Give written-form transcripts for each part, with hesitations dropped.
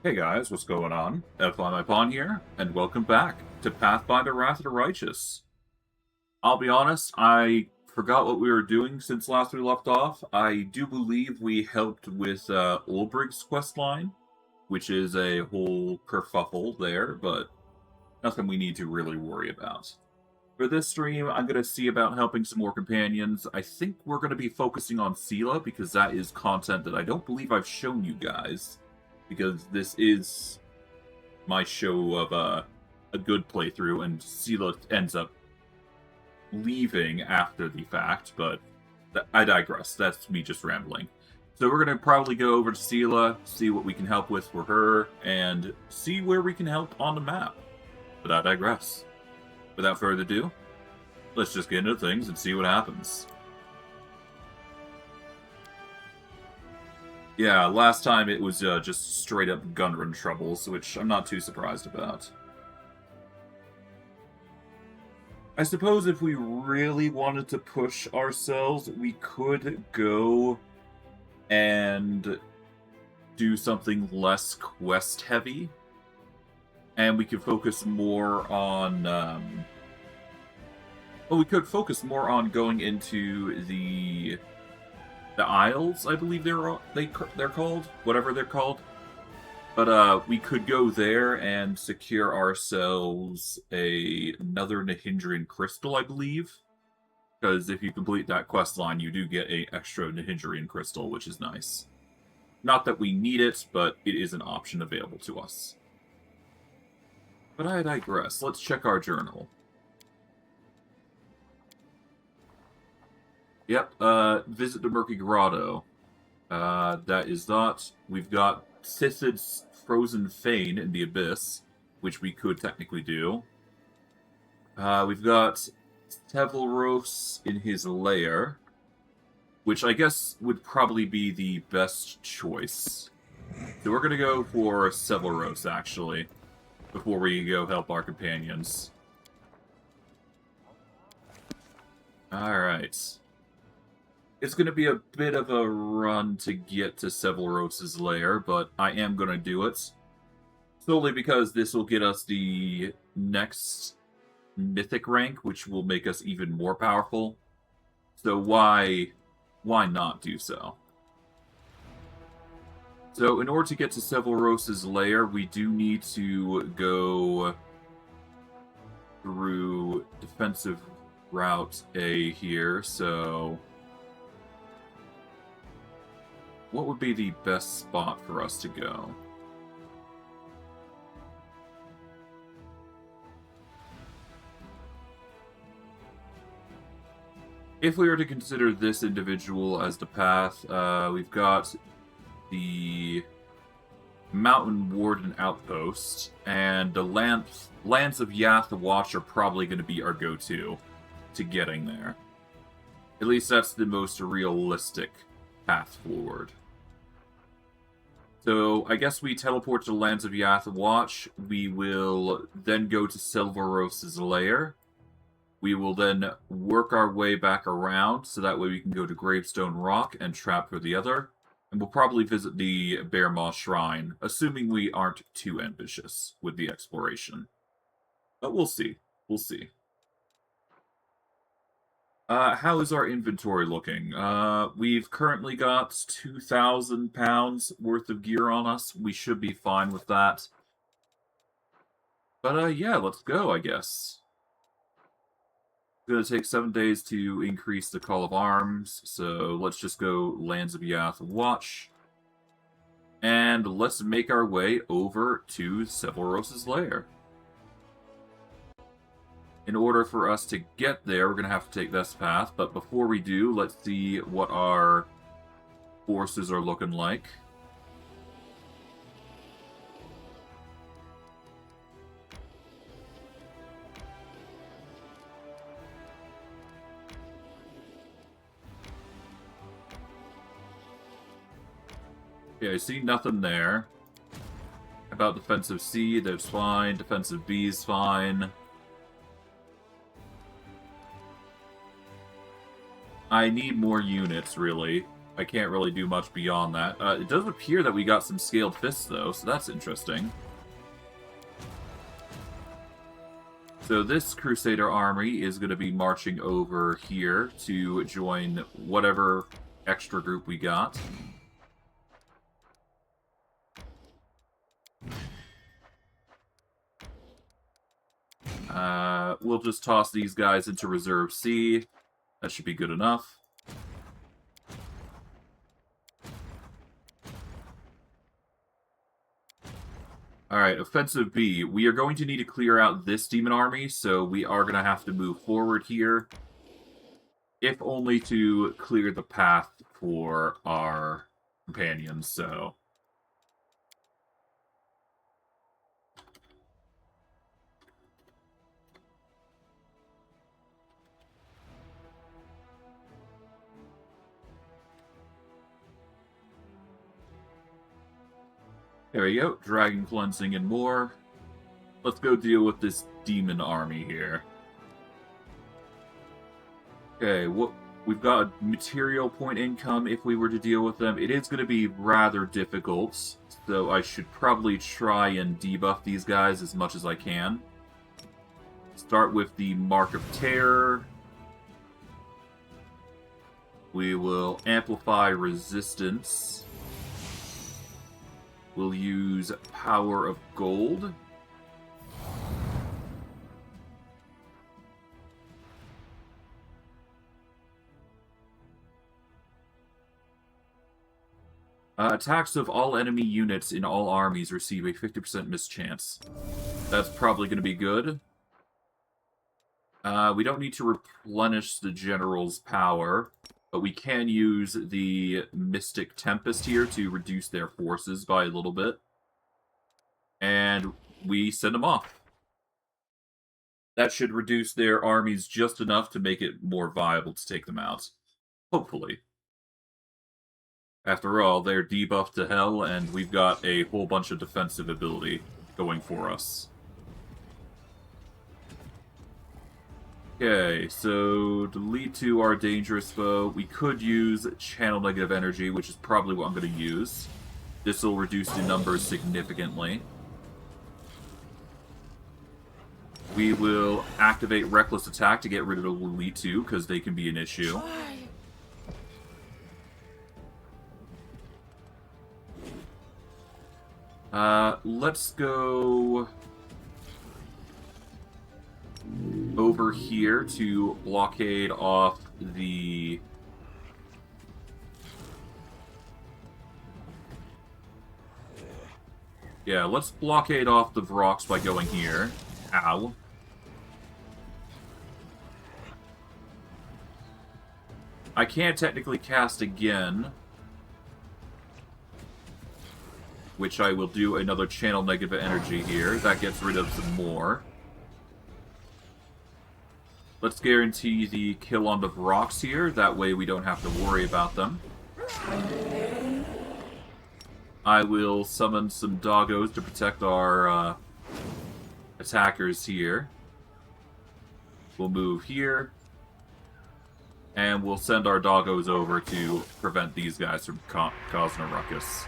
Hey guys, what's going on? Pawn here, and welcome back to Pathfinder Wrath of the Righteous. I'll be honest, I forgot what we were doing since last we left off. I do believe we helped with Ulbricht's questline, which is a whole kerfuffle there, but nothing we need to really worry about. For this stream, I'm going to see about helping some more companions. I think we're going to be focusing on Seelah, because that is content that I don't believe I've shown you guys. Because this is my show of a good playthrough, and Seelah ends up leaving after the fact, but I digress. That's me just rambling. So we're going to probably go over to Seelah, see what we can help with for her, and see where we can help on the map. But I digress. Without further ado, let's just get into things and see what happens. Yeah, last time it was just straight up gunrun troubles, which I'm not too surprised about. I suppose if we really wanted to push ourselves, we could go and do something less quest-heavy. And we could focus more on... well, we could focus more on going into the Isles, I believe they're called, whatever they're called. But we could go there and secure ourselves another Nihindrian crystal, I believe. Because if you complete that quest line, you do get an extra Nihindrian crystal, which is nice. Not that we need it, but it is an option available to us. But I digress. Let's check our journal. Yep, visit the Murky Grotto. That is that. We've got Sithid's Frozen Fane in the Abyss, which we could technically do. We've got Tevelros in his lair, which I guess would probably be the best choice. So we're gonna go for Severos, actually, before we go help our companions. Alright. It's going to be a bit of a run to get to Severos' lair, but I am going to do it. Solely because this will get us the next mythic rank, which will make us even more powerful. So why not do so? So in order to get to Severos' lair, we do need to go through defensive route A here, so... what would be the best spot for us to go? If we were to consider this individual as the path, we've got the Mountain Warden Outpost, and the Lands of Yath the Watch are probably going to be our go-to to getting there. At least that's the most realistic path forward. So, I guess we teleport to the Lands of Yath the Watch. We will then go to Severos' lair. We will then work our way back around, so that way we can go to Gravestone Rock and trap for the other. And we'll probably visit the Bear Maw Shrine, assuming we aren't too ambitious with the exploration. But we'll see. We'll see. How is our inventory looking? We've currently got 2,000 pounds worth of gear on us. We should be fine with that. But, yeah, let's go, I guess. It's gonna take 7 days to increase the Call of Arms, so let's just go Lands of Yath Watch. And let's make our way over to Severos' lair. In order for us to get there, we're going to have to take this path, but before we do, let's see what our forces are looking like. Okay, I see nothing there. About defensive C, that's fine. Defensive B is fine. I need more units, really. I can't really do much beyond that. It does appear that we got some scaled fists, though, so that's interesting. So this Crusader army is going to be marching over here to join whatever extra group we got. We'll just toss these guys into Reserve C. That should be good enough. Alright, Offensive B. We are going to need to clear out this demon army, so we are going to have to move forward here. If only to clear the path for our companions, so... There we go, Dragon Cleansing and more. Let's go deal with this demon army here. Okay, we've got a material point income if we were to deal with them. It is going to be rather difficult, so I should probably try and debuff these guys as much as I can. Start with the Mark of Terror. We will amplify resistance. We'll use Power of Gold. Attacks of all enemy units in all armies receive a 50% mischance. That's probably going to be good. We don't need to replenish the general's power, but we can use the Mystic Tempest here to reduce their forces by a little bit. And we send them off. That should reduce their armies just enough to make it more viable to take them out. Hopefully. After all, they're debuffed to hell, and we've got a whole bunch of defensive ability going for us. Okay, so to lead to our dangerous foe, we could use Channel Negative Energy, which is probably what I'm going to use. This will reduce the numbers significantly. We will activate Reckless Attack to get rid of the Elite 2, because they can be an issue. Let's go over here to blockade off the... Yeah, let's blockade off the Vrox by going here. Ow. I can't technically cast again, which I will do another Channel Negative Energy here. That gets rid of some more. Let's guarantee the kill on the Vrox here. That way we don't have to worry about them. I will summon some doggos to protect our attackers here. We'll move here. And we'll send our doggos over to prevent these guys from causing a ruckus.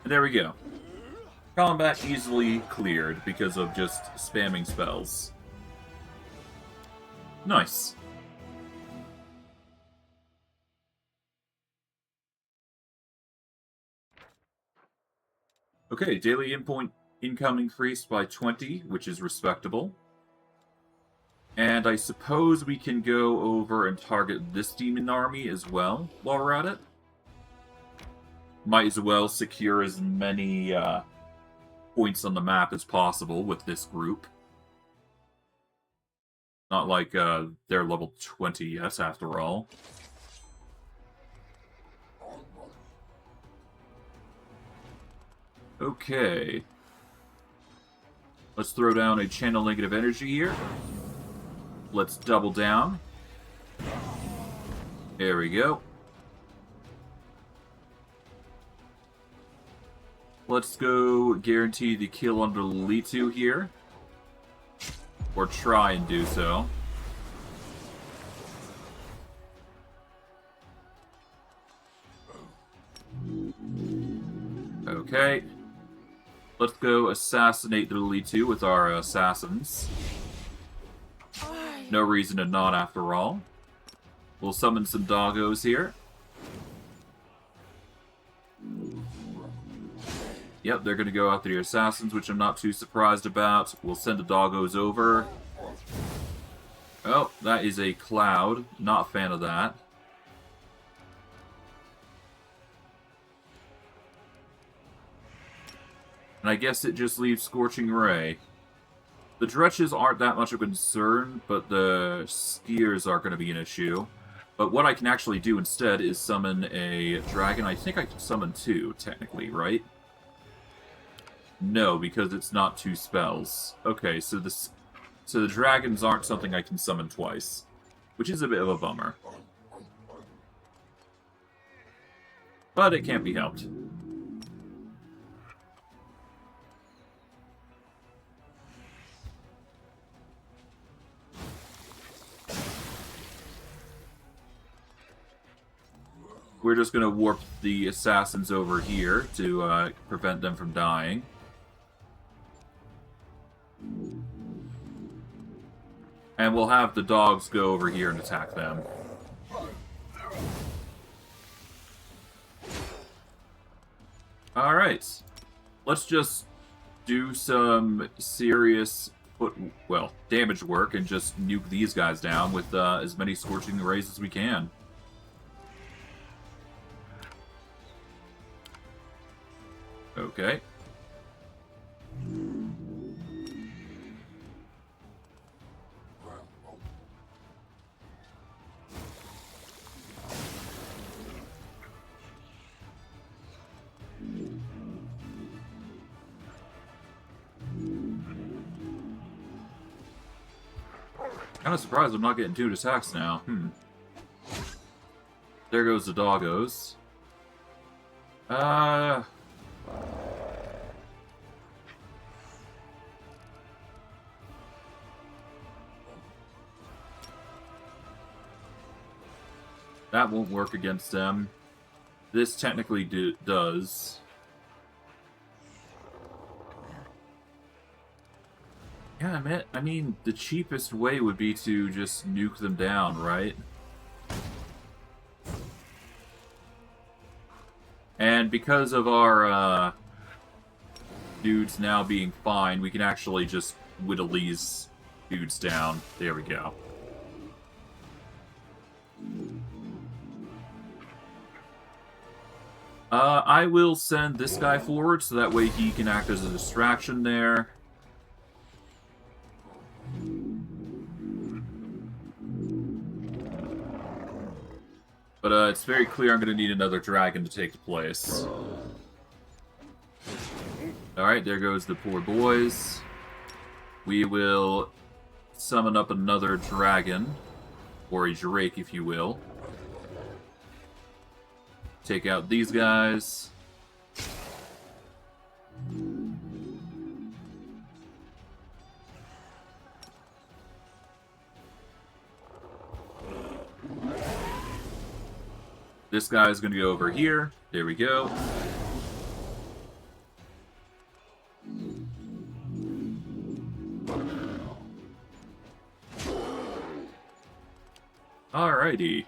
And there we go. Combat easily cleared because of just spamming spells. Nice. Okay, daily income increased by 20, which is respectable. And I suppose we can go over and target this demon army as well while we're at it. Might as well secure as many points on the map as possible with this group. Not like they're level 20 yet, after all. Okay. Let's throw down a Channel Negative Energy here. Let's double down. There we go. Let's go guarantee the kill on the Elite 2 here. Or try and do so. Okay. Let's go assassinate the Lily 2 with our assassins. No reason to not, after all. We'll summon some doggos here. Yep, they're going to go after the assassins, which I'm not too surprised about. We'll send the doggos over. Oh, that is a cloud. Not a fan of that. And I guess it just leaves Scorching Ray. The Dretches aren't that much of a concern, but the Skiers are going to be an issue. But what I can actually do instead is summon a dragon. I think I can summon 2, technically, right? No, because it's not 2 spells. Okay, so the dragons aren't something I can summon twice, which is a bit of a bummer. But it can't be helped. We're just going to warp the assassins over here to prevent them from dying. And we'll have the dogs go over here and attack them. Alright. Let's just do some serious damage work and just nuke these guys down with as many Scorching Rays as we can. Okay. Kind of surprised I'm not getting 2 attacks now. There goes the doggos. That won't work against them. This technically does. Yeah, I mean, the cheapest way would be to just nuke them down, right? And because of our dudes now being fine, we can actually just whittle these dudes down. There we go. I will send this guy forward, so that way he can act as a distraction there. But it's very clear I'm going to need another dragon to take the place. Alright, there goes the poor boys. We will summon up another dragon, or a drake if you will. Take out these guys. This guy is going to go over here. There we go. Alrighty.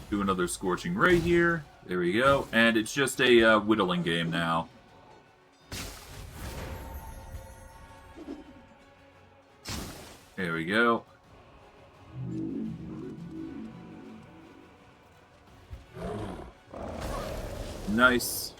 Do another Scorching Ray here. There we go. And it's just a whittling game now. There we go. Nice.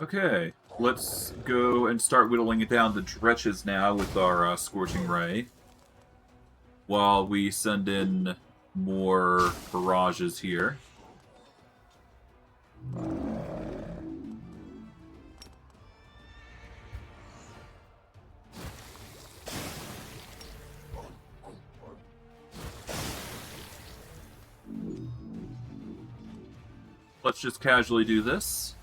Okay, let's go and start whittling it down to Dretches now with our Scorching Ray. While we send in more barrages here. let's just casually do this.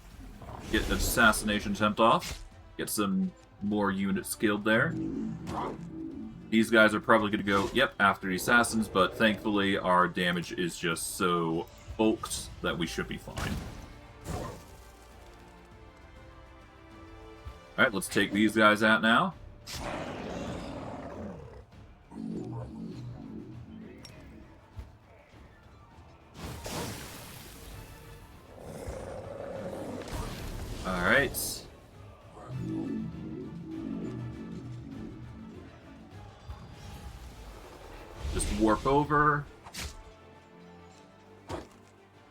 Get an assassination attempt off. Get some more units skilled there. These guys are probably going to go, yep, after the assassins, but thankfully our damage is just so bulked that we should be fine. Alright, let's take these guys out now. Alright. Just warp over.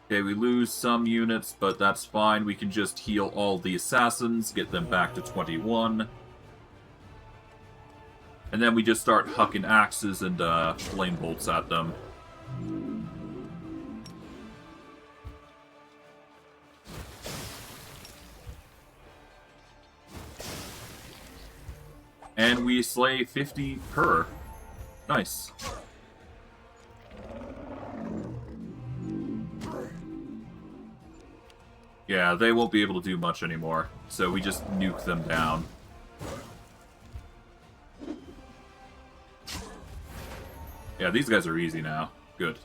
Okay, we lose some units, but that's fine. We can just heal all the assassins, get them back to 21. And then we just start hucking axes and flame bolts at them. And we slay 50 per. Nice. Yeah, they won't be able to do much anymore, so we just nuke them down. Yeah, these guys are easy now. Good.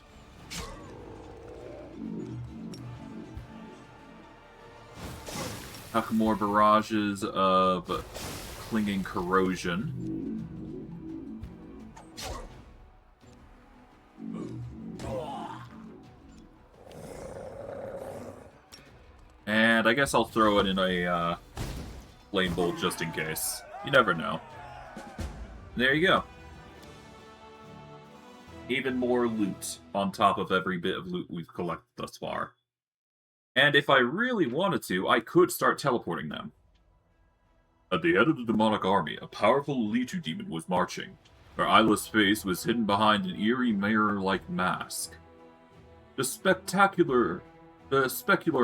Huck more barrages of clinging corrosion. And I guess I'll throw it in a flame bolt just in case. You never know. There you go. Even more loot on top of every bit of loot we've collected thus far. And if I really wanted to, I could start teleporting them. At the head of the demonic army, a powerful Leechu demon was marching. Her eyeless face was hidden behind an eerie mirror-like mask. The specular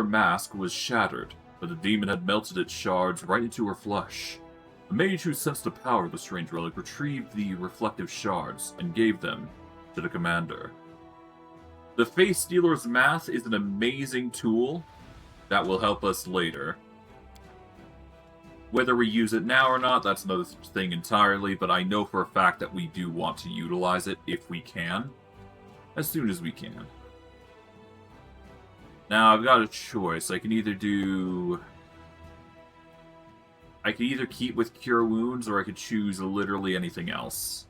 mask was shattered, but the demon had melted its shards right into her flesh. The mage who sensed the power of the strange relic retrieved the reflective shards and gave them to the commander. The Face Stealer's Mask is an amazing tool that will help us later. Whether we use it now or not, that's another thing entirely, but I know for a fact that we do want to utilize it if we can. As soon as we can. Now, I've got a choice. I can either keep with Cure Wounds, or I could choose literally anything else.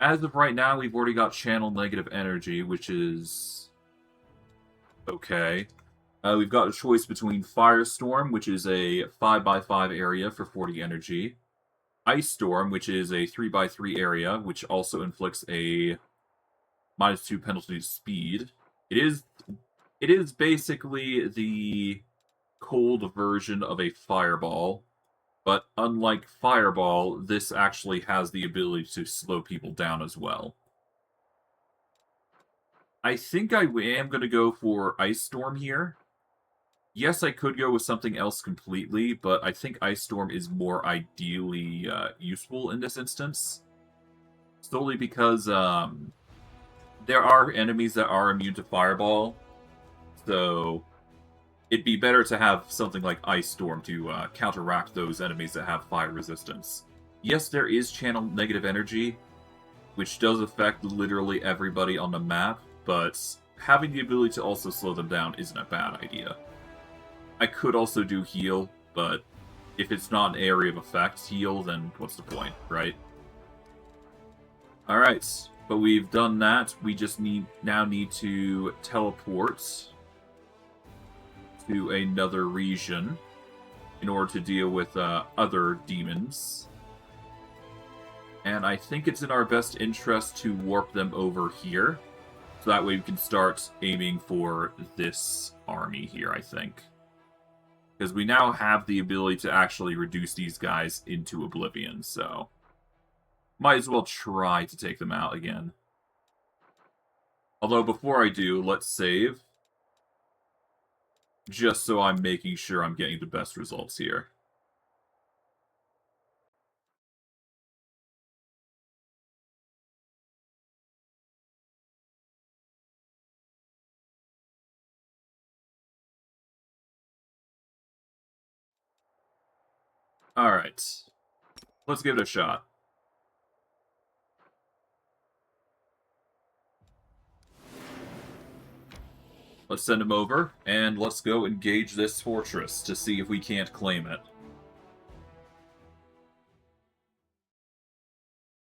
As of right now, we've already got Channel Negative Energy, which is okay. We've got a choice between Firestorm, which is a 5x5 area for 40 energy. Ice Storm, which is a 3x3 area, which also inflicts a -2 penalty to speed. It is basically the cold version of a Fireball, but unlike Fireball, this actually has the ability to slow people down as well. I think I am going to go for Ice Storm here. Yes, I could go with something else completely, but I think Ice Storm is more ideally useful in this instance. Solely because there are enemies that are immune to Fireball, so it'd be better to have something like Ice Storm to counteract those enemies that have fire resistance. Yes, there is Channel Negative Energy, which does affect literally everybody on the map, but having the ability to also slow them down isn't a bad idea. I could also do Heal, but if it's not an area of effect Heal, then what's the point, right? Alright, but we've done that. We just now need to teleport to another region in order to deal with other demons. And I think it's in our best interest to warp them over here. So that way we can start aiming for this army here, I think. Because we now have the ability to actually reduce these guys into oblivion, so might as well try to take them out again. Although before I do, let's save. Just so I'm making sure I'm getting the best results here. Alright. Let's give it a shot. Let's send him over, and let's go engage this fortress to see if we can't claim it.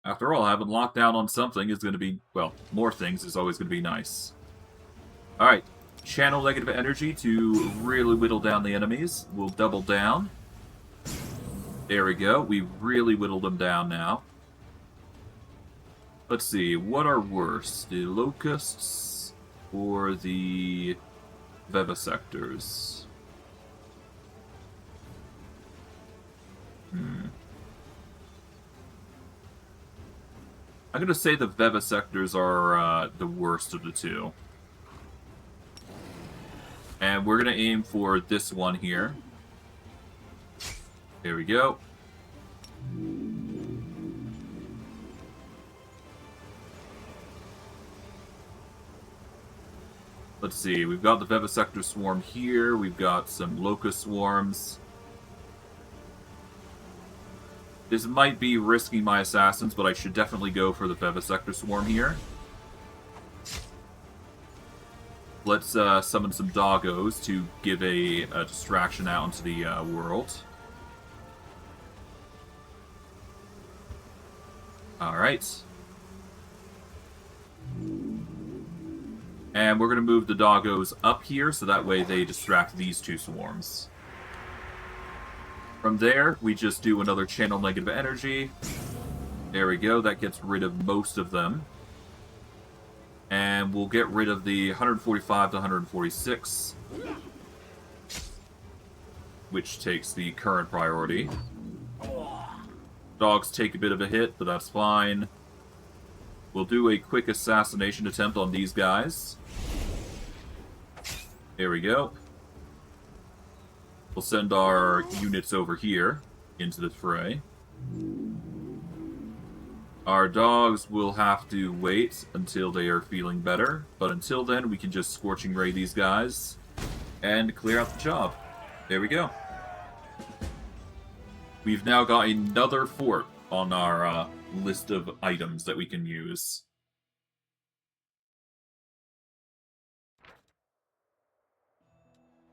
After all, having lockdown on something is going to be, well, more things is always going to be nice. Alright, channel negative energy to really whittle down the enemies. We'll double down. There we go, we really whittled them down now. Let's see, what are worse? The locusts or the vivisectors? I'm gonna say the vivisectors are the worst of the two. And we're gonna aim for this one here. There we go. Let's see, we've got the vivisector swarm here, we've got some locust swarms. This might be risking my assassins, but I should definitely go for the vivisector swarm here. Let's summon some doggos to give a distraction out into the world. Alright. And we're going to move the doggos up here, so that way they distract these two swarms. From there, we just do another channel negative energy. There we go, that gets rid of most of them. And we'll get rid of the 145 to 146, which takes the current priority. Dogs take a bit of a hit, but that's fine. We'll do a quick assassination attempt on these guys. There we go. We'll send our units over here into the fray. Our dogs will have to wait until they are feeling better, but until then we can just Scorching Ray these guys and clear out the job. There we go. We've now got another fort on our list of items that we can use.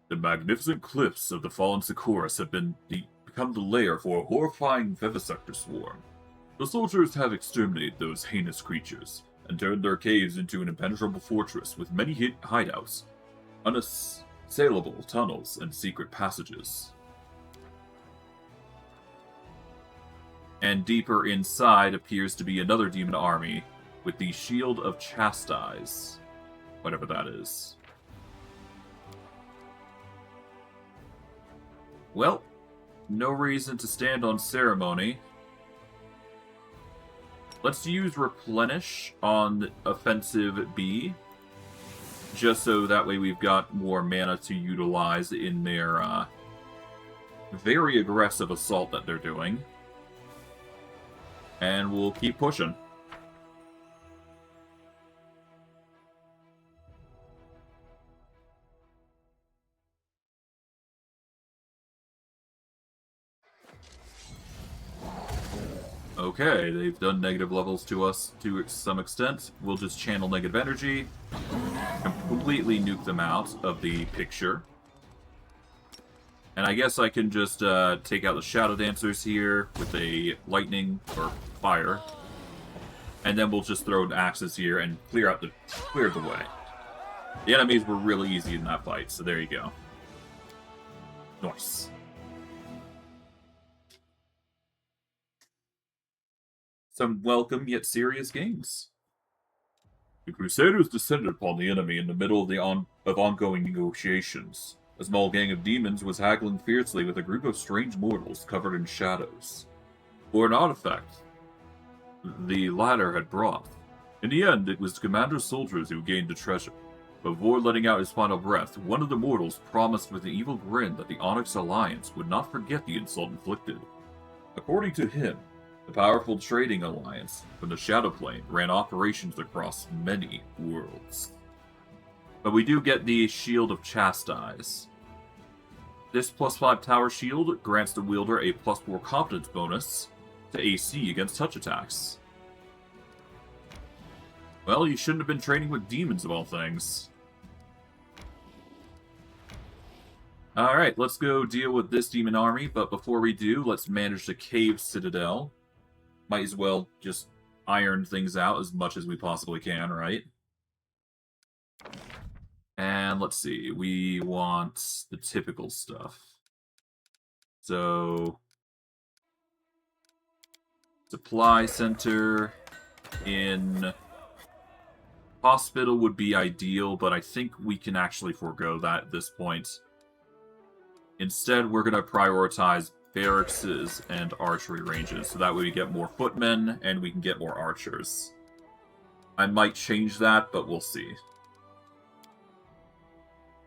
The magnificent cliffs of the fallen Sequoias have become the lair for a horrifying vivisector swarm. The soldiers have exterminated those heinous creatures, and turned their caves into an impenetrable fortress with many hideouts, unassailable tunnels, and secret passages. And deeper inside appears to be another demon army, with the Shield of Chastise, whatever that is. Well, no reason to stand on ceremony. Let's use Replenish on Offensive B, just so that way we've got more mana to utilize in their very aggressive assault that they're doing. And we'll keep pushing. Okay, they've done negative levels to us to some extent. We'll just channel negative energy, completely nuke them out of the picture. And I guess I can just take out the Shadow Dancers here with a lightning or fire. And then we'll just throw axes here and clear the way. The enemies were really easy in that fight, so there you go. Nice. Some welcome yet serious games. The Crusaders descended upon the enemy in the middle of ongoing negotiations. A small gang of demons was haggling fiercely with a group of strange mortals covered in shadows, for an artifact the latter had brought. In the end, it was the commander's soldiers who gained the treasure. Before letting out his final breath, one of the mortals promised with an evil grin that the Onyx Alliance would not forget the insult inflicted. According to him, the powerful trading alliance from the Shadow Plane ran operations across many worlds. But we do get the Shield of Chastise. This +5 tower shield grants the wielder a +4 confidence bonus to AC against touch attacks. Well, you shouldn't have been training with demons of all things. Alright, let's go deal with this demon army, but before we do, let's manage the cave citadel. Might as well just iron things out as much as we possibly can, right? And let's see, we want the typical stuff. So, supply center in hospital would be ideal, but I think we can actually forego that at this point. Instead, we're going to prioritize barracks and archery ranges, so that way we get more footmen and we can get more archers. I might change that, but we'll see.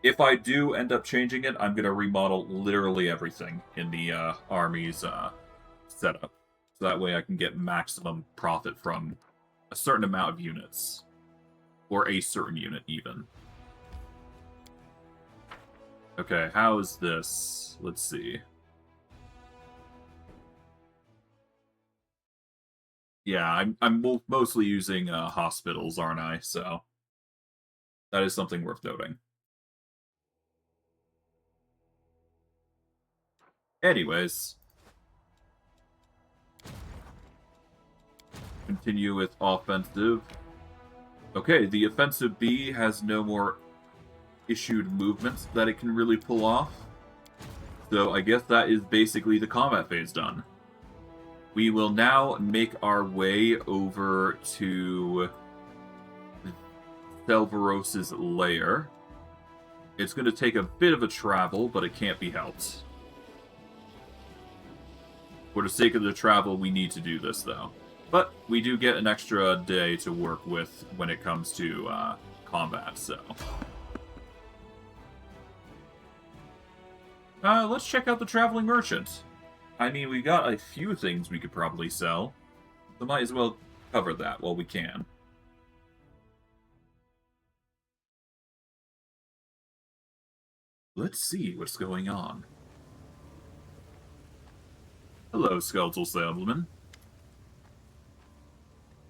If I do end up changing it, I'm going to remodel literally everything in the army's setup. So that way I can get maximum profit from a certain amount of units. Or a certain unit, even. Okay, how is this? Let's see. Yeah, I'm mostly using hospitals, aren't I? So that is something worth noting. Anyways. Continue with offensive. Okay, the offensive B has no more issued movements that it can really pull off. So I guess that is basically the combat phase done. We will now make our way over to Selvaros's lair. It's going to take a bit of a travel, but it can't be helped. For the sake of the travel, we need to do this, though. But we do get an extra day to work with when it comes to combat, so... let's check out the Traveling Merchant. I mean, we got a few things we could probably sell, so might as well cover that while we can. Let's see what's going on. Hello, Skeletal Salesman.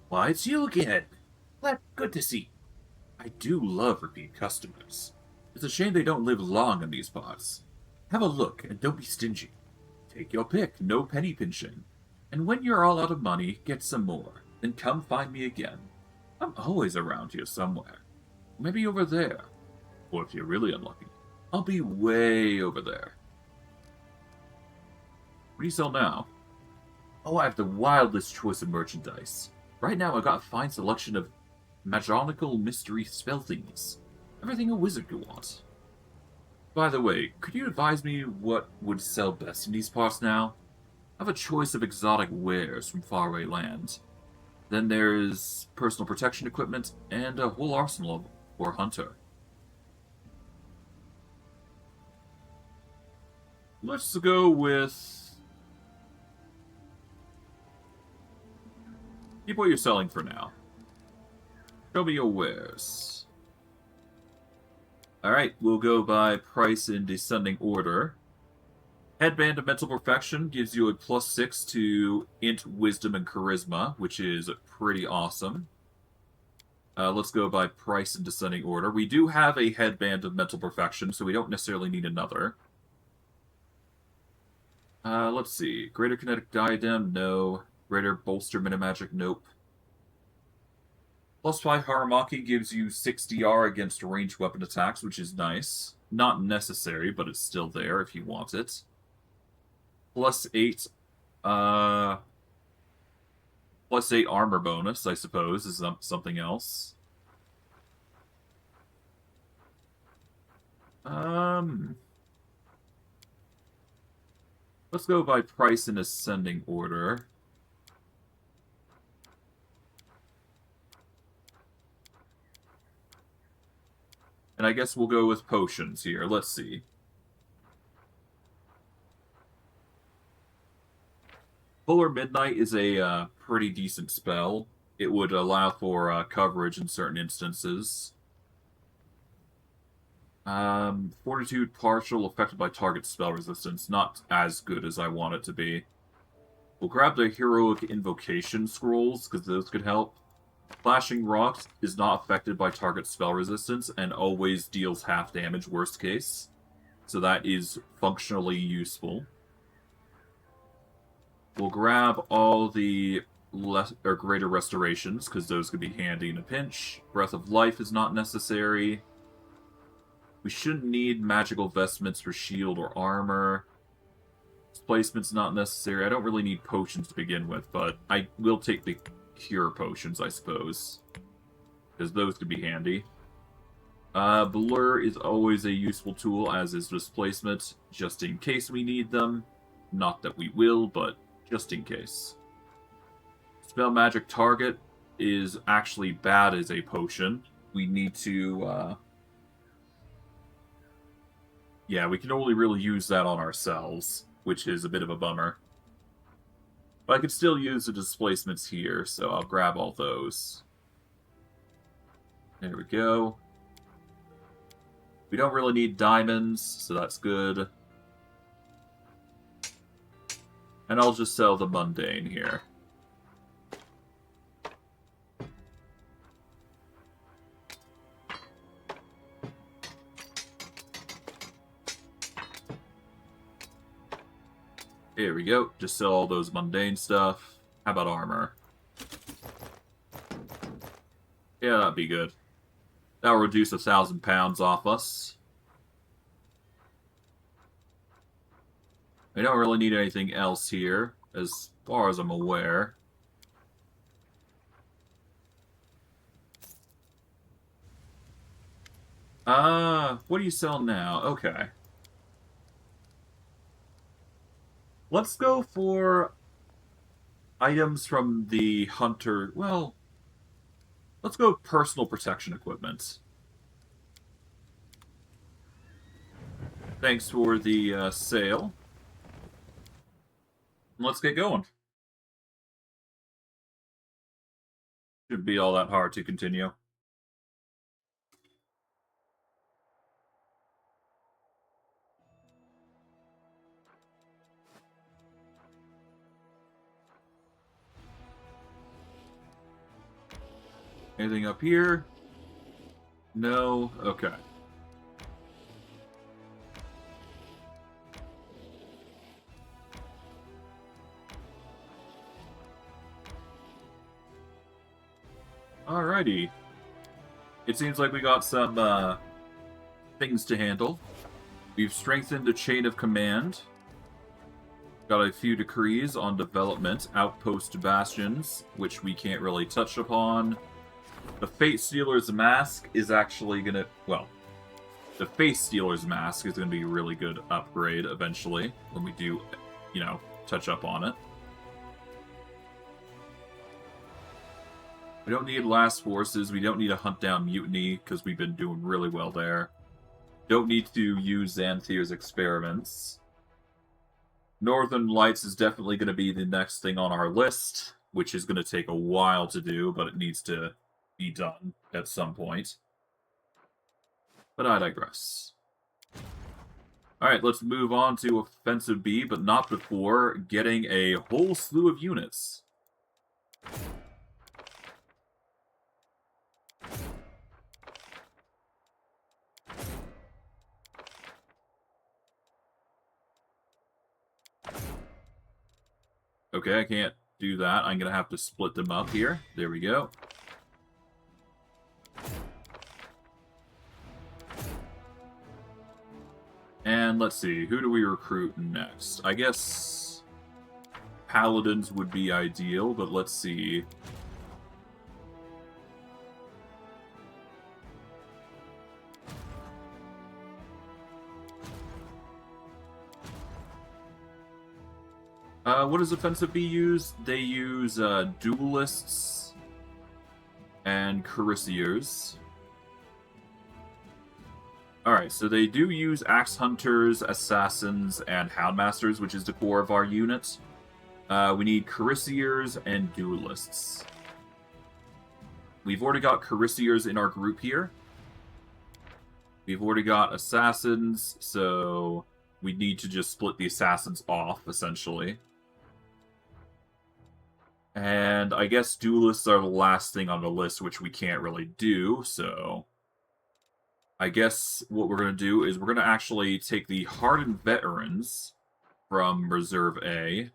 Why, it's you again. Good to see. I do love repeat customers. It's a shame they don't live long in these parts. Have a look, and don't be stingy. Take your pick, no penny pinching. And when you're all out of money, get some more. Then come find me again. I'm always around here somewhere. Maybe over there. Or if you're really unlucky, I'll be way over there. What do you sell now? Oh, I have the wildest choice of merchandise. Right now, I've got a fine selection of magical mystery spell thingies. Everything a wizard could want. By the way, could you advise me what would sell best in these parts now? I have a choice of exotic wares from faraway lands. Then there's personal protection equipment and a whole arsenal for a hunter. Let's go with... Keep what you're selling for now. Show me your wares. Alright, we'll go by price in descending order. Headband of Mental Perfection gives you a +6 to Int, Wisdom, and Charisma, which is pretty awesome. Let's go by price in descending order. We do have a Headband of Mental Perfection, so we don't necessarily need another. Let's see. Greater Kinetic Diadem, no. Greater Bolster Minimagic, nope. +5 Haramaki gives you 6 DR against ranged weapon attacks, which is nice. Not necessary, but it's still there if you want it. +8, +8 armor bonus, I suppose, is something else. Let's go by price in ascending order. And I guess we'll go with potions here. Let's see. Polar Midnight is a pretty decent spell. It would allow for coverage in certain instances. Fortitude partial, affected by target spell resistance. Not as good as I want it to be. We'll grab the Heroic Invocation Scrolls, because those could help. Flashing Rocks is not affected by target spell resistance, and always deals half damage, worst case. So that is functionally useful. We'll grab all the greater restorations, because those could be handy in a pinch. Breath of Life is not necessary. We shouldn't need magical vestments for shield or armor. Displacement's not necessary. I don't really need potions to begin with, but I will take the cure potions, I suppose. Because those could be handy. Blur is always a useful tool, as is displacement, just in case we need them. Not that we will, but just in case. Spell Magic Target is actually bad as a potion. We need to, yeah, we can only really use that on ourselves, which is a bit of a bummer. But I could still use the displacements here, so I'll grab all those. There we go. We don't really need diamonds, so that's good. And I'll just sell the mundane here. Here we go. Just sell all those mundane stuff. How about armor? Yeah, that'd be good. That'll reduce 1,000 pounds off us. I don't really need anything else here, as far as I'm aware. What do you sell now? Okay. Let's go for items from the hunter. Well, let's go personal protection equipment. Thanks for the sale. Let's get going. Shouldn't be all that hard to continue. Anything up here? No? Okay. Alrighty. It seems like we got some things to handle. We've strengthened the chain of command. Got a few decrees on development, outpost bastions, which we can't really touch upon. The Fate Stealer's Mask is actually gonna... Well, the Fate Stealer's Mask is gonna be a really good upgrade eventually, when we do, you know, touch up on it. We don't need Last Forces, we don't need to hunt down Mutiny, because we've been doing really well there. Don't need to use Xanthir's Experiments. Northern Lights is definitely going to be the next thing on our list, which is going to take a while to do, but it needs to be done at some point. But I digress. Alright, let's move on to Offensive B, but not before getting a whole slew of units. Okay, I can't do that. I'm going to have to split them up here. There we go. And let's see, who do we recruit next? I guess Paladins would be ideal, but let's see. What does Offensive B use? They use Duelists and Cuirassiers. Alright, so they do use Axe Hunters, Assassins, and Houndmasters, which is the core of our unit. We need Cuirassiers and Duelists. We've already got Cuirassiers in our group here. We've already got assassins, so we need to just split the assassins off, essentially. And I guess duelists are the last thing on the list, which we can't really do, so... I guess what we're going to do is we're going to actually take the hardened veterans from Reserve A.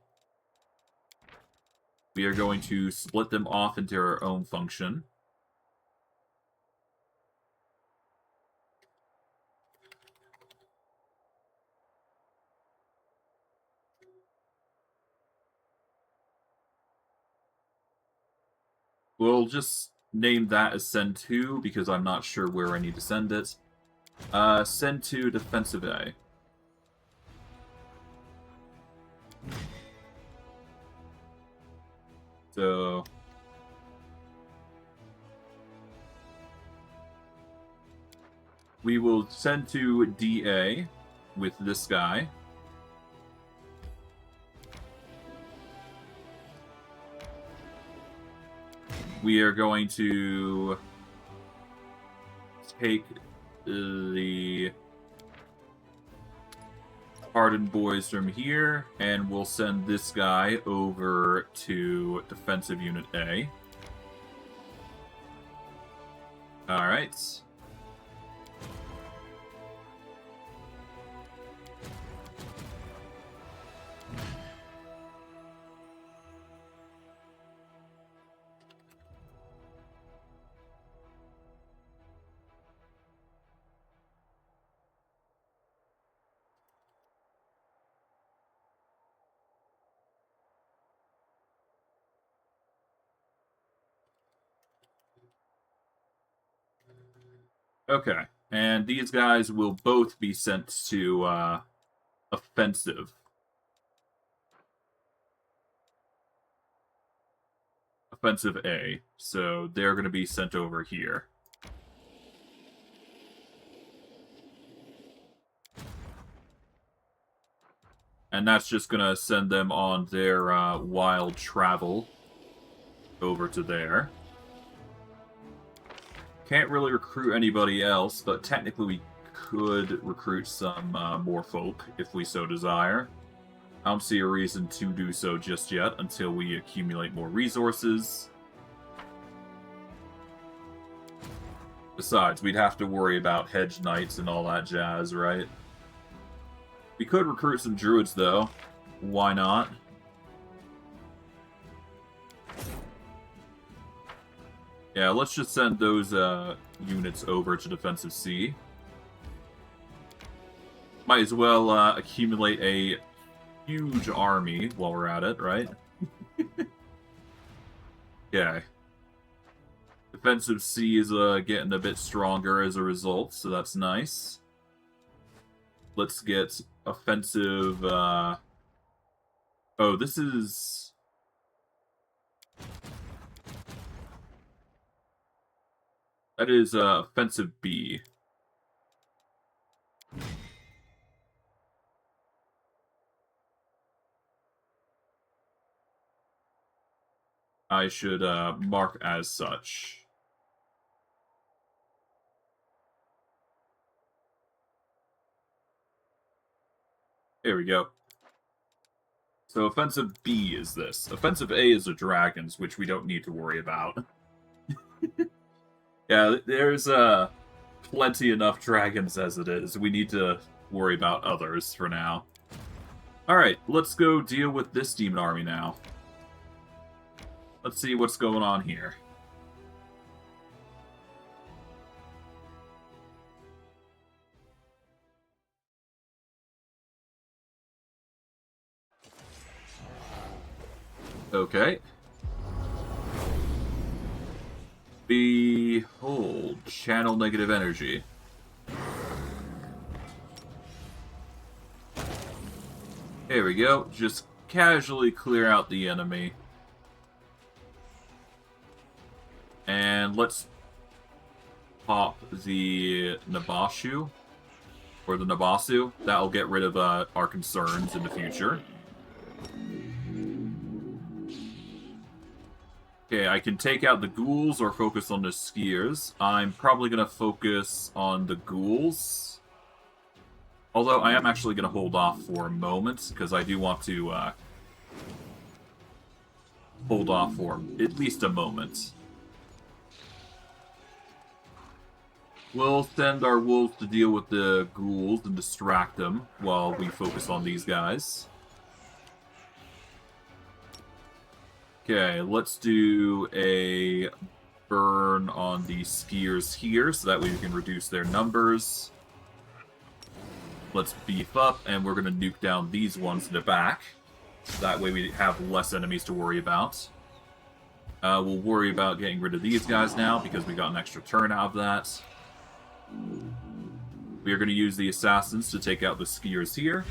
We are going to split them off into our own function. We'll just name that as Send 2, because I'm not sure where I need to send it. Send to Defensive A. So... we will send to DA with this guy. We are going to take the hardened boys from here, and we'll send this guy over to Defensive Unit A. Alright. Okay, and these guys will both be sent to offensive. Offensive A, so they're going to be sent over here. And that's just going to send them on their wild travel over to there. Can't really recruit anybody else, but technically we could recruit some more folk if we so desire. I don't see a reason to do so just yet until we accumulate more resources. Besides, we'd have to worry about hedge knights and all that jazz, right? We could recruit some druids, though. Why not? Yeah, let's just send those units over to Defensive C. Might as well accumulate a huge army while we're at it, right? Okay. Defensive C is getting a bit stronger as a result, so that's nice. Let's get offensive... Oh, this is... That is offensive B. I should mark as such. There we go. So offensive B is this. Offensive A is the dragons, which we don't need to worry about. Yeah, there's plenty enough dragons as it is. We need to worry about others for now. Alright, let's go deal with this demon army now. Let's see what's going on here. Okay. Behold, channel negative energy. There we go. Just casually clear out the enemy. And let's pop the Nabashu, or the Nabasu. That'll get rid of our concerns in the future. Okay, I can take out the ghouls or focus on the skiers. I'm probably going to focus on the ghouls. Although I am actually going to hold off for a moment, because I do want to hold off for at least a moment. We'll send our wolves to deal with the ghouls and distract them while we focus on these guys. Okay, let's do a burn on the skiers here, so that way we can reduce their numbers. Let's beef up, and we're going to nuke down these ones in the back. That way we have less enemies to worry about. We'll worry about getting rid of these guys now, because we got an extra turn out of that. We are going to use the assassins to take out the skiers here.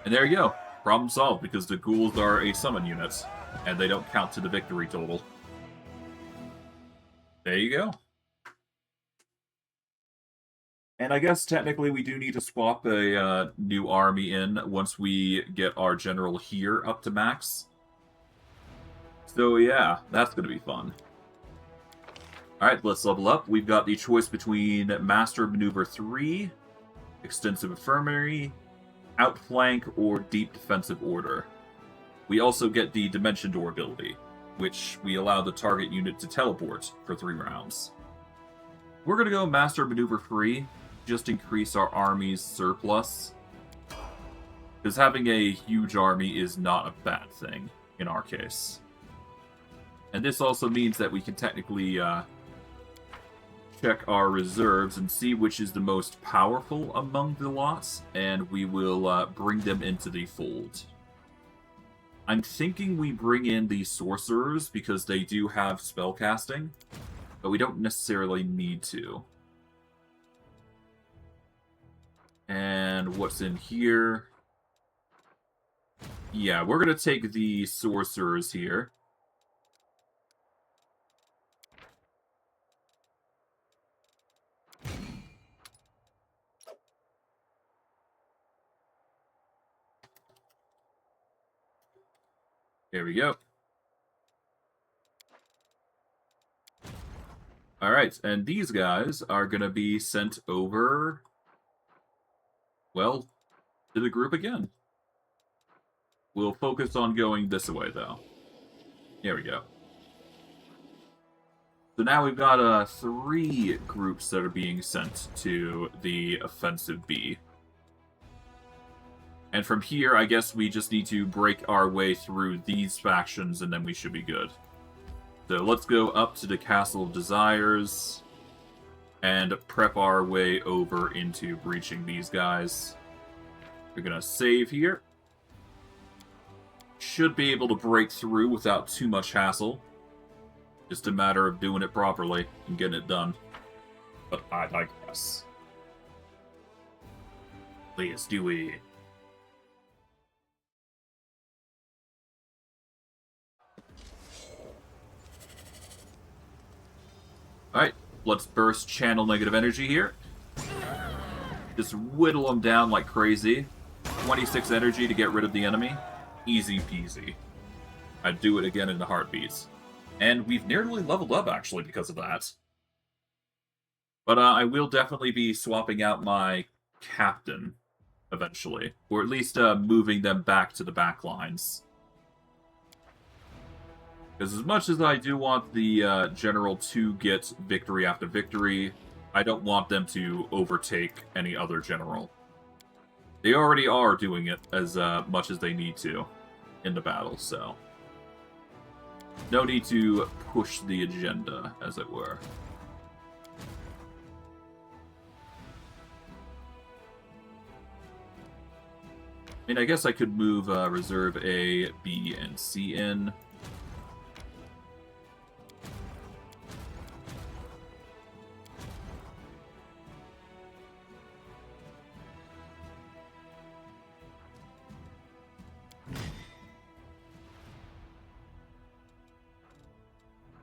And there you go. Problem solved, because the ghouls are a summon unit, and they don't count to the victory total. There you go. And I guess technically we do need to swap a new army in once we get our general here up to max. So yeah, that's going to be fun. Alright, let's level up. We've got the choice between Master Maneuver 3, Extensive Infirmary, Outflank, or Deep Defensive Order. We also get the Dimension Door ability, which we allow the target unit to teleport for 3 rounds. We're going to go Master Maneuver 3, just increase our army's surplus. Because having a huge army is not a bad thing, in our case. And this also means that we can technically check our reserves and see which is the most powerful among the lots, and we will bring them into the fold. I'm thinking we bring in the sorcerers because they do have spellcasting, but we don't necessarily need to. And what's in here? Yeah, we're going to take the sorcerers here. There we go. Alright, and these guys are going to be sent over, well, to the group again. We'll focus on going this way, though. There we go. So now we've got 3 groups that are being sent to the offensive B. And from here, I guess we just need to break our way through these factions, and then we should be good. So let's go up to the Castle of Desires and prep our way over into breaching these guys. We're going to save here. Should be able to break through without too much hassle. Just a matter of doing it properly and getting it done. But I digress. Let's do it. Alright, let's burst channel negative energy here. Just whittle them down like crazy. 26 energy to get rid of the enemy. Easy peasy. I'd do it again in the heartbeats. And we've nearly leveled up, actually, because of that. But I will definitely be swapping out my captain, eventually. Or at least moving them back to the back lines. Because as much as I do want the general to get victory after victory, I don't want them to overtake any other general. They already are doing it as much as they need to in the battle, so... no need to push the agenda, as it were. I mean, I guess I could move Reserve A, B, and C in.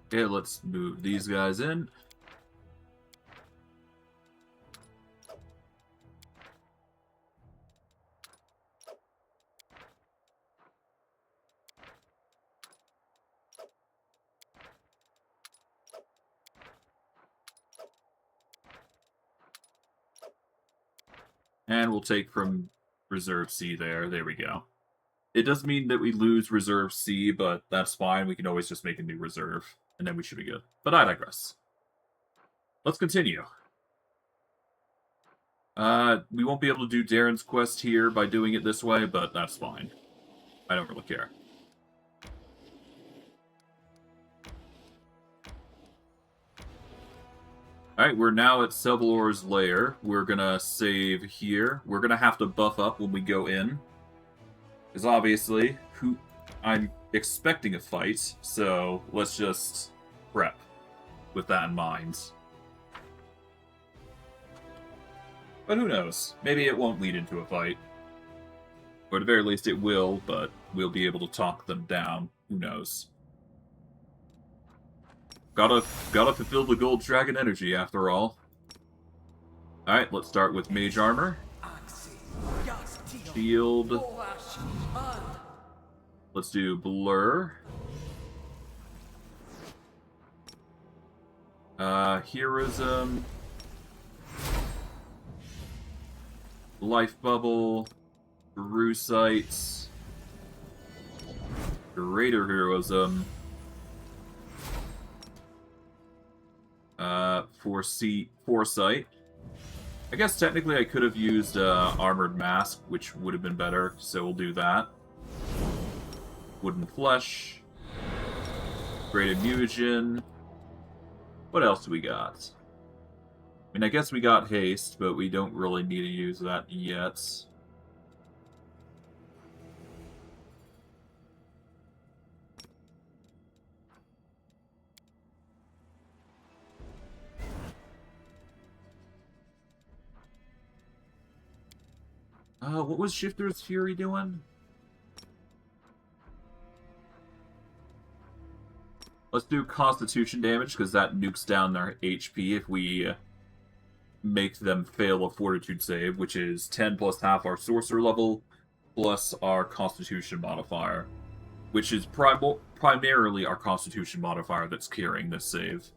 Okay, let's move these guys in. And we'll take from Reserve C there. There we go. It does mean that we lose Reserve C, but that's fine. We can always just make a new reserve, and then we should be good. But I digress. Let's continue. We won't be able to do Darren's quest here by doing it this way, but that's fine. I don't really care. Alright, we're now at Sebelor's lair. We're gonna save here. We're gonna have to buff up when we go in. Because obviously, I'm expecting a fight, so let's just prep with that in mind. But who knows? Maybe it won't lead into a fight. Or at the very least it will, but we'll be able to talk them down. Who knows? Gotta fulfill the gold dragon energy, after all. Alright, let's start with mage armor. Shield. Let's do blur. Heroism. Life bubble. Sights. Greater heroism. Foresight. I guess technically I could have used Armored Mask, which would have been better, so we'll do that. Wooden Flesh. Great Immusion. What else do we got? I mean, I guess we got Haste, but we don't really need to use that yet. What was Shifter's Fury doing? Let's do Constitution damage, because that nukes down their HP if we make them fail a Fortitude save, which is 10 plus half our Sorcerer level, plus our Constitution modifier, which is primarily our Constitution modifier that's carrying this save.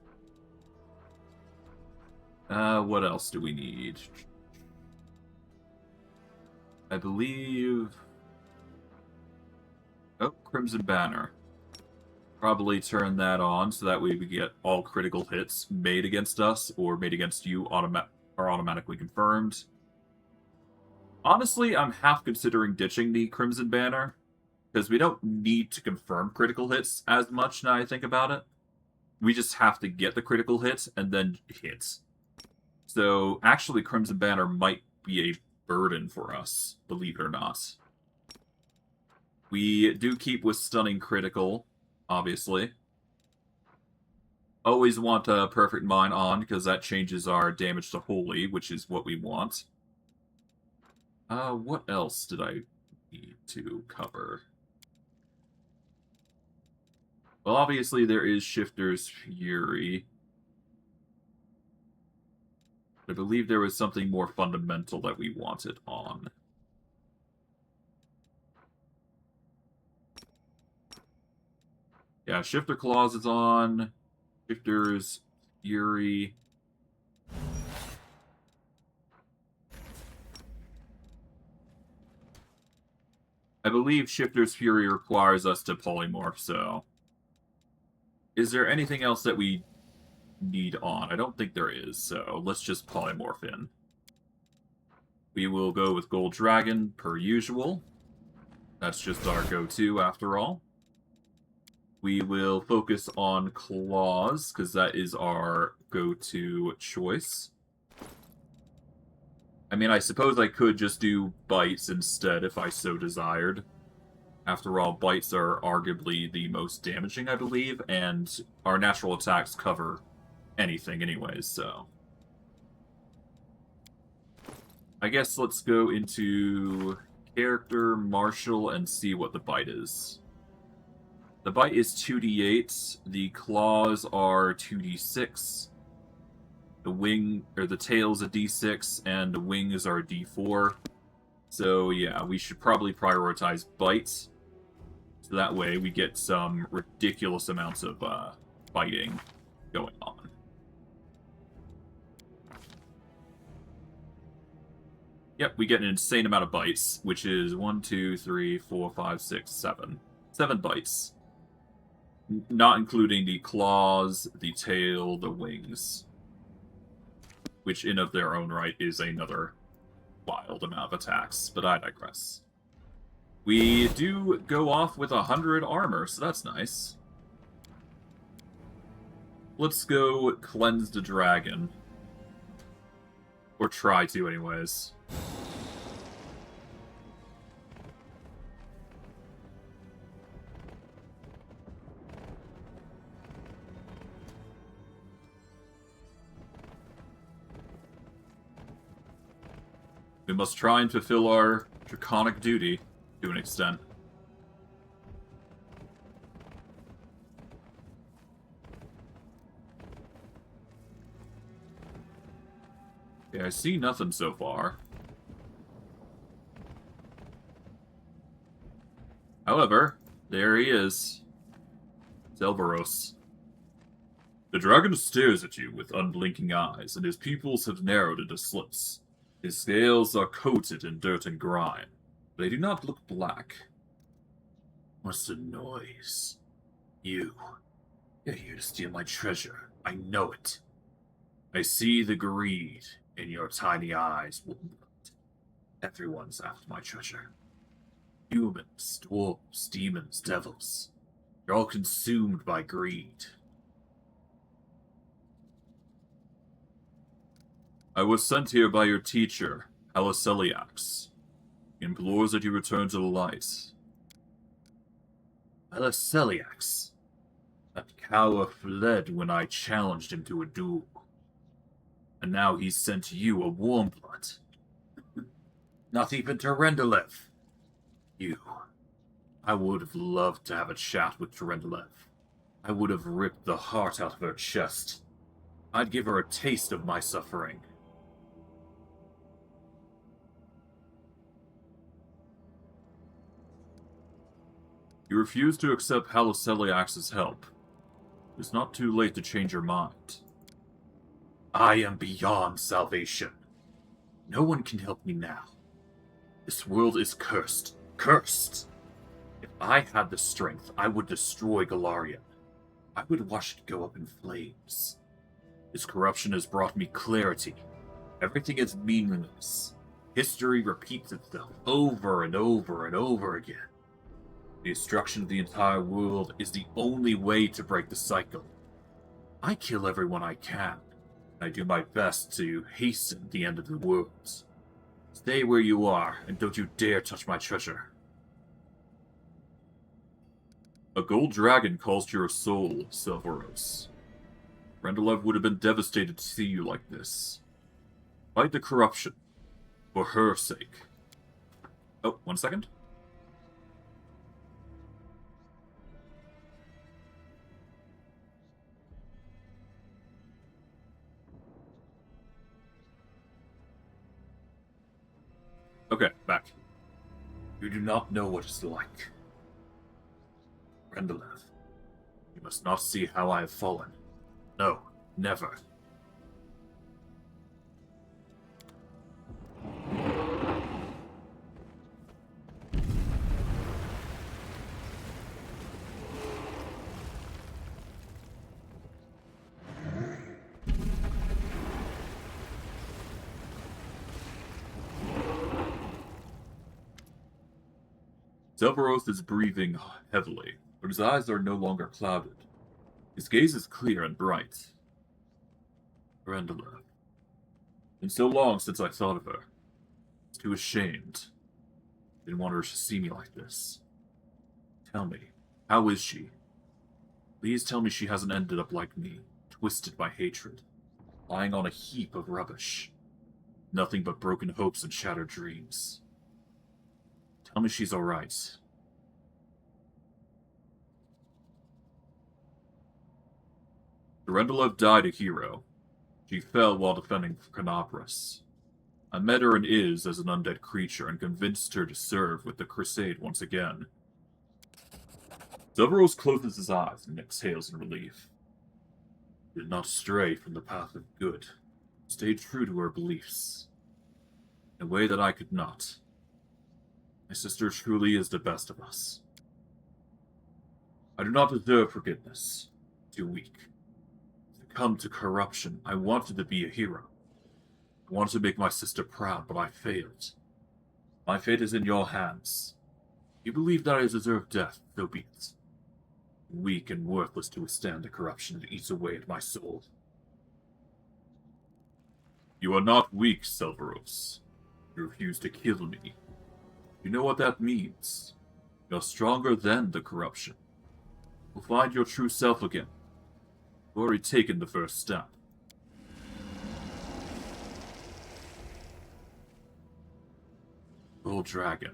What else do we need? I believe... Oh, Crimson Banner. Probably turn that on, so that way we get all critical hits made against us, or made against you are automatically confirmed. Honestly, I'm half considering ditching the Crimson Banner, because we don't need to confirm critical hits as much now I think about it. We just have to get the critical hits, and then hits. So, actually, Crimson Banner might be a burden for us, believe it or not. We do keep with Stunning Critical, obviously. Always want a Perfect Mine on, because that changes our damage to Holy, which is what we want. What else did I need to cover? Well, obviously there is Shifter's Fury. I believe there was something more fundamental that we wanted on. Yeah, Shifter Claws is on. Shifter's Fury. I believe Shifter's Fury requires us to polymorph, so... Is there anything else that we need on? I don't think there is, so let's just polymorph in. We will go with Gold Dragon, per usual. That's just our go-to, after all. We will focus on Claws, because that is our go-to choice. I mean, I suppose I could just do Bites instead if I so desired. After all, Bites are arguably the most damaging, I believe, and our natural attacks cover anything anyways, so... I guess let's go into Character, Martial, and see what the Bite is. The Bite is 2d8, the Claws are 2d6, the tail's a d6, and the wings are a d4. So yeah, we should probably prioritize Bites. So that way we get some ridiculous amounts of biting going on. Yep, we get an insane amount of bites, which is 1, 2, 3, 4, 5, 6, 7. 7 bites. Not including the claws, the tail, the wings. Which in of their own right is another wild amount of attacks, but I digress. We do go off with 100 armor, so that's nice. Let's go cleanse the dragon. Or try to, anyways. We must try and fulfill our draconic duty to an extent. Okay, I see nothing so far. However, there he is. Zelvaros. The dragon stares at you with unblinking eyes, and his pupils have narrowed into slits. His scales are coated in dirt and grime. They do not look black. What's the noise? You're here to steal my treasure. I know it. I see the greed in your tiny eyes, Woodblood. Everyone's after my treasure. Humans, dwarves, demons, devils. You're all consumed by greed. I was sent here by your teacher, Haliceliax. He implores that you return to the light. Haliceliax? That coward fled when I challenged him to a duel. And now he's sent you a Warmblood. Not even Terendelev. I would have loved to have a chat with Terendelev. I would have ripped the heart out of her chest. I'd give her a taste of my suffering. You refuse to accept Haliceliax's help. It's not too late to change your mind. I am beyond salvation. No one can help me now. This world is cursed. Cursed! If I had the strength, I would destroy Galarian. I would watch it go up in flames. Its corruption has brought me clarity. Everything is meaningless. History repeats itself over and over and over again. The destruction of the entire world is the only way to break the cycle. I kill everyone I can. I do my best to hasten the end of the world. Stay where you are, and don't you dare touch my treasure. A gold dragon calls to your soul, Zelvaros. Rendelev would have been devastated to see you like this. Fight the corruption. For her sake. Oh, 1 second. Okay, back. You do not know what it's like. Rendelev, you must not see how I have fallen. No, never. Zelvaros is breathing heavily, but his eyes are no longer clouded. His gaze is clear and bright. Rendelev. Been so long since I thought of her. I was too ashamed. Didn't want her to see me like this. Tell me, how is she? Please tell me she hasn't ended up like me, twisted by hatred, lying on a heap of rubbish. Nothing but broken hopes and shattered dreams. Tell me she's alright. Terendelev died a hero. She fell while defending Canopus. I met her in Iz as an undead creature and convinced her to serve with the Crusade once again. Zelvaros closes his eyes and exhales in relief. Did not stray from the path of good. Stayed true to her beliefs. in a way that I could not. My sister truly is the best of us. I do not deserve forgiveness. Too weak. Succumb to corruption. I wanted to be a hero. I wanted to make my sister proud, but I failed. My fate is in your hands. You believe that I deserve death, so be it. Weak and worthless to withstand the corruption that eats away at my soul. You are not weak, Selvaros. You refuse to kill me. You know what that means. You're stronger than the corruption. You'll find your true self again. You've already taken the first step. Old Dragon.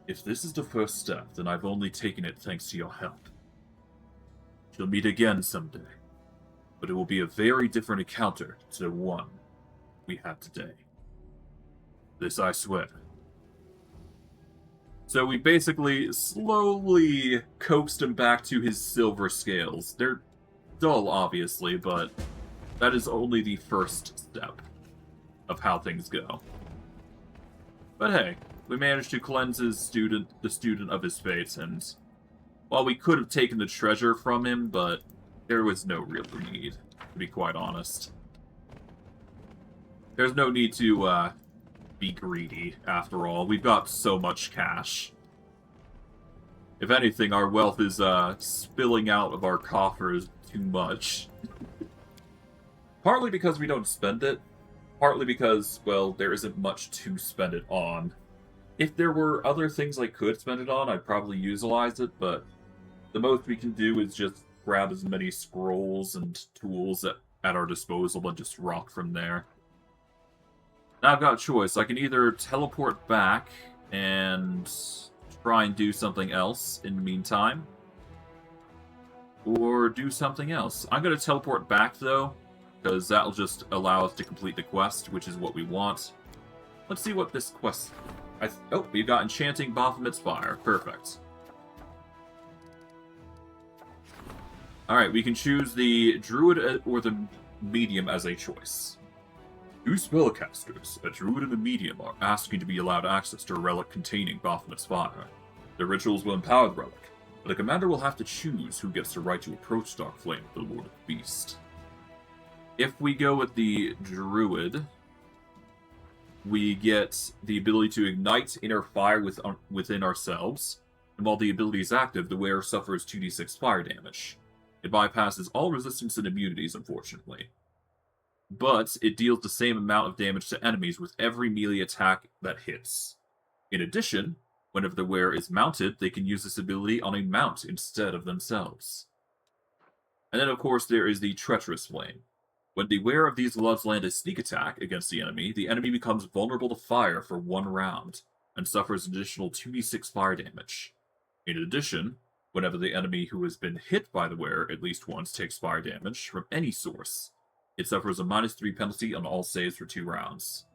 If this is the first step, then I've only taken it thanks to your help. She'll meet again someday, but it will be a very different encounter to the one we had today. This I swear. So we basically slowly coaxed him back to his silver scales. They're dull, obviously, but that is only the first step of how things go. But hey, we managed to cleanse the student of his fate, and while we could have taken the treasure from him, but there was no real need, to be quite honest. There's no need to be greedy, after all. We've got so much cash. If anything, our wealth is spilling out of our coffers too much. Partly because we don't spend it, partly because, well, there isn't much to spend it on. If there were other things I could spend it on, I'd probably utilize it, but the most we can do is just grab as many scrolls and tools at our disposal and just rock from there. Now I've got a choice. I can either teleport back and try and do something else in the meantime, or do something else. I'm going to teleport back, though, because that'll just allow us to complete the quest, which is what we want. Let's see what this quest... Oh, we've got Enchanting Baphomet's Fire. Perfect. Alright, we can choose the Druid or the Medium as a choice. Two spellcasters, a Druid and a Medium, are asking to be allowed access to a relic containing Baphomet's Fire. The rituals will empower the relic, but the commander will have to choose who gets the right to approach Darkflame, the Lord of the Beast. If we go with the Druid, we get the ability to ignite inner fire within ourselves, and while the ability is active, the wearer suffers 2d6 fire damage. It bypasses all resistance and immunities, unfortunately. But it deals the same amount of damage to enemies with every melee attack that hits. In addition, whenever the wearer is mounted, they can use this ability on a mount instead of themselves. And then, of course, there is the Treacherous Flame. When the wearer of these gloves land a sneak attack against the enemy becomes vulnerable to fire for 1 round, and suffers an additional 2d6 fire damage. In addition, whenever the enemy who has been hit by the wearer at least once takes fire damage from any source, it suffers a -3 penalty on all saves for 2 rounds.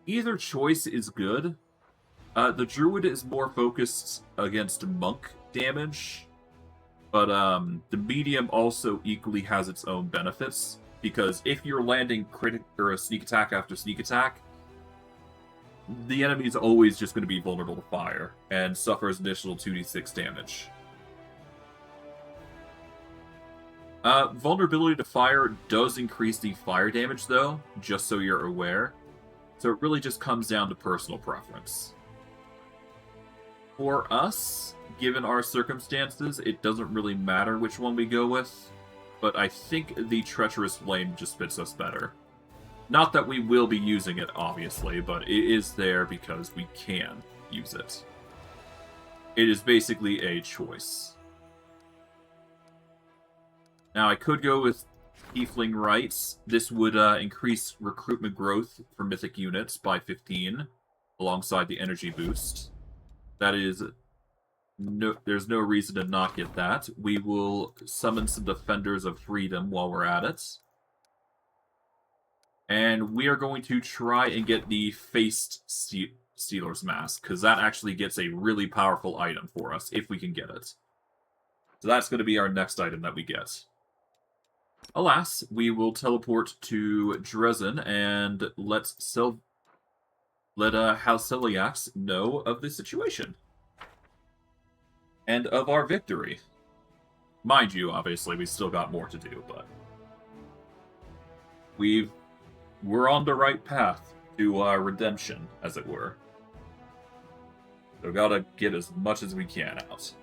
Either choice is good. The Druid is more focused against monk damage, but the Medium also equally has its own benefits, because if you're landing critic or a sneak attack after sneak attack, the enemy is always just going to be vulnerable to fire, and suffers additional 2d6 damage. Vulnerability to fire does increase the fire damage, though, just so you're aware. So it really just comes down to personal preference. For us, given our circumstances, it doesn't really matter which one we go with, but I think the Treacherous Flame just fits us better. Not that we will be using it, obviously, but it is there because we can use it. It is basically a choice. Now, I could go with Tiefling Rights. This would increase recruitment growth for mythic units by 15, alongside the energy boost. That is... there's no reason to not get that. We will summon some Defenders of Freedom while we're at it. And we are going to try and get the Faced Stealer's Mask, because that actually gets a really powerful item for us, if we can get it. So that's going to be our next item that we get. Alas, we will teleport to Dresden and let House Celiax know of the situation and of our victory. Mind you, obviously, we still got more to do, but we're on the right path to redemption, as it were. So gotta get as much as we can out.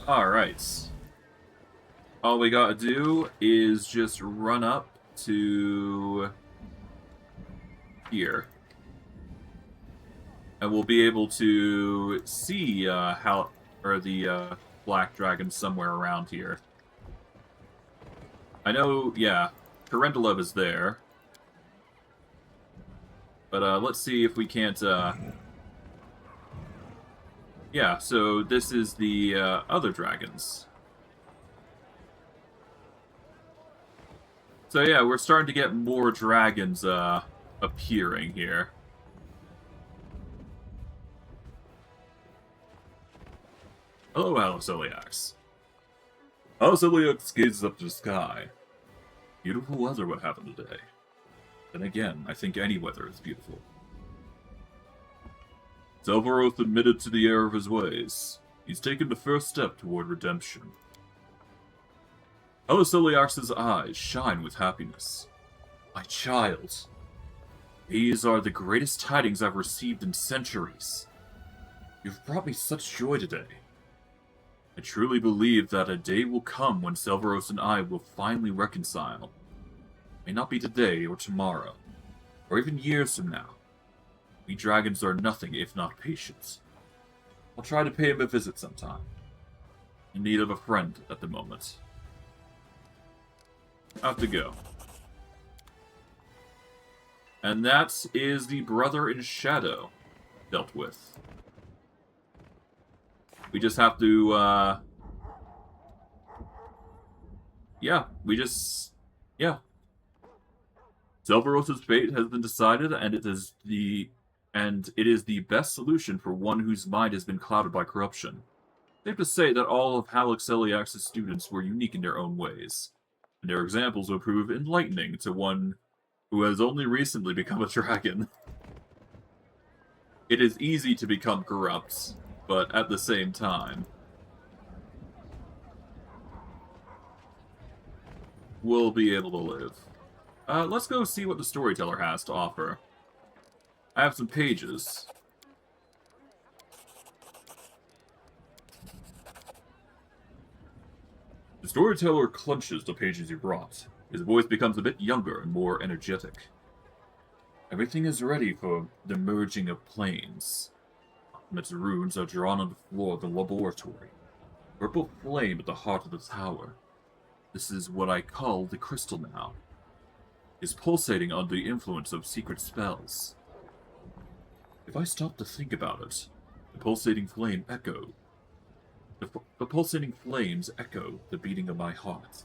Alright. All we gotta do is just run up to here. And we'll be able to see the Black Dragon somewhere around here. I know, yeah, Karendalev is there. But let's see if we can't yeah, so this is the other dragons. So yeah, we're starting to get more dragons appearing here. Hello, Celiax. Celiax gazes up to the sky. Beautiful weather would happen today. Then again, I think any weather is beautiful. Zelvaroth admitted to the error of his ways. He's taken the first step toward redemption. Celiax's eyes shine with happiness. My child, these are the greatest tidings I've received in centuries. You've brought me such joy today. I truly believe that a day will come when Zelvaroth and I will finally reconcile. It may not be today or tomorrow, or even years from now. We dragons are nothing if not patient. I'll try to pay him a visit sometime. In need of a friend at the moment. I have to go. And that is the Brother in Shadow dealt with. We just have to, yeah, yeah. Zelvaroth's fate has been decided, and it is the best solution for one whose mind has been clouded by corruption. Safe to say that all of Halleck Celiax's students were unique in their own ways, and their examples will prove enlightening to one who has only recently become a dragon. It is easy to become corrupt, but at the same time, we'll be able to live. Let's go see what the storyteller has to offer. I have some pages. The storyteller clenches the pages he brought. His voice becomes a bit younger and more energetic. Everything is ready for the merging of planes. Its runes are drawn on the floor of the laboratory. Purple flame at the heart of the tower. This is what I call the crystal now. It is pulsating under the influence of secret spells. If I stop to think about it, the pulsating flames echo the beating of my heart.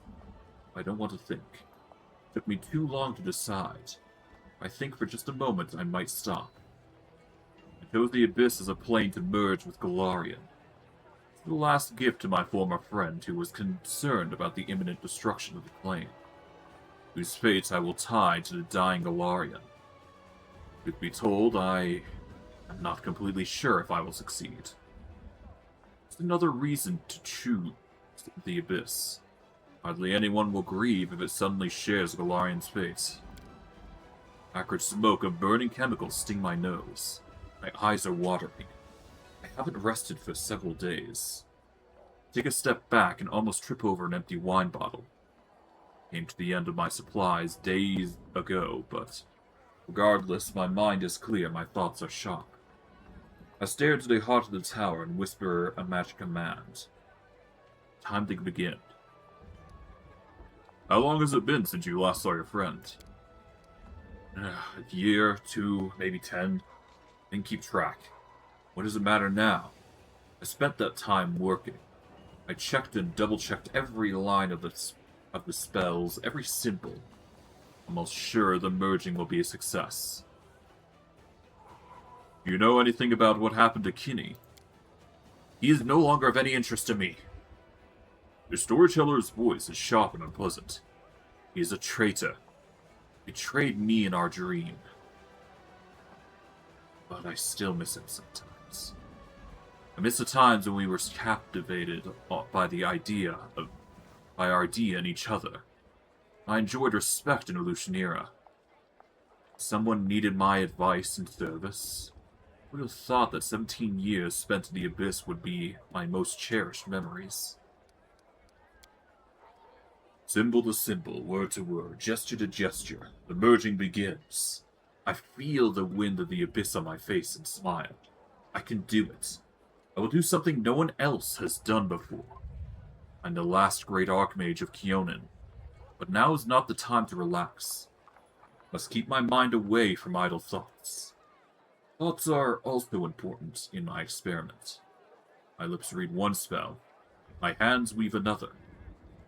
I don't want to think. It took me too long to decide. If I think for just a moment, I might stop. I chose the Abyss as a plane to merge with Golarion. It's the last gift to my former friend who was concerned about the imminent destruction of the plane, whose fates I will tie to the dying Golarion. Truth be told, I am not completely sure if I will succeed. It's another reason to choose the Abyss. Hardly anyone will grieve if it suddenly shares Golarion's fate. Acrid smoke of burning chemicals sting my nose. My eyes are watering. I haven't rested for several days. Take a step back and almost trip over an empty wine bottle. Came to the end of my supplies days ago, but regardless, my mind is clear, my thoughts are sharp. I stare into the heart of the tower and whisper a magic command. Time to begin. How long has it been since you last saw your friend? A year, 2, maybe 10. Then keep track. What does it matter now? I spent that time working. I checked and double-checked every line of the spells, every symbol. I'm almost sure the merging will be a success. Do you know anything about what happened to Kinney? He is no longer of any interest to me. The storyteller's voice is sharp and unpleasant. He is a traitor. Betrayed me in our dream. But I still miss him sometimes. I miss the times when we were captivated by our idea and each other. I enjoyed respect in Illusionera. Someone needed my advice and service. I would have thought that 17 years spent in the Abyss would be my most cherished memories. Symbol to symbol, word to word, gesture to gesture, the merging begins. I feel the wind of the Abyss on my face and smile. I can do it. I will do something no one else has done before. I'm the last great Archmage of Keonan, but now is not the time to relax. Must keep my mind away from idle thoughts. Thoughts are also important in my experiment. My lips read one spell, my hands weave another.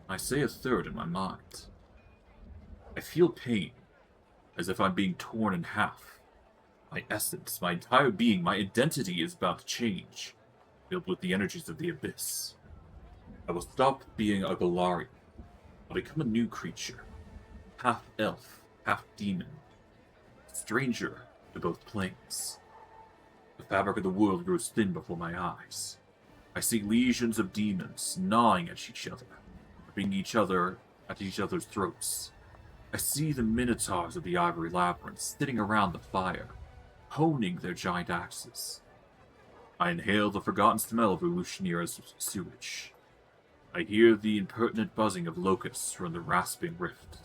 I say a third in my mind. I feel pain, as if I'm being torn in half. My essence, my entire being, my identity is about to change, filled with the energies of the Abyss. I will stop being a Golarian. I'll become a new creature, half elf, half demon, stranger to both planes. The fabric of the world grows thin before my eyes. I see legions of demons gnawing at each other, ripping each other at each other's throats. I see the minotaurs of the Ivory Labyrinth sitting around the fire, honing their giant axes. I inhale the forgotten smell of Illusionera's sewage. I hear the impertinent buzzing of locusts from the rasping rifts.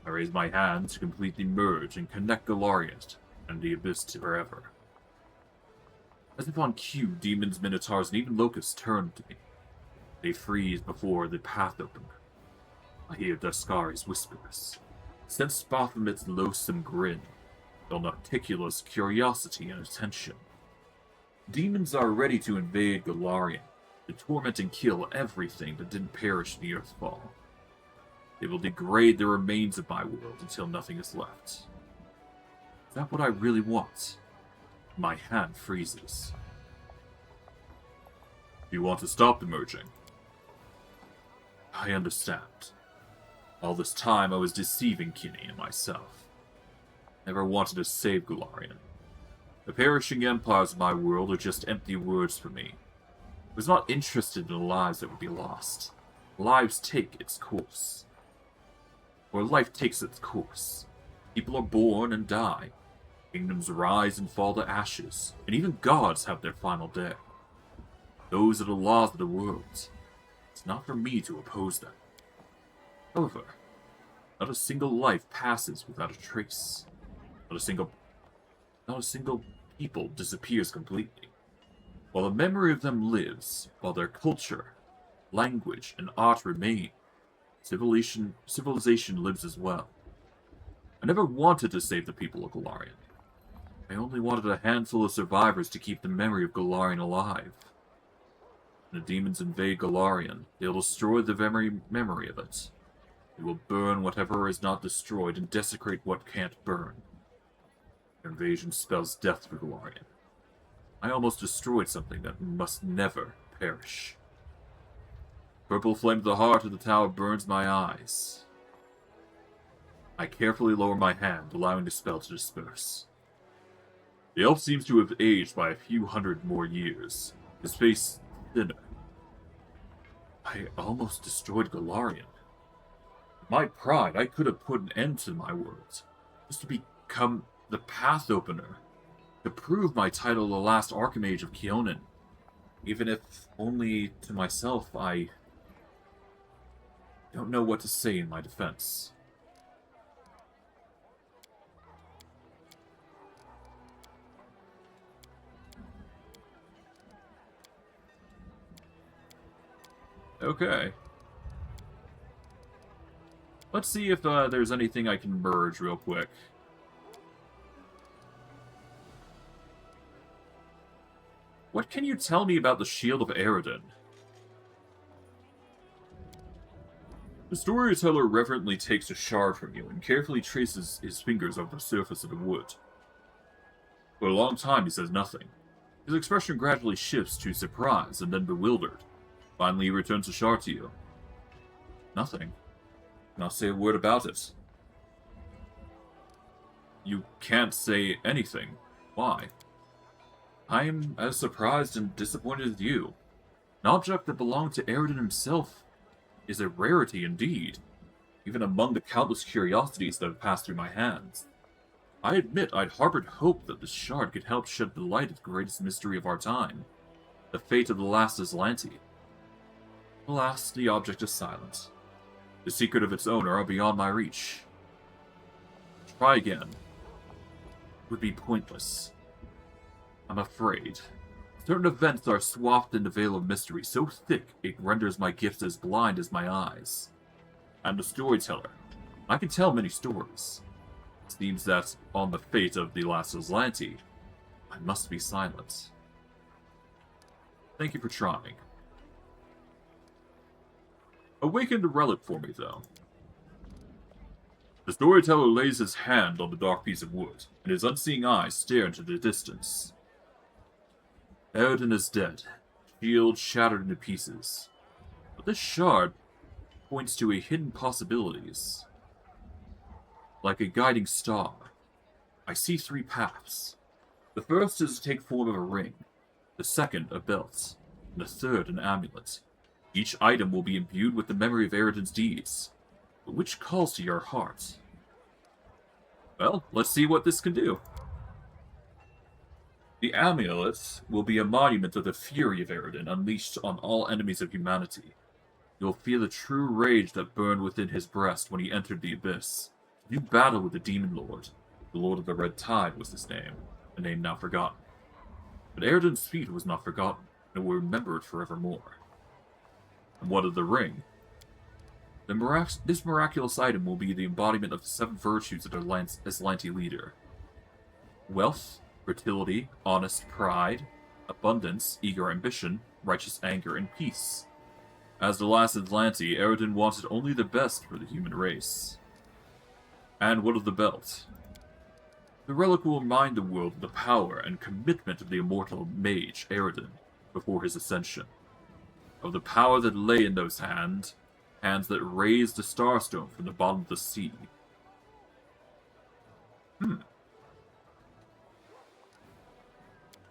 I raise my hand to completely merge and connect Golarian and the Abyss to forever. As if on cue, demons, minotaurs, and even locusts turn to me. They freeze before the path opener. I hear Daskari's whispers. Sense Baphomet's loathsome grin, Donaticulus' curiosity and attention. Demons are ready to invade Golarian, to torment and kill everything that didn't perish in the Earthfall. They will degrade the remains of my world until nothing is left. Is that what I really want? My hand freezes. You want to stop the merging? I understand. All this time I was deceiving Kinney and myself. Never wanted to save Golarian. The perishing empires of my world are just empty words for me. I was not interested in the lives that would be lost. Lives take its course. Or life takes its course. People are born and die. Kingdoms rise and fall to ashes, and even gods have their final day. Those are the laws of the world. It's not for me to oppose them. However, not a single life passes without a trace. Not a single people disappears completely. While the memory of them lives, while their culture, language, and art remain, civilization lives as well. I never wanted to save the people of Golarian. I only wanted a handful of survivors to keep the memory of Golarian alive. When the demons invade Golarian, they'll destroy the very memory of it. They will burn whatever is not destroyed and desecrate what can't burn. Their invasion spells death for Golarian. I almost destroyed something that must never perish. Purple flame of the heart of the tower burns my eyes. I carefully lower my hand, allowing the spell to disperse. The elf seems to have aged by a few hundred more years, his face thinner. I almost destroyed Golarian. My pride, I could have put an end to my words, just to become the path opener, to prove my title the last Archmage of Keonan, even if only to myself. I don't know what to say in my defense. Okay. Let's see if there's anything I can merge real quick. What can you tell me about the Shield of Eredin? The storyteller reverently takes a shard from you and carefully traces his fingers over the surface of the wood. For a long time he says nothing. His expression gradually shifts to surprise and then bewildered. Finally he returns the shard to you. Nothing. Not say a word about it. You can't say anything. Why? I am as surprised and disappointed as you. An object that belonged to Eredin himself is a rarity indeed, even among the countless curiosities that have passed through my hands. I admit I'd harbored hope that this shard could help shed the light of the greatest mystery of our time, the fate of the last Aslanti. Alas, the object is silent. The secret of its owner are beyond my reach. Try again. It would be pointless. I'm afraid. Certain events are swathed in the veil of mystery so thick it renders my gifts as blind as my eyes. I'm the storyteller. I can tell many stories. It seems that on the fate of the last Aslanti, I must be silent. Thank you for trying. Awaken the relic for me, though. The storyteller lays his hand on the dark piece of wood, and his unseeing eyes stare into the distance. Eredin is dead, shield shattered into pieces. But this shard points to a hidden possibilities. Like a guiding star, I see three paths. The first is to take form of a ring, the second a belt, and the third an amulet. Each item will be imbued with the memory of Eredin's deeds. But which calls to your heart? Well, let's see what this can do. The amulet will be a monument of the fury of Eredin unleashed on all enemies of humanity. You'll feel the true rage that burned within his breast when he entered the Abyss. You battle with the Demon Lord. The Lord of the Red Tide was his name, a name now forgotten. But Eredin's feat was not forgotten, and will remember it forevermore. And what of the ring? This miraculous item will be the embodiment of the 7 virtues of the Aslanti leader. Wealth, fertility, honest pride, abundance, eager ambition, righteous anger, and peace. As the last Aslanti, Eredin wanted only the best for the human race. And what of the belt? The relic will remind the world of the power and commitment of the immortal mage, Eredin, before his ascension. Of the power that lay in those hands that raised the Starstone from the bottom of the sea.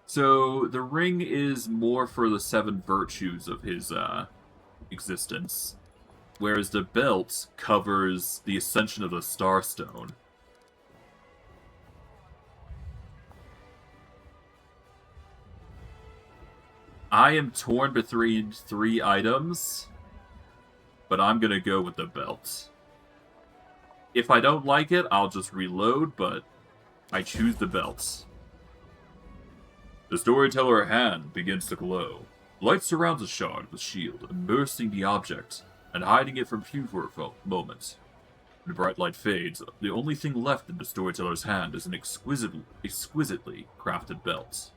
So, the ring is more for the 7 virtues of his existence, whereas the belt covers the ascension of the Starstone. I am torn between 3 items, but I'm gonna go with the belt. If I don't like it, I'll just reload, but I choose the belt. The storyteller hand begins to glow. Light surrounds the shard of the shield, immersing the object and hiding it from view for a moment. When the bright light fades, the only thing left in the storyteller's hand is an exquisitely crafted belt.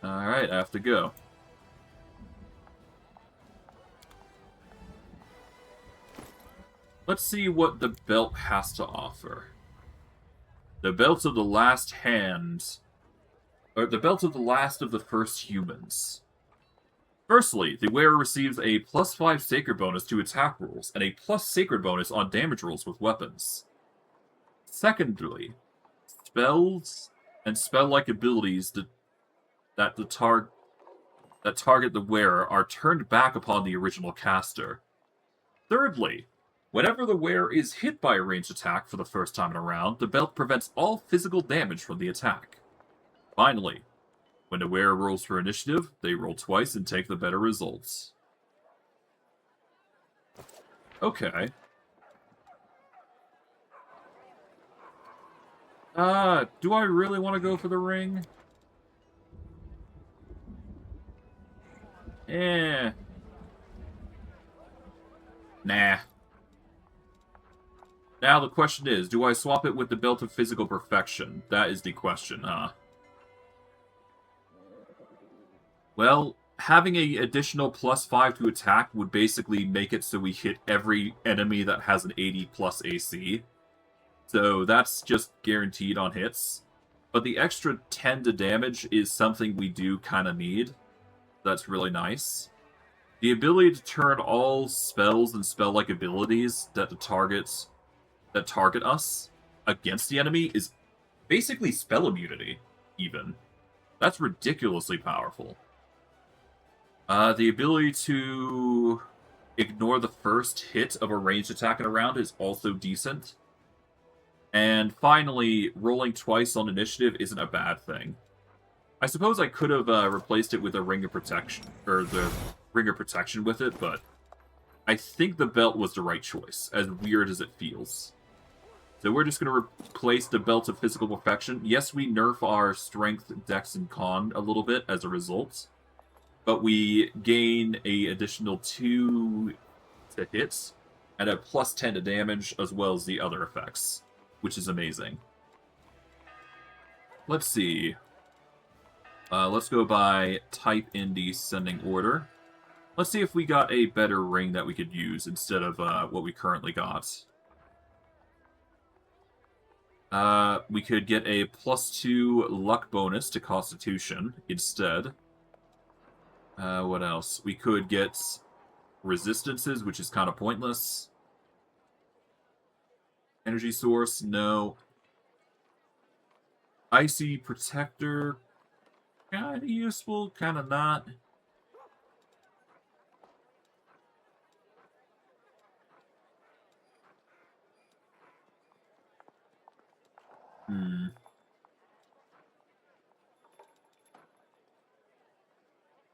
Alright, I have to go. Let's see what the belt has to offer. The belt of the last hand... Or the belt of the last of the first humans. Firstly, the wearer receives a +5 sacred bonus to attack rolls, and a plus sacred bonus on damage rolls with weapons. Secondly, spells and spell-like abilities that target the wearer are turned back upon the original caster. Thirdly, whenever the wearer is hit by a ranged attack for the first time in a round, the belt prevents all physical damage from the attack. Finally, when the wearer rolls for initiative, they roll twice and take the better results. Okay. Do I really want to go for the ring? Nah. Now the question is, do I swap it with the Belt of Physical Perfection? That is the question, huh? Well, having an additional +5 to attack would basically make it so we hit every enemy that has an 80 plus AC. So that's just guaranteed on hits. But the extra 10 to damage is something we do kind of need. That's really nice. The ability to turn all spells and spell-like abilities that target us against the enemy is basically spell immunity, even. That's ridiculously powerful. The ability to ignore the first hit of a ranged attack in a round is also decent. And finally, rolling twice on initiative isn't a bad thing. I suppose I could have replaced it with a Ring of Protection, or the Ring of Protection with it, but I think the belt was the right choice, as weird as it feels. So we're just going to replace the Belt of Physical Perfection. Yes, we nerf our Strength, Dex, and Con a little bit as a result, but we gain a additional 2 to hits and a +10 to damage, as well as the other effects, which is amazing. Let's see. Let's go by type in descending order. Let's see if we got a better ring that we could use instead of what we currently got. We could get a +2 luck bonus to Constitution instead. What else? We could get resistances, which is kind of pointless. Energy source, no. Icy Protector, kind of useful, kind of not.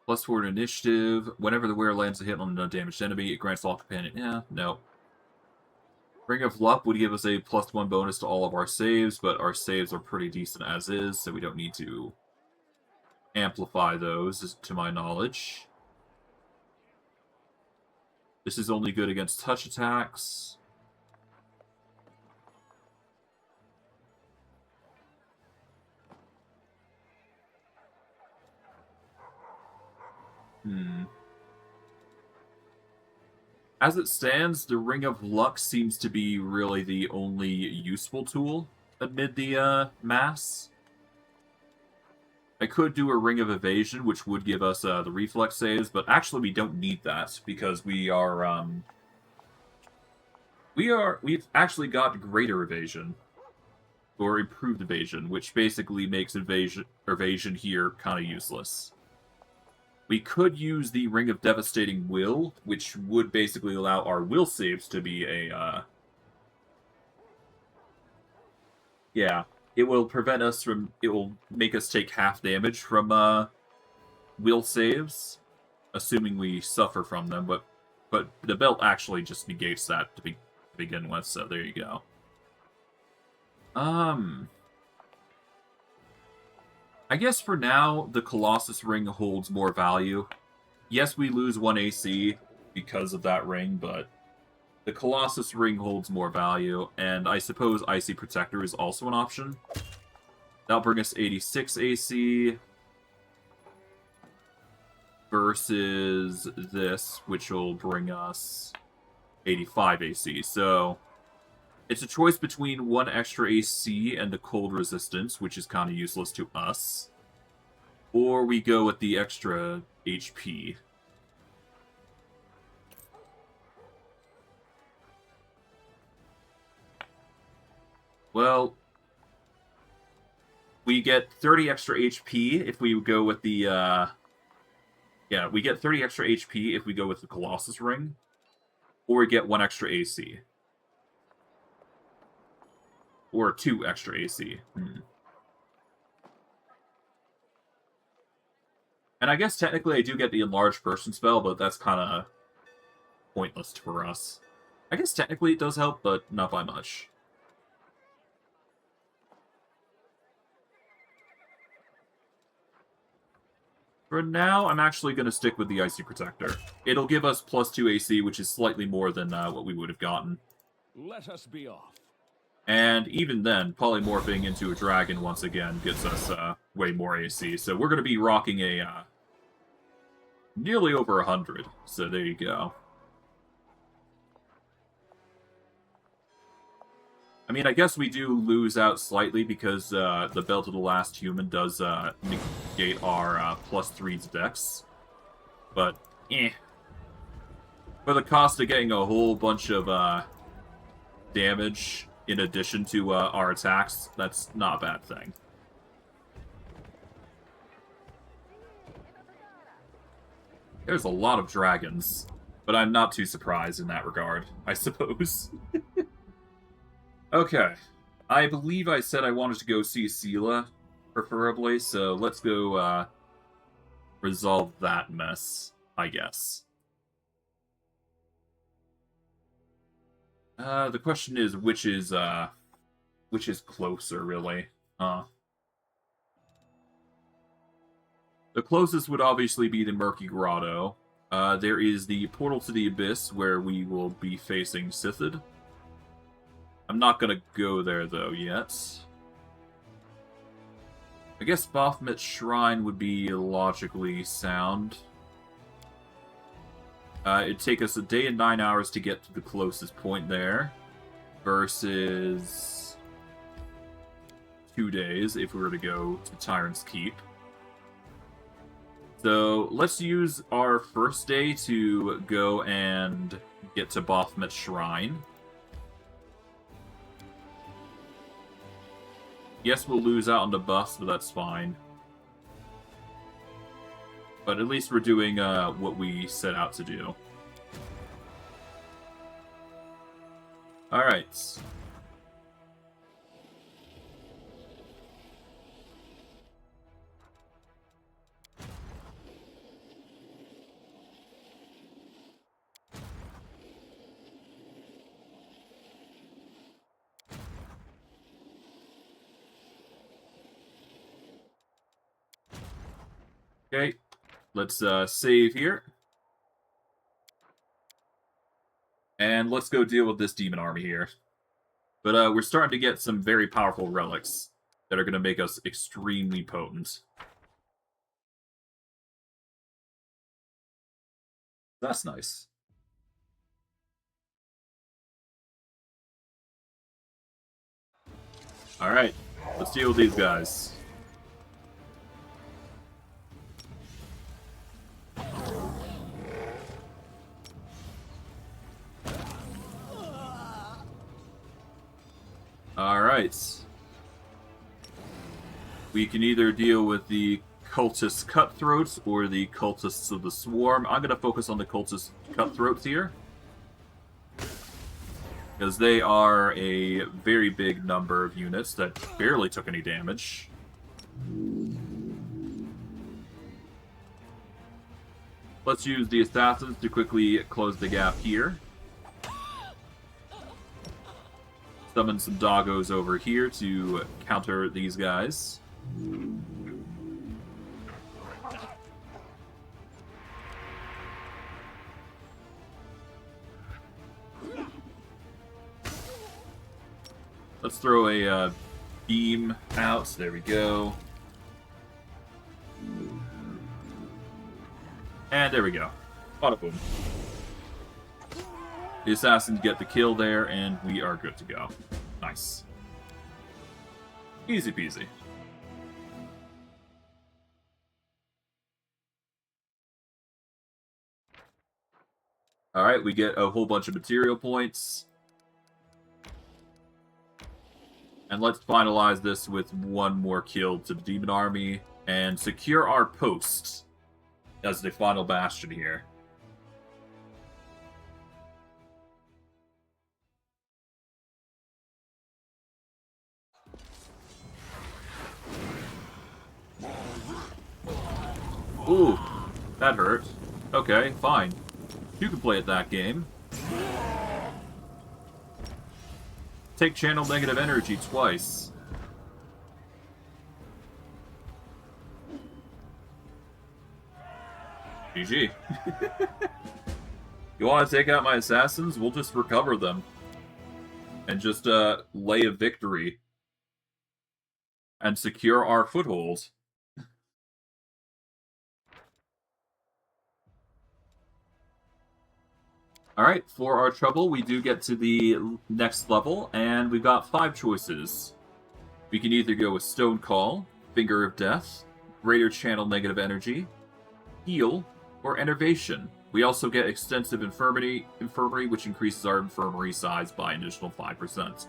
+4 initiative. Whenever the wearer lands a hit on an undamaged enemy, it grants all companion. Yeah, no. Ring of Luck would give us a +1 bonus to all of our saves, but our saves are pretty decent as is, so we don't need to amplify those, to my knowledge. This is only good against touch attacks. As it stands, the Ring of Luck seems to be really the only useful tool amid the mass. I could do a Ring of Evasion, which would give us the reflex saves, but actually we don't need that because we've actually got greater evasion or improved evasion, which basically makes evasion here kind of useless. We could use the Ring of Devastating Will, which would basically allow our will saves to be a, yeah, it will prevent us from, it will make us take half damage from, will saves, assuming we suffer from them, but the belt actually just negates that to begin with, so there you go. I guess for now, the Colossus Ring holds more value. Yes, we lose 1 AC because of that ring, but the Colossus Ring holds more value, and I suppose Icy Protector is also an option. That'll bring us 86 AC versus this, which will bring us 85 AC. So it's a choice between 1 extra AC and the cold resistance, which is kind of useless to us. Or we go with the extra HP. Well, we get 30 extra HP if we go with the, yeah, we get 30 extra HP if we go with the Colossus Ring. Or we get 1 extra AC. Or 2 extra AC. And I guess technically I do get the Enlarged Person spell, but that's kind of pointless for us. I guess technically it does help, but not by much. For now, I'm actually going to stick with the Icy Protector. It'll give us +2 AC, which is slightly more than what we would have gotten. Let us be off. And even then, polymorphing into a dragon once again gets us way more AC. So we're going to be rocking a nearly over 100. So there you go. I mean, I guess we do lose out slightly because the Belt of the Last Human does negate our +3 to Dex. But, eh. For the cost of getting a whole bunch of damage in addition to our attacks, that's not a bad thing. There's a lot of dragons, but I'm not too surprised in that regard, I suppose. Okay, I believe I said I wanted to go see Seelah, preferably, so let's go resolve that mess, I guess. The question is, which is closer, really? The closest would obviously be the Murky Grotto. There is the Portal to the Abyss, where we will be facing Sithid. I'm not gonna go there, though, yet. I guess Baphomet's Shrine would be logically sound. It'd take us a day and 9 hours to get to the closest point there, versus 2 days if we were to go to Tyrant's Keep. So let's use our first day to go and get to Baphomet's Shrine. Yes, we'll lose out on the buffs, but that's fine. But at least we're doing what we set out to do. Alright. Okay, let's save here. And let's go deal with this demon army here. But we're starting to get some very powerful relics that are going to make us extremely potent. That's nice. Alright, let's deal with these guys. Alright. We can either deal with the cultist cutthroats or the cultists of the swarm. I'm going to focus on the cultist cutthroats here, because they are a very big number of units that barely took any damage. Let's use the assassins to quickly close the gap here. Summon some doggos over here to counter these guys. Let's throw a beam out. There we go. And there we go. Bada boom. The assassins get the kill there, and we are good to go. Nice. Easy peasy. Alright, we get a whole bunch of material points. And let's finalize this with one more kill to the demon army, and secure our post as the final bastion here. Ooh, that hurt. Okay, fine. You can play at that game. Take channel negative energy twice. GG. You want to take out my assassins? We'll just recover them. And just lay a victory. And secure our foothold. Alright, for our trouble, we do get to the next level, and we've got 5 choices. We can either go with Stone Call, Finger of Death, Greater Channel Negative Energy, Heal, or Enervation. We also get Extensive Infirmary, which increases our infirmary size by an additional 5%.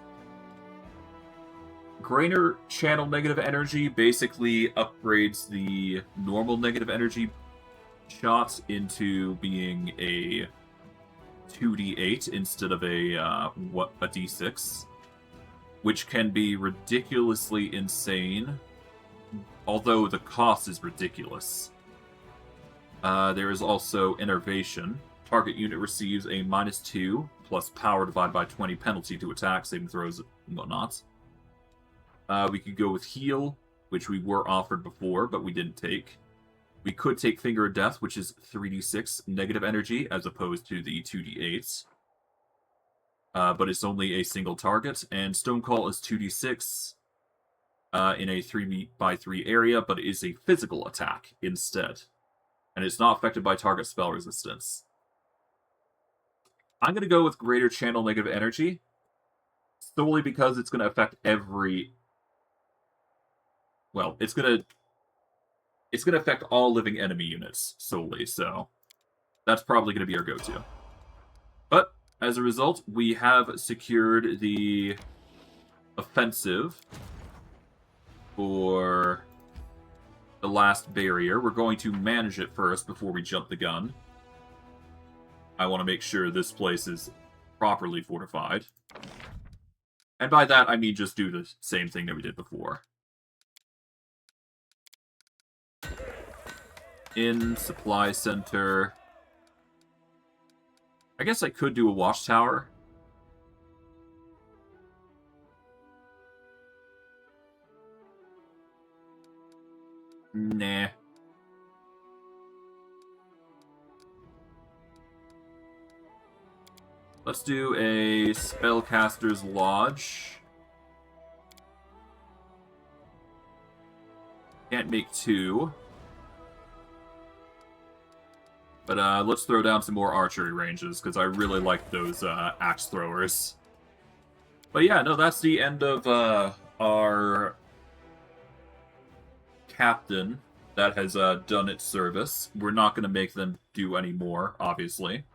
Greater Channel Negative Energy basically upgrades the normal negative energy shots into being a 2d8 instead of a d6, which can be ridiculously insane, although the cost is ridiculous. There is also Enervation. Target unit receives a -2 plus power divided by 20 penalty to attack, saving throws, and whatnot. We could go with Heal, which we were offered before, but we didn't take. We could take Finger of Death, which is 3d6 negative energy, as opposed to the 2d8s. But it's only a single target. And Stone Call is 2d6 in a 3x3 area, but it is a physical attack instead. And it's not affected by target spell resistance. I'm going to go with Greater Channel Negative Energy, solely because it's going to affect every... Well, it's going to affect all living enemy units solely, so that's probably going to be our go-to. But, as a result, we have secured the offensive for the last barrier. We're going to manage it first before we jump the gun. I want to make sure this place is properly fortified. And by that, I mean just do the same thing that we did before. In Supply Center. I guess I could do a watchtower. Nah. Let's do a Spellcaster's Lodge. Can't make 2. But let's throw down some more archery ranges, because I really like those axe throwers. But yeah, no, that's the end of our captain that has done its service. We're not going to make them do any more, obviously.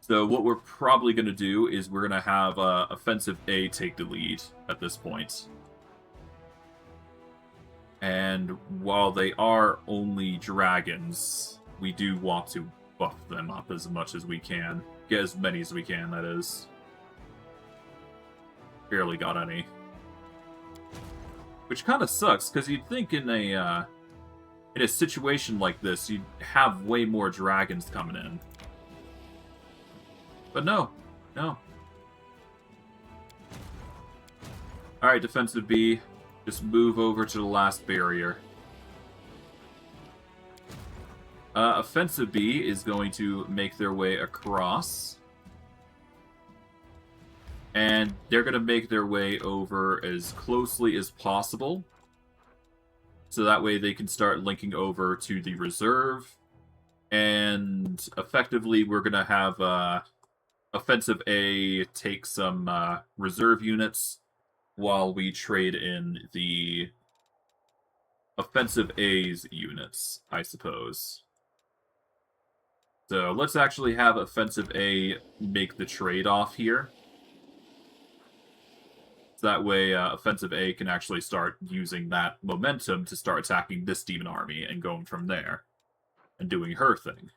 So what we're probably going to do is we're going to have Offensive A take the lead at this point. And while they are only dragons, we do want to buff them up as much as we can. Get as many as we can, that is. Barely got any. Which kind of sucks, because you'd think in a situation like this, you'd have way more dragons coming in. But no. No. Alright, Defensive B. Just move over to the last barrier. Offensive B is going to make their way across. And they're going to make their way over as closely as possible. So that way they can start linking over to the reserve. And effectively we're going to have Offensive A take some reserve units while we trade in the Offensive A's units, I suppose. So let's actually have Offensive A make the trade-off here. So that way Offensive A can actually start using that momentum to start attacking this demon army and going from there. And doing her thing.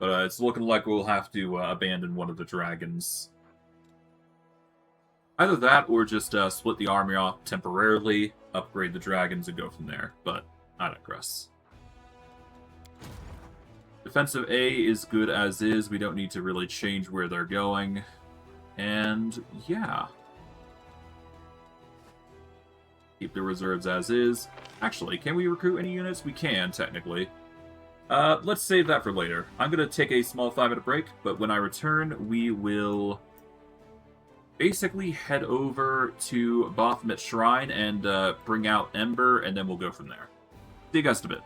But it's looking like we'll have to abandon one of the dragons. Either that or just split the army off temporarily, upgrade the dragons, and go from there. But I digress. Defensive A is good as is. We don't need to really change where they're going. And yeah. Keep the reserves as is. Actually, can we recruit any units? We can, technically. Let's save that for later. I'm going to take a small 5-minute break, but when I return, we will basically head over to Baphomet Shrine and bring out Ember, and then we'll go from there. See you guys in a bit.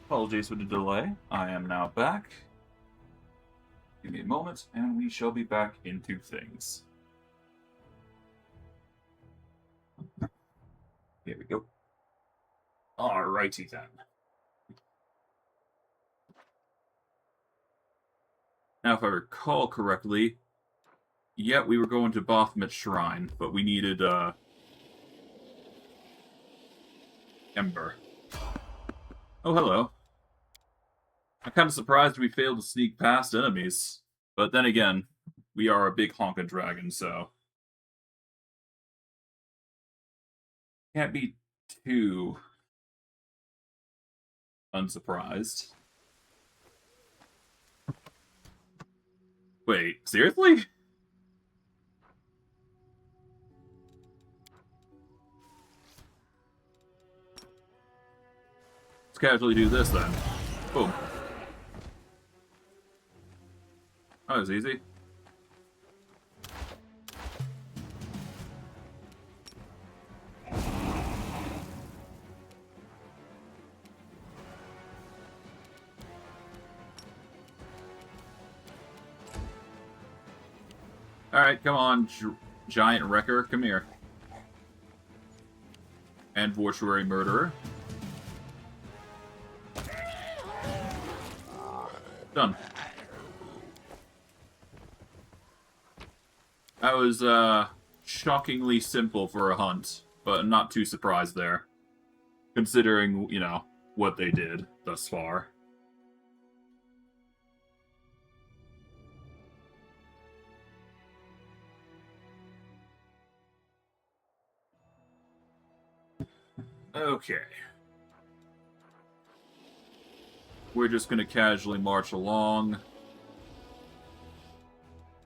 Apologies for the delay. I am now back. Give me a moment, and we shall be back into things. Here we go. Alrighty then. Now, if I recall correctly, yeah, we were going to Baphomet's Shrine, but we needed, Ember. Oh, hello. I'm kind of surprised we failed to sneak past enemies. But then again, we are a big honkin' dragon, so... can't be too unsurprised. Wait, seriously? Let's casually do this then. Boom. That was easy. Alright, come on, Giant Wrecker, come here. And Mortuary Murderer. Done. That was, shockingly simple for a hunt, but I'm not too surprised there. Considering, you know, what they did thus far. Okay. We're just gonna casually march along.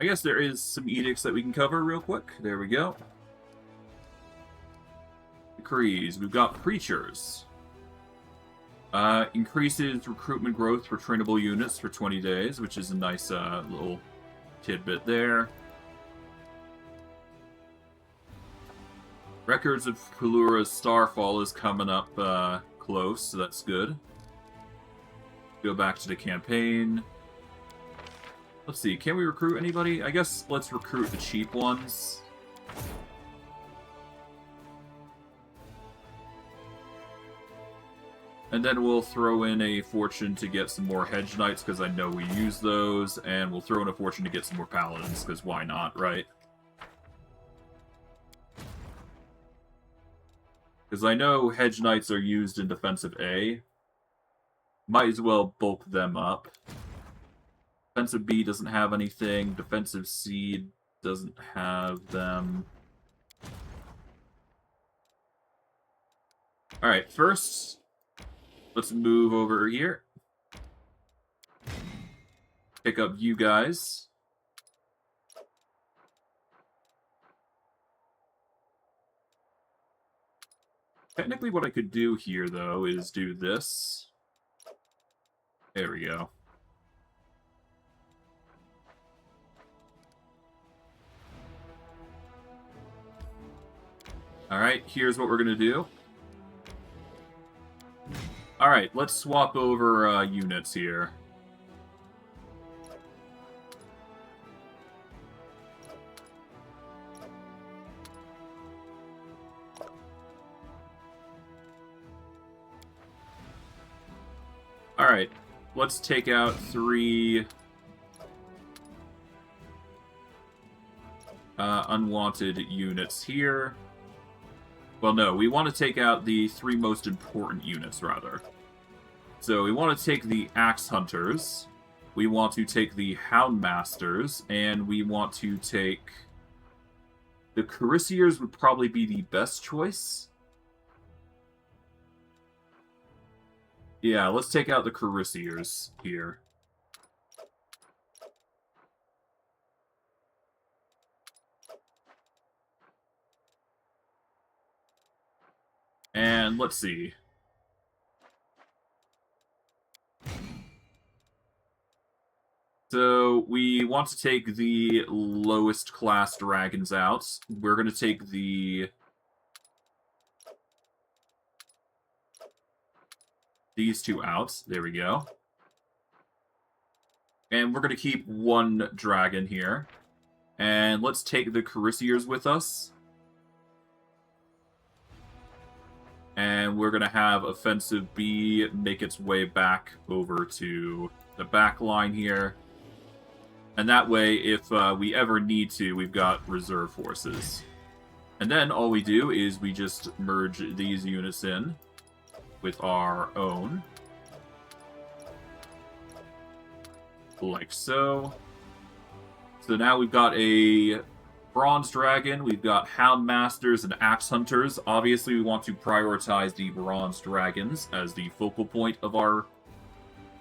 I guess there is some edicts that we can cover real quick. There we go. Decrees. We've got Preachers. Increases recruitment growth for trainable units for 20 days, which is a nice little tidbit there. Records of Pelura's Starfall is coming up close, so that's good. Go back to the campaign. Let's see, can we recruit anybody? I guess let's recruit the cheap ones. And then we'll throw in a fortune to get some more Hedge Knights, because I know we use those. And we'll throw in a fortune to get some more Paladins, because why not, right? Because I know Hedge Knights are used in Defensive A. Might as well bulk them up. Defensive B doesn't have anything. Defensive C doesn't have them. Alright, first, let's move over here. Pick up you guys. Technically what I could do here, though, is do this. There we go. Alright, here's what we're gonna do. Alright, let's swap over units here. Alright, let's take out 3 unwanted units here. Well, no, we want to take out the 3 most important units, rather. So we want to take the Axe Hunters, we want to take the Houndmasters, and we want to take... the Carissiers would probably be the best choice. Yeah, let's take out the Carissiers here. And let's see. So we want to take the lowest class dragons out. We're going to take the... these two out. There we go. And we're going to keep one dragon here. And let's take the Carissiers with us. And we're going to have Offensive B make its way back over to the back line here. And that way, if we ever need to, we've got reserve forces. And then all we do is we just merge these units in with our own. Like so. So now we've got a Bronze Dragon, we've got Hound Masters and Axe Hunters. Obviously, we want to prioritize the Bronze Dragons as the focal point of our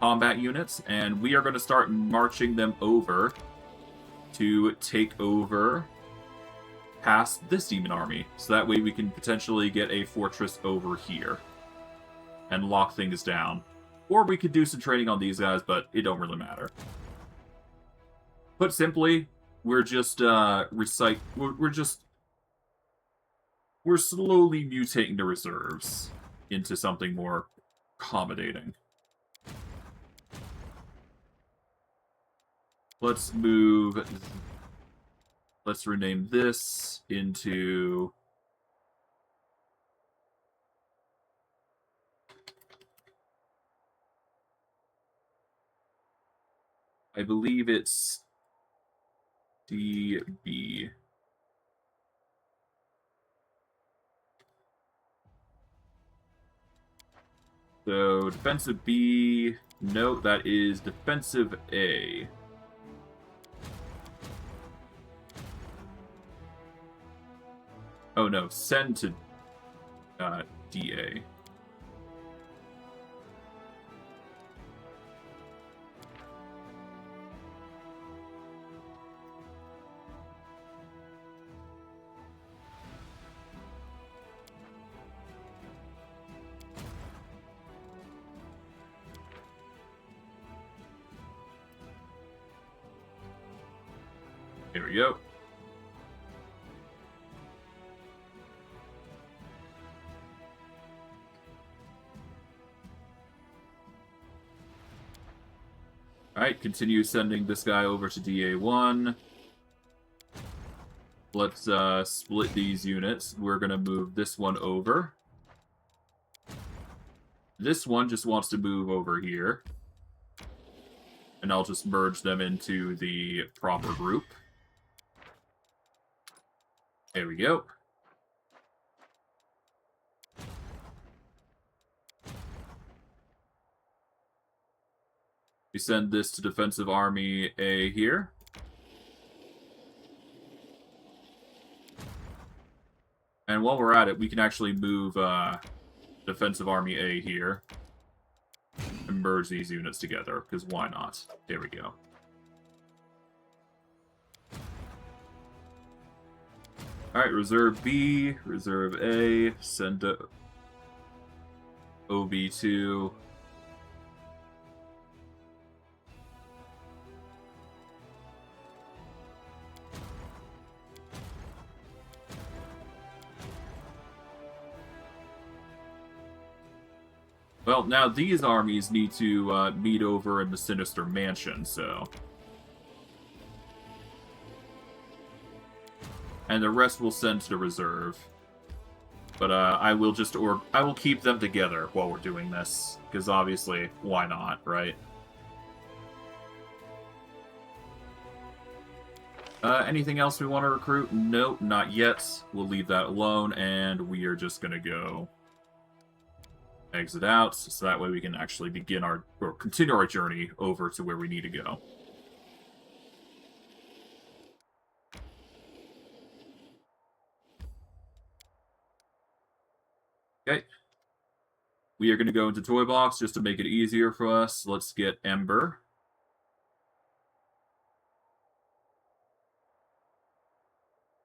combat units, and we are going to start marching them over to take over past this demon army. So that way we can potentially get a fortress over here and lock things down. Or we could do some training on these guys, but it don't really matter. Put simply, we're just we're slowly mutating the reserves into something more accommodating. Let's rename this into I believe it's DB. So defensive B, no, that is defensive A. Oh no, send to DA. Here we go. Alright, continue sending this guy over to DA1. Let's split these units. We're going to move this one over. This one just wants to move over here. And I'll just merge them into the proper group. There we go. We send this to Defensive Army A here. And while we're at it, we can actually move Defensive Army A here. And merge these units together, because why not? There we go. Alright, Reserve B, Reserve A, send to OB2. Well, now these armies need to meet over in the Sinister Mansion, so... And the rest will send to the reserve. But I will keep them together while we're doing this. Because obviously, why not, right? Anything else we want to recruit? Nope, not yet. We'll leave that alone, and we are just gonna go exit out, so that way we can actually begin or continue our journey over to where we need to go. Okay. We are going to go into Toy Box just to make it easier for us. Let's get Ember.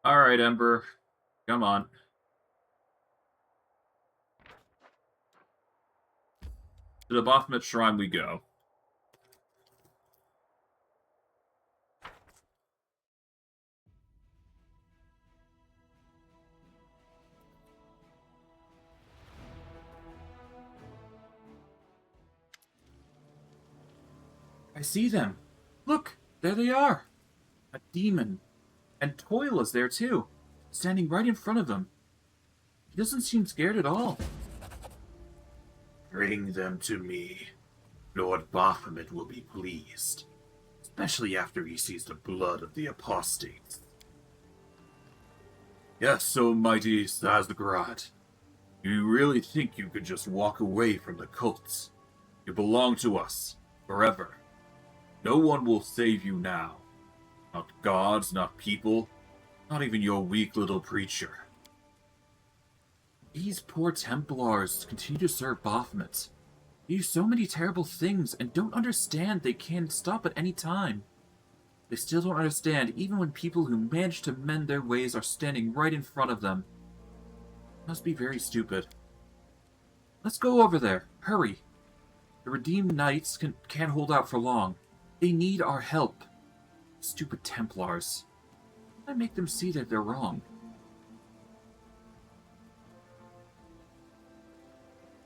Alright, Ember. Come on. To the Baphomet Shrine we go. I see them. Look, there they are. A demon. And Toilah's there too, standing right in front of them. He doesn't seem scared at all. Bring them to me. Lord Baphomet will be pleased, especially after he sees the blood of the apostates. Yes, almighty Sazgrad. You really think you could just walk away from the cults? You belong to us, forever. No one will save you now. Not gods, not people, not even your weak little preacher. These poor Templars continue to serve Baphomet. They do so many terrible things and don't understand they can stop at any time. They still don't understand even when people who manage to mend their ways are standing right in front of them. Must be very stupid. Let's go over there. Hurry. The Redeemed Knights can't hold out for long. They need our help. Stupid Templars. I make them see that they're wrong.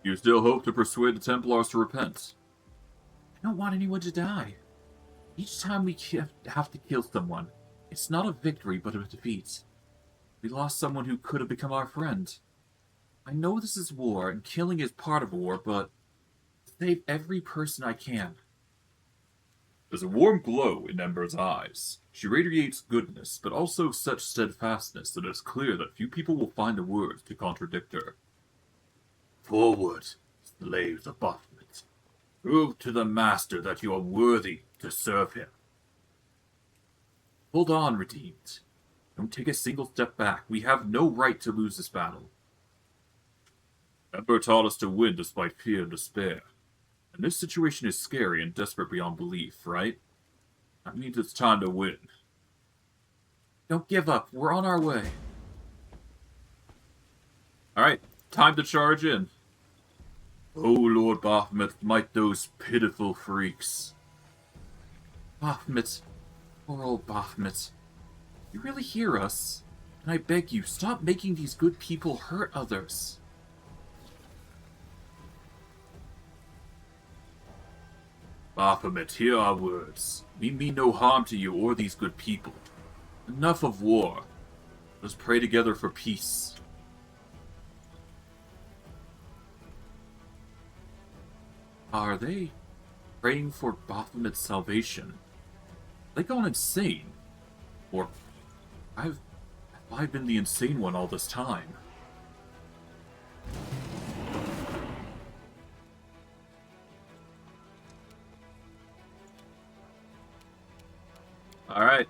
You still hope to persuade the Templars to repent? I don't want anyone to die. Each time we have to kill someone, it's not a victory but a defeat. We lost someone who could have become our friend. I know this is war, and killing is part of war, but save every person I can. There's a warm glow in Ember's eyes. She radiates goodness, but also such steadfastness that it's clear that few people will find the words to contradict her. Forward, slaves of Baphomet. Prove to the Master that you are worthy to serve him. Hold on, Redeemed. Don't take a single step back. We have no right to lose this battle. Ember taught us to win despite fear and despair. And this situation is scary and desperate beyond belief, right? That means it's time to win. Don't give up. We're on our way. Alright, time to charge in. Oh, Lord Baphomet, might those pitiful freaks. Baphomet. Poor old Baphomet. You really hear us? And I beg you, stop making these good people hurt others. Baphomet, hear our words. We mean no harm to you or these good people. Enough of war. Let's pray together for peace. Are they praying for Baphomet's salvation? They gone insane? Or have I been the insane one all this time? Alright.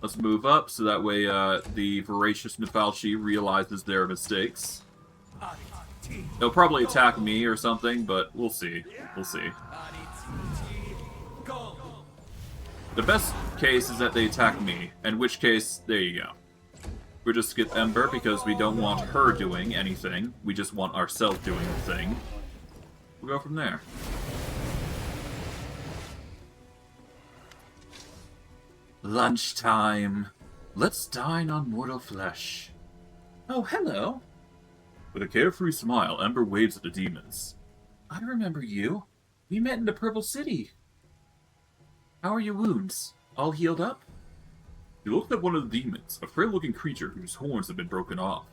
Let's move up so that way the voracious Nefalchi realizes their mistakes. They'll probably attack me or something, but we'll see. We'll see. The best case is that they attack me, in which case, there you go. We'll just skip Ember because we don't want her doing anything. We just want ourselves doing the thing. We'll go from there. Lunchtime. Let's dine on mortal flesh. Oh, hello. With a carefree smile, Ember waves at the demons. I remember you. We met in the Purple City. How are your wounds? All healed up? He looked at one of the demons, a frail-looking creature whose horns had been broken off.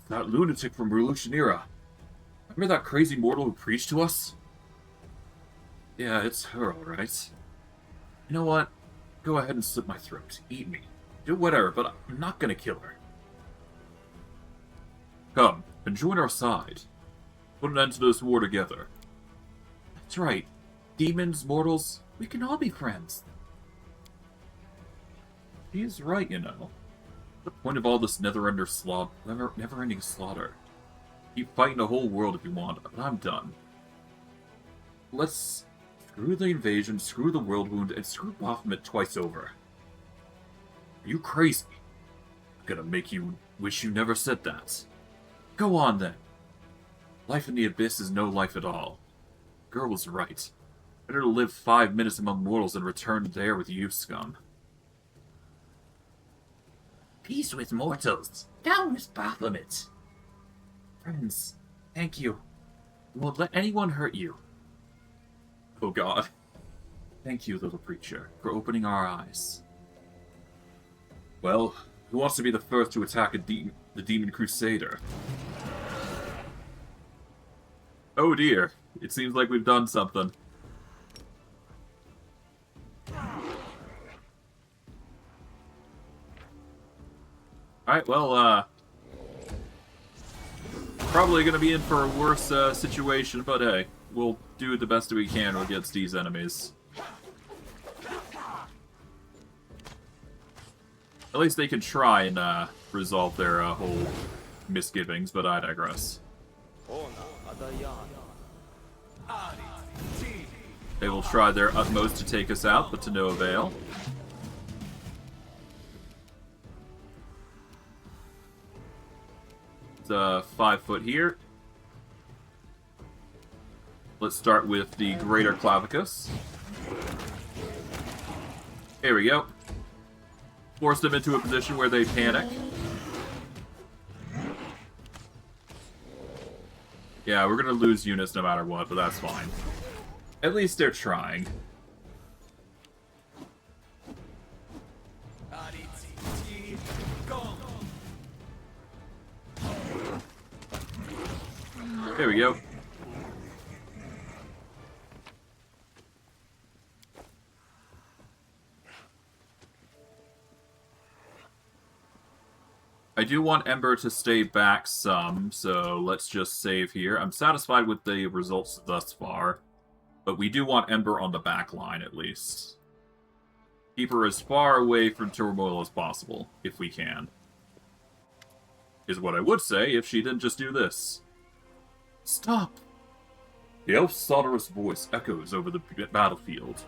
That lunatic from Revolutionira. Remember that crazy mortal who preached to us? Yeah, it's her, alright. You know what? Go ahead and slit my throat. Eat me. Do whatever, but I'm not gonna kill her. Come, and join our side. Put an end to this war together. That's right. Demons, mortals, we can all be friends. He is right, you know. The point of all this never-ending slaughter. Keep fighting the whole world if you want, but I'm done. Let's screw the invasion, screw the world wound, and screw Baphomet twice over. Are you crazy? I'm gonna make you wish you never said that. Go on then. Life in the Abyss is no life at all. Girl was right. Better to live 5 minutes among mortals than return there with you, scum. Peace with mortals. Down with Baphomet. Friends, thank you. We won't let anyone hurt you. Oh god. Thank you, little preacher, for opening our eyes. Well, who wants to be the first to attack the Demon Crusader? Oh dear. It seems like we've done something. Alright, well, probably gonna be in for a worse situation, but hey, we'll do the best that we can against these enemies. At least they can try and resolve their whole misgivings, but I digress. They will try their utmost to take us out, but to no avail. It's 5 foot here. Let's start with the Greater Clavicus. Here we go. Force them into a position where they panic. Yeah, we're gonna lose units no matter what, but that's fine. At least they're trying. There we go. I do want Ember to stay back some, so let's just save here. I'm satisfied with the results thus far, but we do want Ember on the back line at least. Keep her as far away from turmoil as possible, if we can. Is what I would say if she didn't just do this. Stop! The elf's sonorous voice echoes over the battlefield.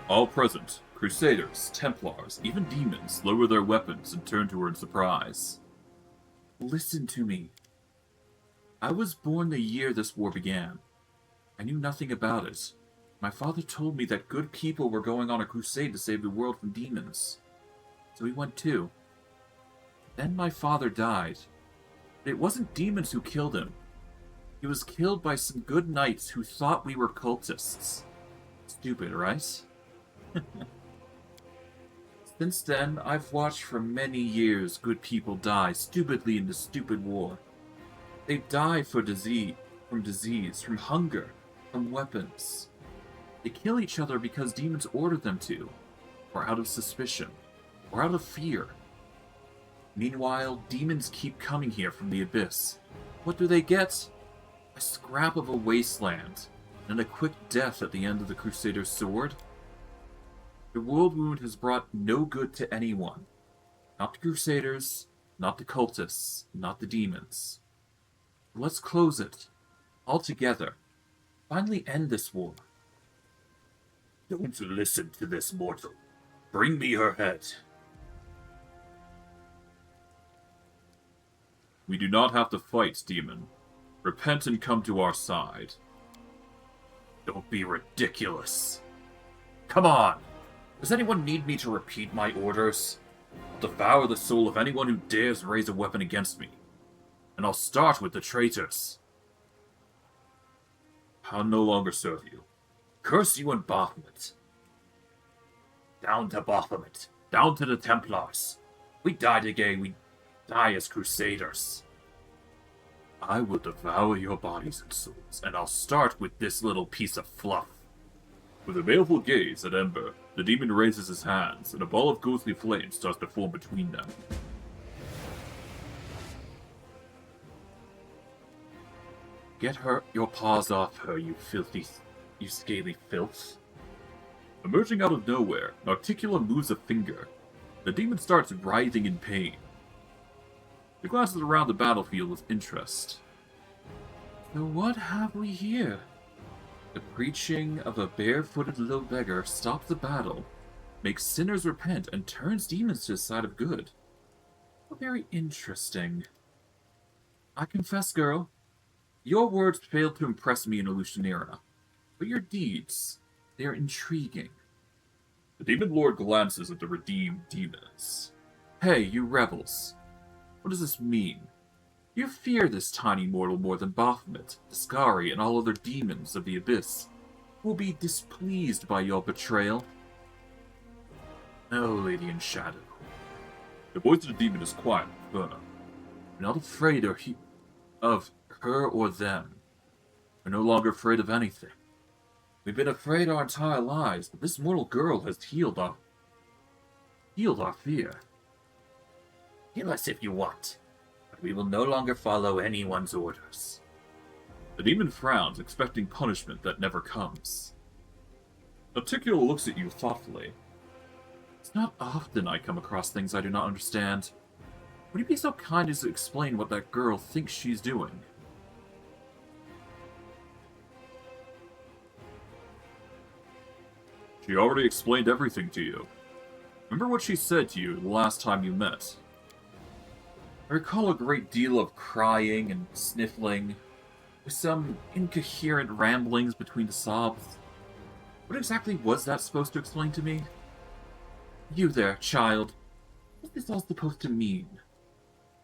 All present, Crusaders, Templars, even demons, lower their weapons and turn toward surprise. Listen to me. I was born the year this war began. I knew nothing about it. My father told me that good people were going on a crusade to save the world from demons. So we went too. Then my father died. But it wasn't demons who killed him. He was killed by some good knights who thought we were cultists. Stupid, right? Since then, I've watched for many years good people die stupidly in the stupid war. They die from disease, from hunger, from weapons. They kill each other because demons order them to, or out of suspicion, or out of fear. Meanwhile, demons keep coming here from the abyss. What do they get? A scrap of a wasteland, and a quick death at the end of the Crusader's sword. The world wound has brought no good to anyone. Not the Crusaders, not the cultists, not the demons. Let's close it. All together. Finally end this war. Don't listen to this mortal. Bring me her head. We do not have to fight, demon. Repent and come to our side. Don't be ridiculous. Come on! Does anyone need me to repeat my orders? I'll devour the soul of anyone who dares raise a weapon against me. And I'll start with the traitors. I'll no longer serve you. Curse you and Baphomet. Down to Baphomet. Down to the Templars. We die today, we die as Crusaders. I will devour your bodies and souls, and I'll start with this little piece of fluff. With a baleful gaze at Ember, the demon raises his hands, and a ball of ghostly flame starts to form between them. Get your paws off her, you scaly filth. Emerging out of nowhere, Nocticula moves a finger. The demon starts writhing in pain. He glances around the battlefield with interest. So what have we here? The preaching of a barefooted little beggar stops the battle, makes sinners repent, and turns demons to the side of good. Very interesting. I confess, girl, your words failed to impress me in Illusionera, but your deeds, They are intriguing. The Demon Lord glances at the redeemed demons. Hey, you rebels. What does this mean? You fear this tiny mortal more than Baphomet, Discari, and all other demons of the Abyss, who will be displeased by your betrayal. No, Lady in Shadow. The voice of the demon is quiet, firm. We're not afraid of her or them. We're no longer afraid of anything. We've been afraid our entire lives, but this mortal girl has healed our fear. Kill us if you want, but we will no longer follow anyone's orders. The demon frowns, expecting punishment that never comes. Articuno looks at you thoughtfully. It's not often I come across things I do not understand. Would you be so kind as to explain what that girl thinks she's doing? She already explained everything to you. Remember what she said to you the last time you met? I recall a great deal of crying and sniffling, with some incoherent ramblings between the sobs. What exactly was that supposed to explain to me? You there, child. What is this all supposed to mean?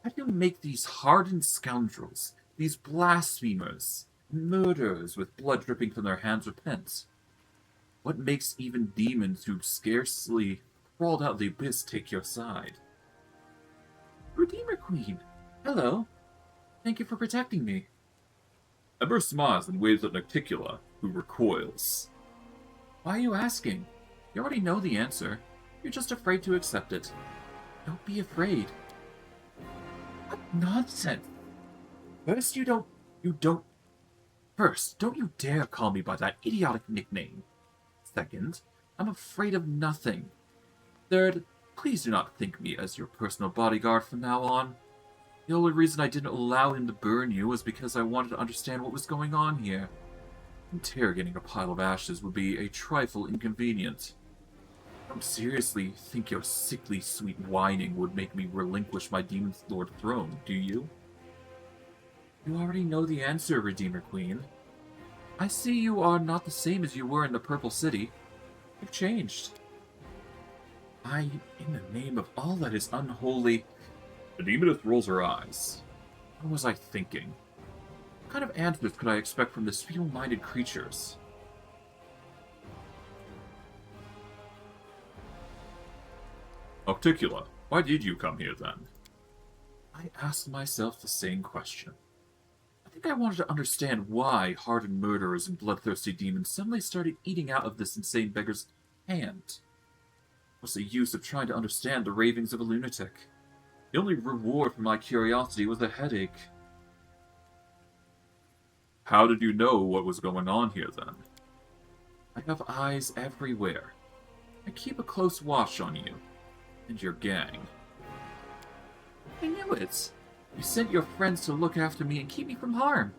How do you make these hardened scoundrels, these blasphemers, murderers with blood dripping from their hands repent? What makes even demons who scarcely crawled out of the abyss take your side? Redeemer Queen! Hello! Thank you for protecting me. Ember smiles and waves at Nocticula, who recoils. Why are you asking? You already know the answer. You're just afraid to accept it. Don't be afraid. What nonsense! First, First, don't you dare call me by that idiotic nickname. Second, I'm afraid of nothing. Third, please do not think me as your personal bodyguard from now on. The only reason I didn't allow him to burn you was because I wanted to understand what was going on here. Interrogating a pile of ashes would be a trifle inconvenient. I don't seriously think your sickly sweet whining would make me relinquish my Demon Lord throne, do you? You already know the answer, Redeemer Queen. I see you are not the same as you were in the Purple City. You've changed. In the name of all that is unholy... The demoness rolls her eyes. What was I thinking? What kind of answers could I expect from this feeble-minded creatures? Articula, why did you come here then? I asked myself the same question. I think I wanted to understand why hardened murderers and bloodthirsty demons suddenly started eating out of this insane beggar's hand. What's the use of trying to understand the ravings of a lunatic? The only reward for my curiosity was a headache. How did you know what was going on here, then? I have eyes everywhere. I keep a close watch on you. And your gang. I knew it. You sent your friends to look after me and keep me from harm.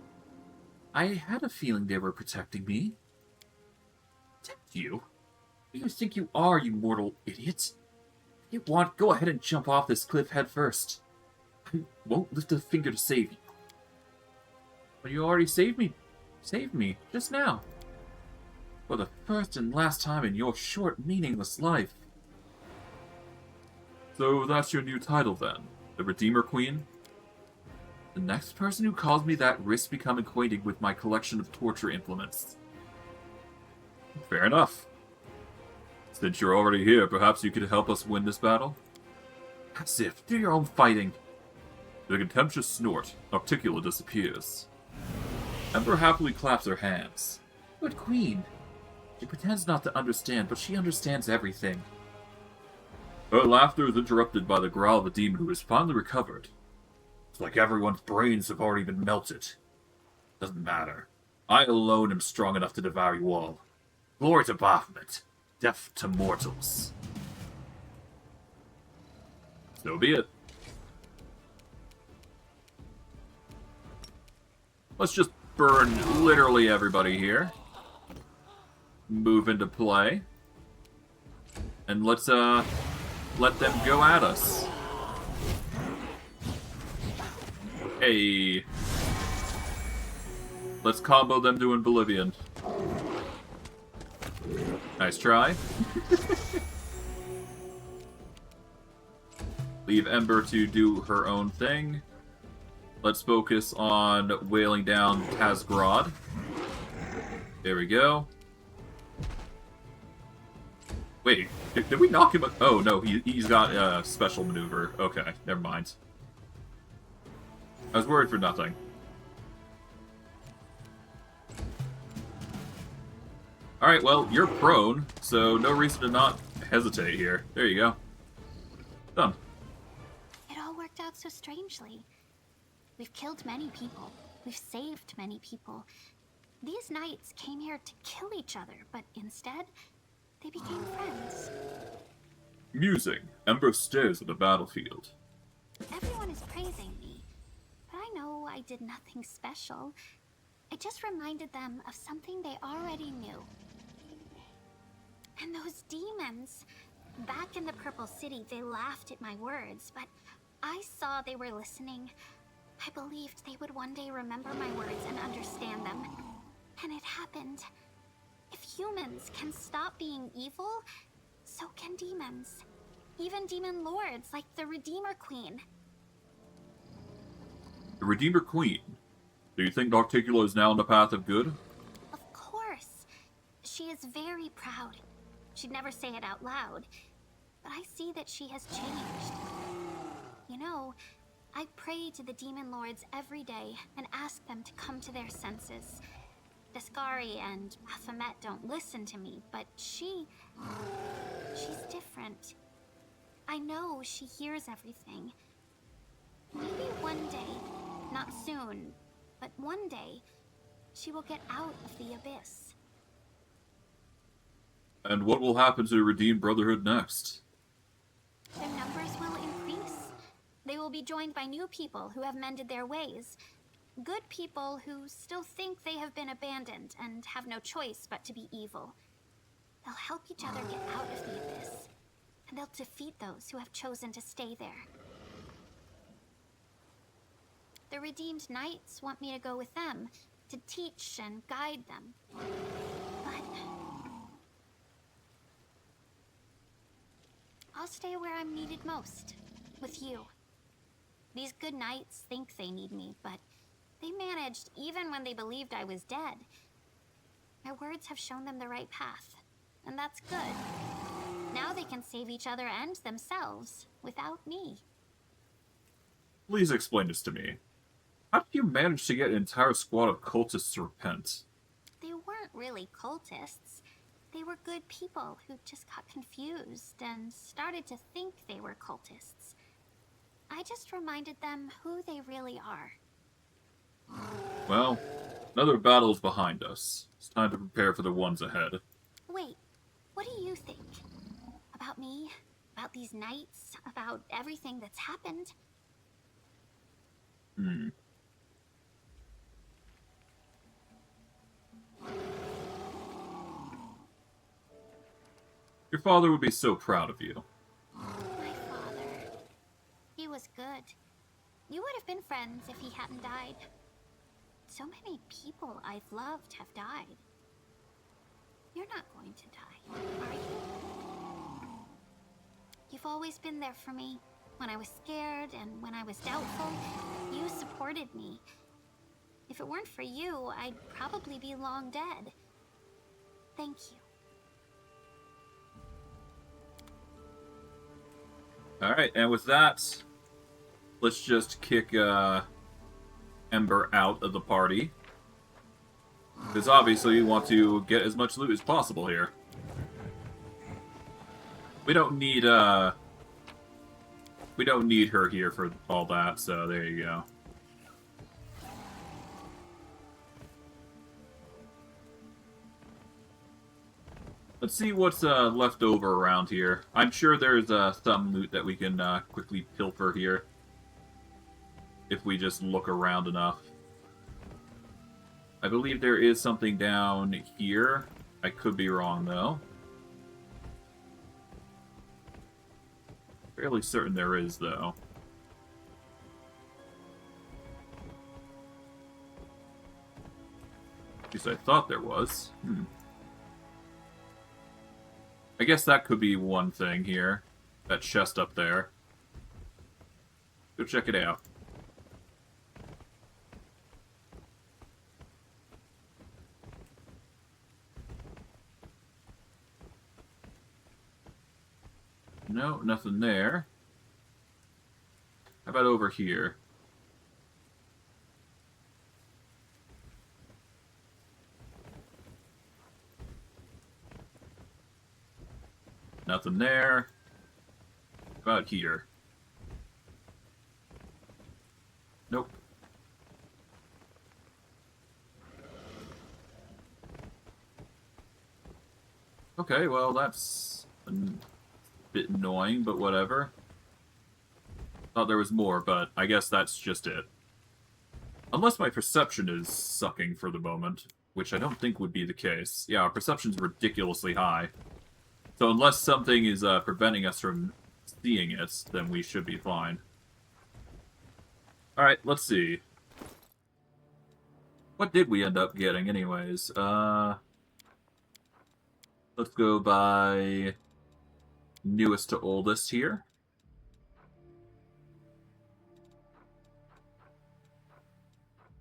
I had a feeling they were protecting me. Protect you? Who do you think you are, you mortal idiot? If you want, go ahead and jump off this cliff head first. I won't lift a finger to save you. But you already saved me. Saved me, just now. For the first and last time in your short, meaningless life. So that's your new title then? The Redeemer Queen? The next person who calls me that risks becoming acquainted with my collection of torture implements. Fair enough. Since you're already here, perhaps you could help us win this battle? As if. Do your own fighting. With a contemptuous snort, Articula disappears. Ember happily claps her hands. Good queen. She pretends not to understand, but she understands everything. Her laughter is interrupted by the growl of a demon who has finally recovered. It's like everyone's brains have already been melted. Doesn't matter. I alone am strong enough to devour you all. Glory to Baphomet. Death to mortals. So be it. Let's just burn literally everybody here. Move into play. And let's, let them go at us. Hey. Let's combo them to Oblivion. Nice try. Leave Ember to do her own thing. Let's focus on wailing down Kazgrad. There we go. Wait, did we knock him? Oh no, he's got a special maneuver. Okay, never mind. I was worried for nothing. Alright, well, you're prone, so no reason to not hesitate here. There you go. Done. It all worked out so strangely. We've killed many people. We've saved many people. These knights came here to kill each other, but instead, they became friends. Musing. Ember stares at the battlefield. Everyone is praising me, but I know I did nothing special. I just reminded them of something they already knew. And those demons, back in the Purple City, they laughed at my words, but I saw they were listening. I believed they would one day remember my words and understand them. And it happened. If humans can stop being evil, so can demons. Even demon lords like the Redeemer Queen. The Redeemer Queen. Do you think Nocticula is now on the path of good? Of course. She is very proud. She'd never say it out loud, but I see that she has changed. You know, I pray to the demon lords every day and ask them to come to their senses. Daskari and Baphomet don't listen to me, but she's different. I know she hears everything. Maybe one day, not soon, but one day, she will get out of the abyss. And what will happen to the Redeemed Brotherhood next? Their numbers will increase. They will be joined by new people who have mended their ways. Good people who still think they have been abandoned and have no choice but to be evil. They'll help each other get out of the abyss, and they'll defeat those who have chosen to stay there. The Redeemed Knights want me to go with them, to teach and guide them. But I'll stay where I'm needed most, with you. These good knights think they need me, but they managed even when they believed I was dead. My words have shown them the right path, and that's good. Now they can save each other and themselves without me. Please explain this to me. How did you manage to get an entire squad of cultists to repent? They weren't really cultists. They were good people who just got confused and started to think they were cultists. I just reminded them who they really are. Well, another battle is behind us. It's time to prepare for the ones ahead. Wait, what do you think? About me? About these knights? About everything that's happened? Your father would be so proud of you. My father. He was good. You would have been friends if he hadn't died. So many people I've loved have died. You're not going to die, are you? You've always been there for me. When I was scared and when I was doubtful, you supported me. If it weren't for you, I'd probably be long dead. Thank you. Alright, and with that, let's just kick Ember out of the party. Because obviously we want to get as much loot as possible here. We don't need her here for all that, so there you go. Let's see what's left over around here. I'm sure there's some loot that we can quickly pilfer here. If we just look around enough. I believe there is something down here. I could be wrong, though. Fairly certain there is, though. At least I thought there was. I guess that could be one thing here. That chest up there. Go check it out. No, nothing there. How about over here? Nothing there. How about here? Nope. Okay, well, that's a bit annoying, but whatever. Thought there was more, but I guess that's just it. Unless my perception is sucking for the moment, which I don't think would be the case. Yeah, our perception's ridiculously high. So unless something is preventing us from seeing it, then we should be fine. Alright, let's see. What did we end up getting anyways? Let's go by newest to oldest here.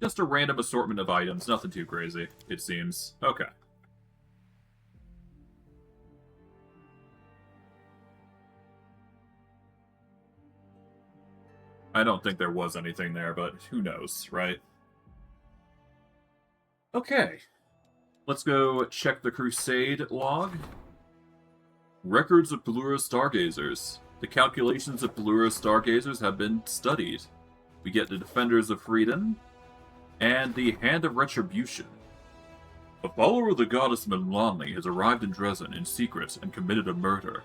Just a random assortment of items, nothing too crazy, it seems. Okay. I don't think there was anything there, but who knows, right? Okay. Let's go check the Crusade log. Records of Pelura Stargazers. The calculations of Pelura Stargazers have been studied. We get the Defenders of Freedom and the Hand of Retribution. A follower of the goddess Melani has arrived in Dresden in secret and committed a murder.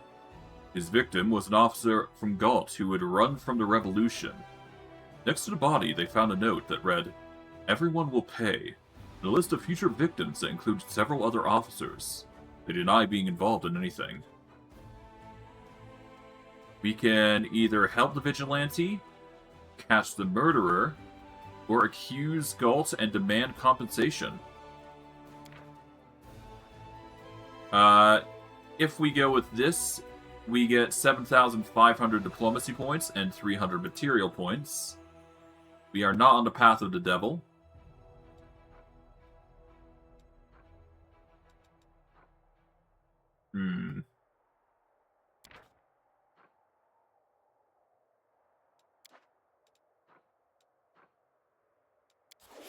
His victim was an officer from Galt who had run from the revolution. Next to the body, they found a note that read, "Everyone will pay," and a list of future victims that include several other officers. They deny being involved in anything. We can either help the vigilante, catch the murderer, or accuse Galt and demand compensation. If we go with this, we get 7,500 diplomacy points and 300 material points. We are not on the path of the devil.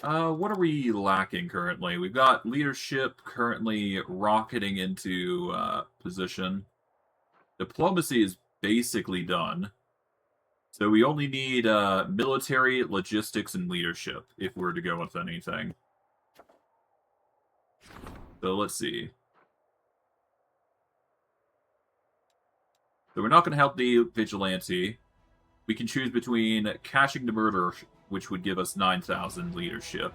What are we lacking currently? We've got leadership currently rocketing into position. Diplomacy is basically done. So we only need military, logistics, and leadership if we're to go with anything. So let's see. So we're not going to help the vigilante. We can choose between catching the murderer, which would give us 9,000 leadership.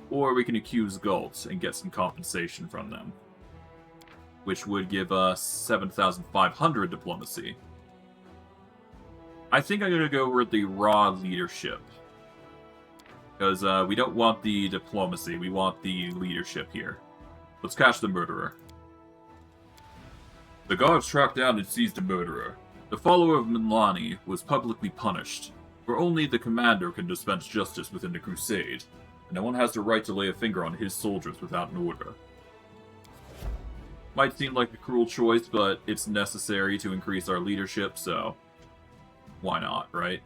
Or we can accuse Galt and get some compensation from them, which would give us 7,500 diplomacy. I think I'm going to go with the raw leadership. Because we don't want the diplomacy, we want the leadership here. Let's catch the murderer. The guards tracked down and seized the murderer. The follower of Milani was publicly punished, for only the commander can dispense justice within the crusade, and no one has the right to lay a finger on his soldiers without an order. Might seem like a cruel choice, but it's necessary to increase our leadership, so why not, right?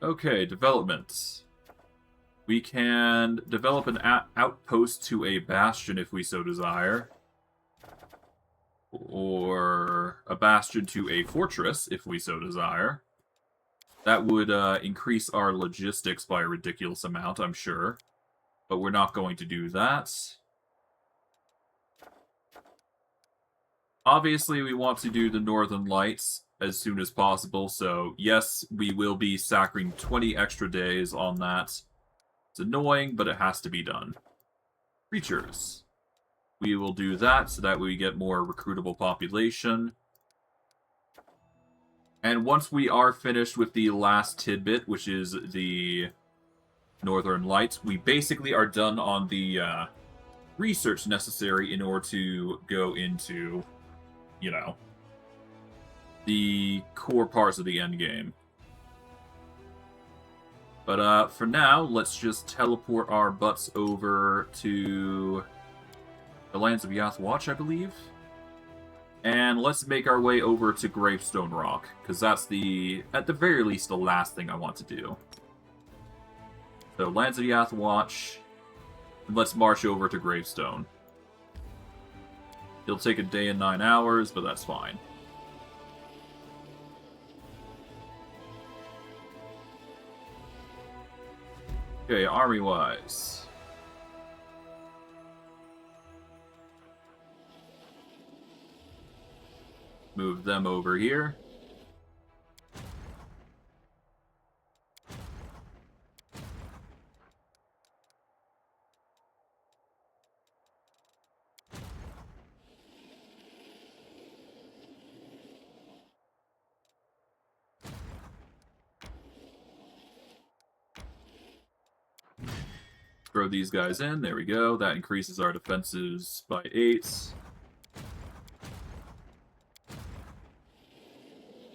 Okay, development. We can develop an outpost to a bastion if we so desire. Or a bastion to a fortress if we so desire. That would increase our logistics by a ridiculous amount, I'm sure. But we're not going to do that. Obviously, we want to do the Northern Lights as soon as possible, so yes, we will be saccharine 20 extra days on that. It's annoying, but it has to be done. Creatures. We will do that so that we get more recruitable population. And once we are finished with the last tidbit, which is the Northern Lights, we basically are done on the research necessary in order to go into, you know, the core parts of the end game. But for now, let's just teleport our butts over to the lands of Yathwatch, I believe. And let's make our way over to Gravestone Rock, because that's at the very least, the last thing I want to do. So, lands of Yathwatch, and let's march over to Gravestone. It'll take a day and 9 hours, but that's fine. Okay, army-wise. Move them over here. Throw these guys in. There we go. That increases our defenses by 8.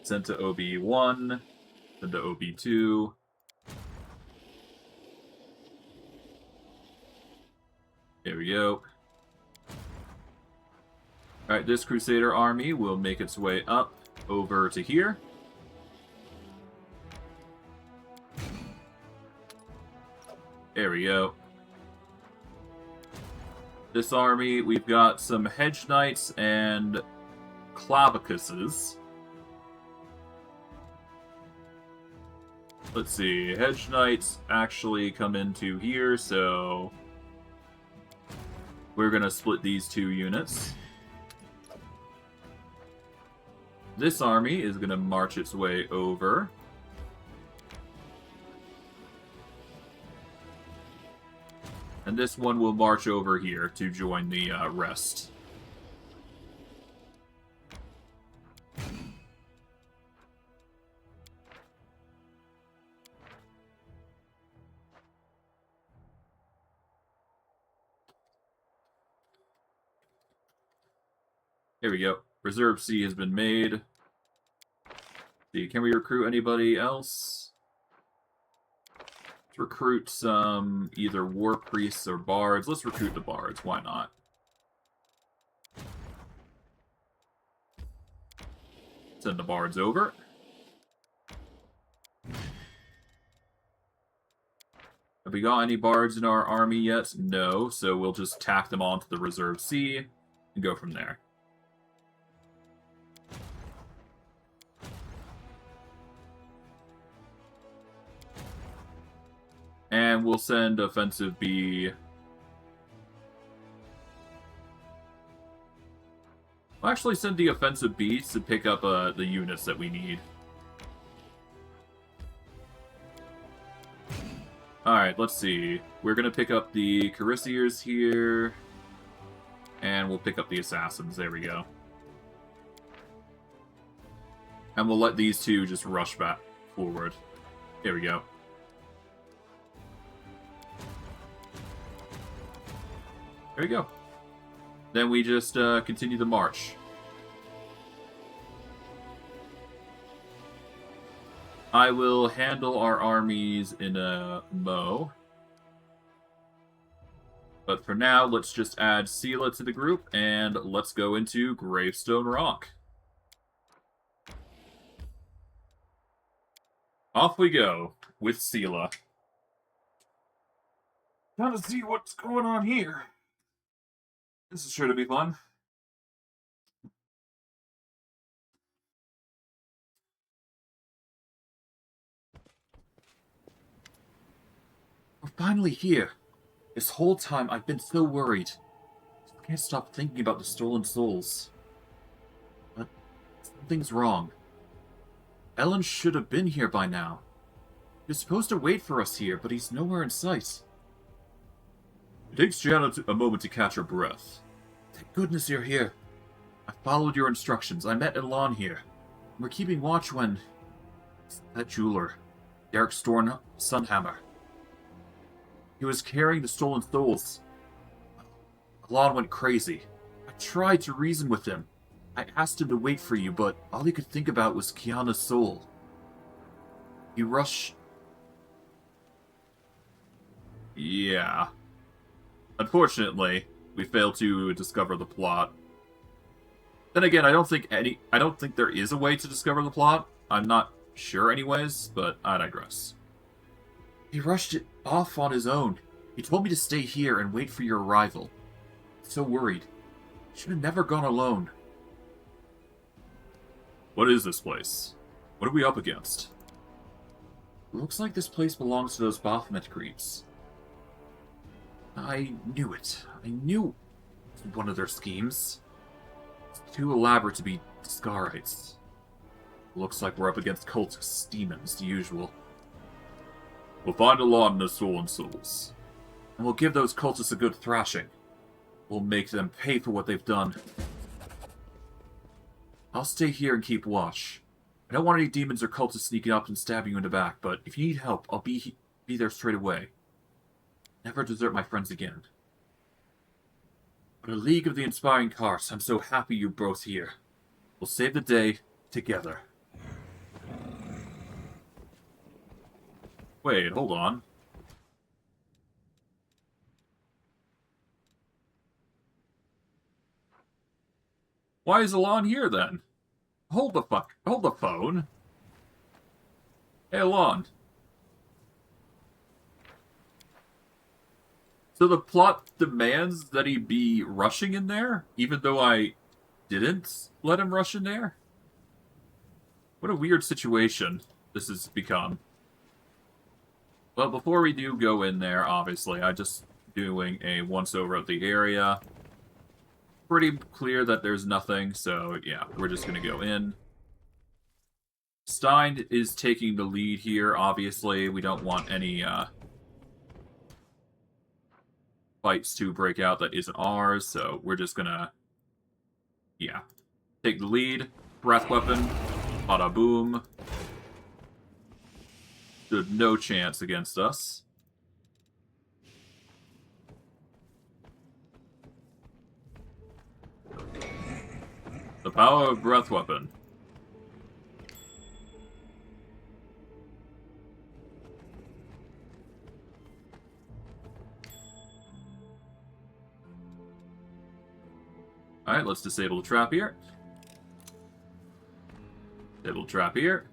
Send to OB1. Send to OB2. There we go. Alright, this Crusader army will make its way up over to here. There we go. This army, we've got some Hedge Knights and Clavicuses. Let's see, Hedge Knights actually come into here, so we're gonna split these 2 units. This army is gonna march its way over. And this one will march over here to join the rest. Here we go. Reserve C has been made. See, can we recruit anybody else? Let's recruit some either war priests or bards. Let's recruit the bards. Why not? Send the bards over. Have we got any bards in our army yet? No, so we'll just tack them onto the Reserve C and go from there. And we'll send Offensive B. We'll actually send the Offensive B to pick up the units that we need. Alright, let's see. We're going to pick up the Cariciers here. And we'll pick up the Assassins. There we go. And we'll let these 2 just rush back forward. There we go. There we go. Then we just continue the march. I will handle our armies in a mo. But for now, let's just add Seelah to the group, and let's go into Gravestone Rock. Off we go with Seelah. Time to see what's going on here. This is sure to be fun. We're finally here. This whole time I've been so worried. I can't stop thinking about the stolen souls. But something's wrong. Ellen should have been here by now. He was supposed to wait for us here, but he's nowhere in sight. It takes Gianna a moment to catch her breath. Thank goodness you're here. I followed your instructions. I met Elan here. We're keeping watch when... that jeweler, Derek Storn Sunhammer. He was carrying the stolen souls. Alon went crazy. I tried to reason with him. I asked him to wait for you, but all he could think about was Kiana's soul. He rushed... Yeah. Unfortunately, we failed to discover the plot. Then again, I don't think there is a way to discover the plot. I'm not sure anyways, but I digress. He rushed it off on his own. He told me to stay here and wait for your arrival. So worried. Should have never gone alone. What is this place? What are we up against? Looks like this place belongs to those Baphomet creeps. I knew it. I knew it was one of their schemes. It's too elaborate to be Scarites. Looks like we're up against cultists, demons, the usual. We'll find Alon and his soul and souls. And we'll give those cultists a good thrashing. We'll make them pay for what they've done. I'll stay here and keep watch. I don't want any demons or cultists sneaking up and stabbing you in the back, but if you need help, I'll be there straight away. Never desert my friends again. But a League of the Inspiring Hearts, I'm so happy you're both here. We'll save the day together. Wait, hold on. Why is Alon here then? Hold the phone. Hey, Alon. So the plot demands that he be rushing in there, even though I didn't let him rush in there? What a weird situation this has become. Well, before we do go in there, obviously, I'm just doing a once-over of the area. Pretty clear that there's nothing, so yeah, we're just going to go in. Stein is taking the lead here, obviously. We don't want any fights to break out that isn't ours, so we're just going to, yeah, take the lead. Breath weapon, bada boom. Stood no chance against us. The power of breath weapon. Alright, let's disable the trap here. Disable the trap here.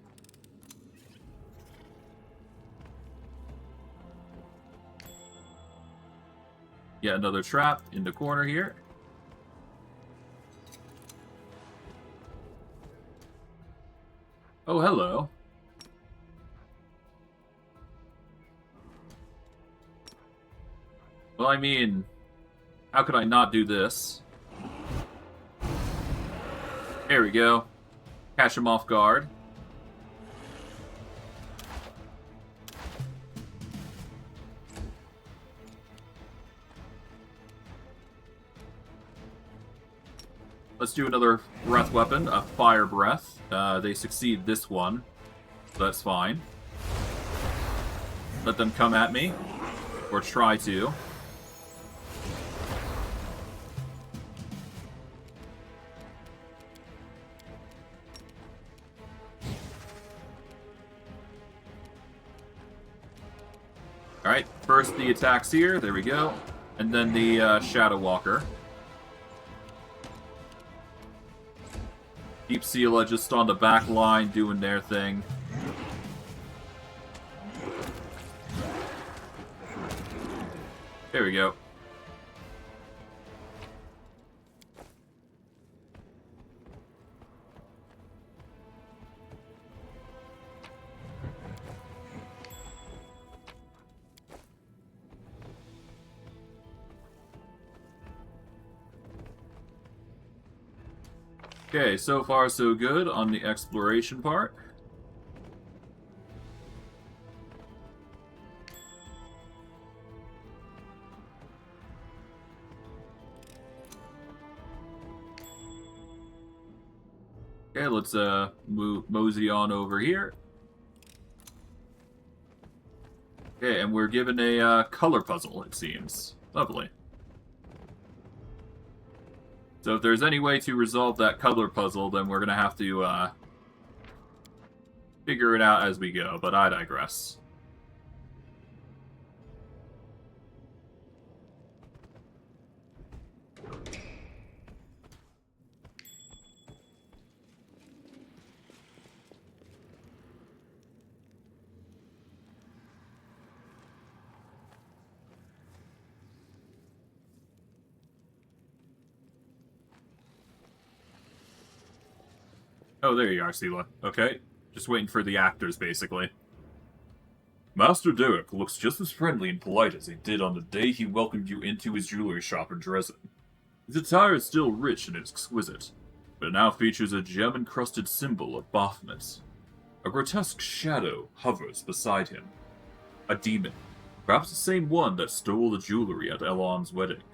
Yet another trap in the corner here. Oh, hello. Well, I mean, how could I not do this? There we go. Catch him off guard. Let's do another breath weapon, a fire breath. They succeed this one, so that's fine. Let them come at me, or try to. Alright, first the attacks here, there we go. And then the Shadow Walker. Keep Seelah just on the back line doing their thing. There we go. Okay, so far so good on the exploration part. Okay, let's mosey on over here. Okay, and we're given a color puzzle, it seems. Lovely. So if there's any way to resolve that color puzzle, then we're gonna have to, figure it out as we go, but I digress. Oh, there you are, Seelah. Okay. Just waiting for the actors, basically. Master Derek looks just as friendly and polite as he did on the day he welcomed you into his jewelry shop in Dresden. His attire is still rich and exquisite, but it now features a gem-encrusted symbol of Baphomet. A grotesque shadow hovers beside him. A demon, perhaps the same one that stole the jewelry at Elon's wedding.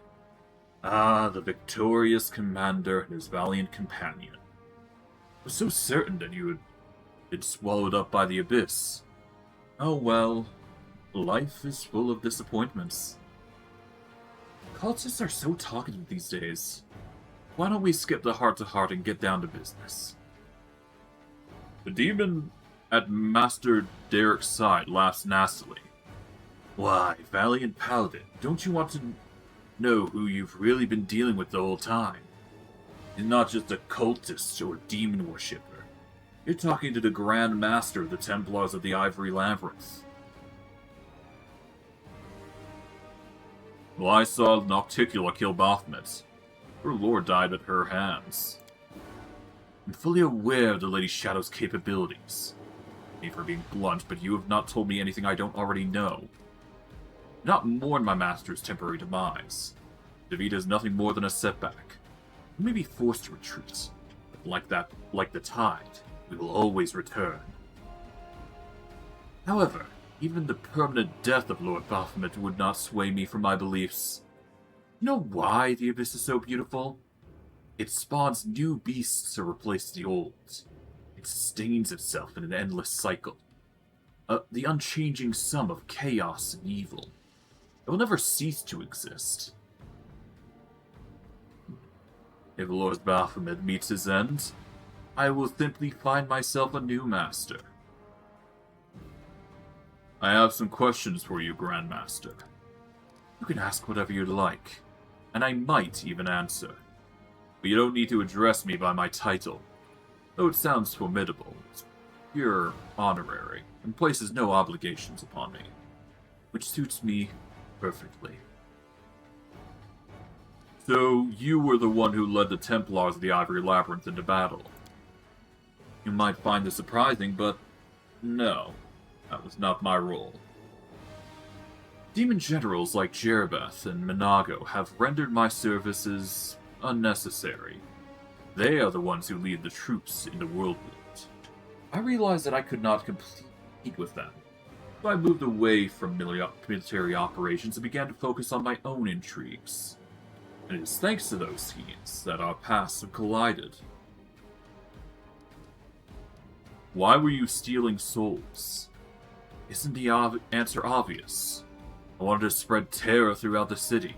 Ah, the victorious commander and his valiant companion. I was so certain that you had been swallowed up by the abyss. Oh well, life is full of disappointments. Cultists are so talkative these days. Why don't we skip the heart-to-heart and get down to business? The demon at Master Derek's side laughs nastily. Why, valiant paladin, don't you want to know who you've really been dealing with the whole time? He's not just a cultist or demon worshipper. You're talking to the Grand Master of the Templars of the Ivory Labyrinth. Well, I saw Nocticula kill Baphomet. Her lord died at her hands. I'm fully aware of the Lady Shadow's capabilities. Me for being blunt, but you have not told me anything I don't already know. Do not mourn my master's temporary demise. Defeat is nothing more than a setback. We may be forced to retreat, but like the tide, we will always return. However, even the permanent death of Lord Baphomet would not sway me from my beliefs. You know why the Abyss is so beautiful? It spawns new beasts to replace the old. It sustains itself in an endless cycle. The unchanging sum of chaos and evil. It will never cease to exist. If Lord Baphomet meets his end, I will simply find myself a new master. I have some questions for you, Grand Master. You can ask whatever you'd like, and I might even answer. But you don't need to address me by my title. Though it sounds formidable, it's pure honorary, and places no obligations upon me. Which suits me perfectly. So, you were the one who led the Templars of the Ivory Labyrinth into battle. You might find this surprising, but no, that was not my role. Demon generals like Jerebeth and Minago have rendered my services unnecessary. They are the ones who lead the troops in the Worldwood. I realized that I could not compete with them, so I moved away from military operations and began to focus on my own intrigues. And it is thanks to those schemes that our paths have collided. Why were you stealing souls? Isn't the answer obvious? I wanted to spread terror throughout the city,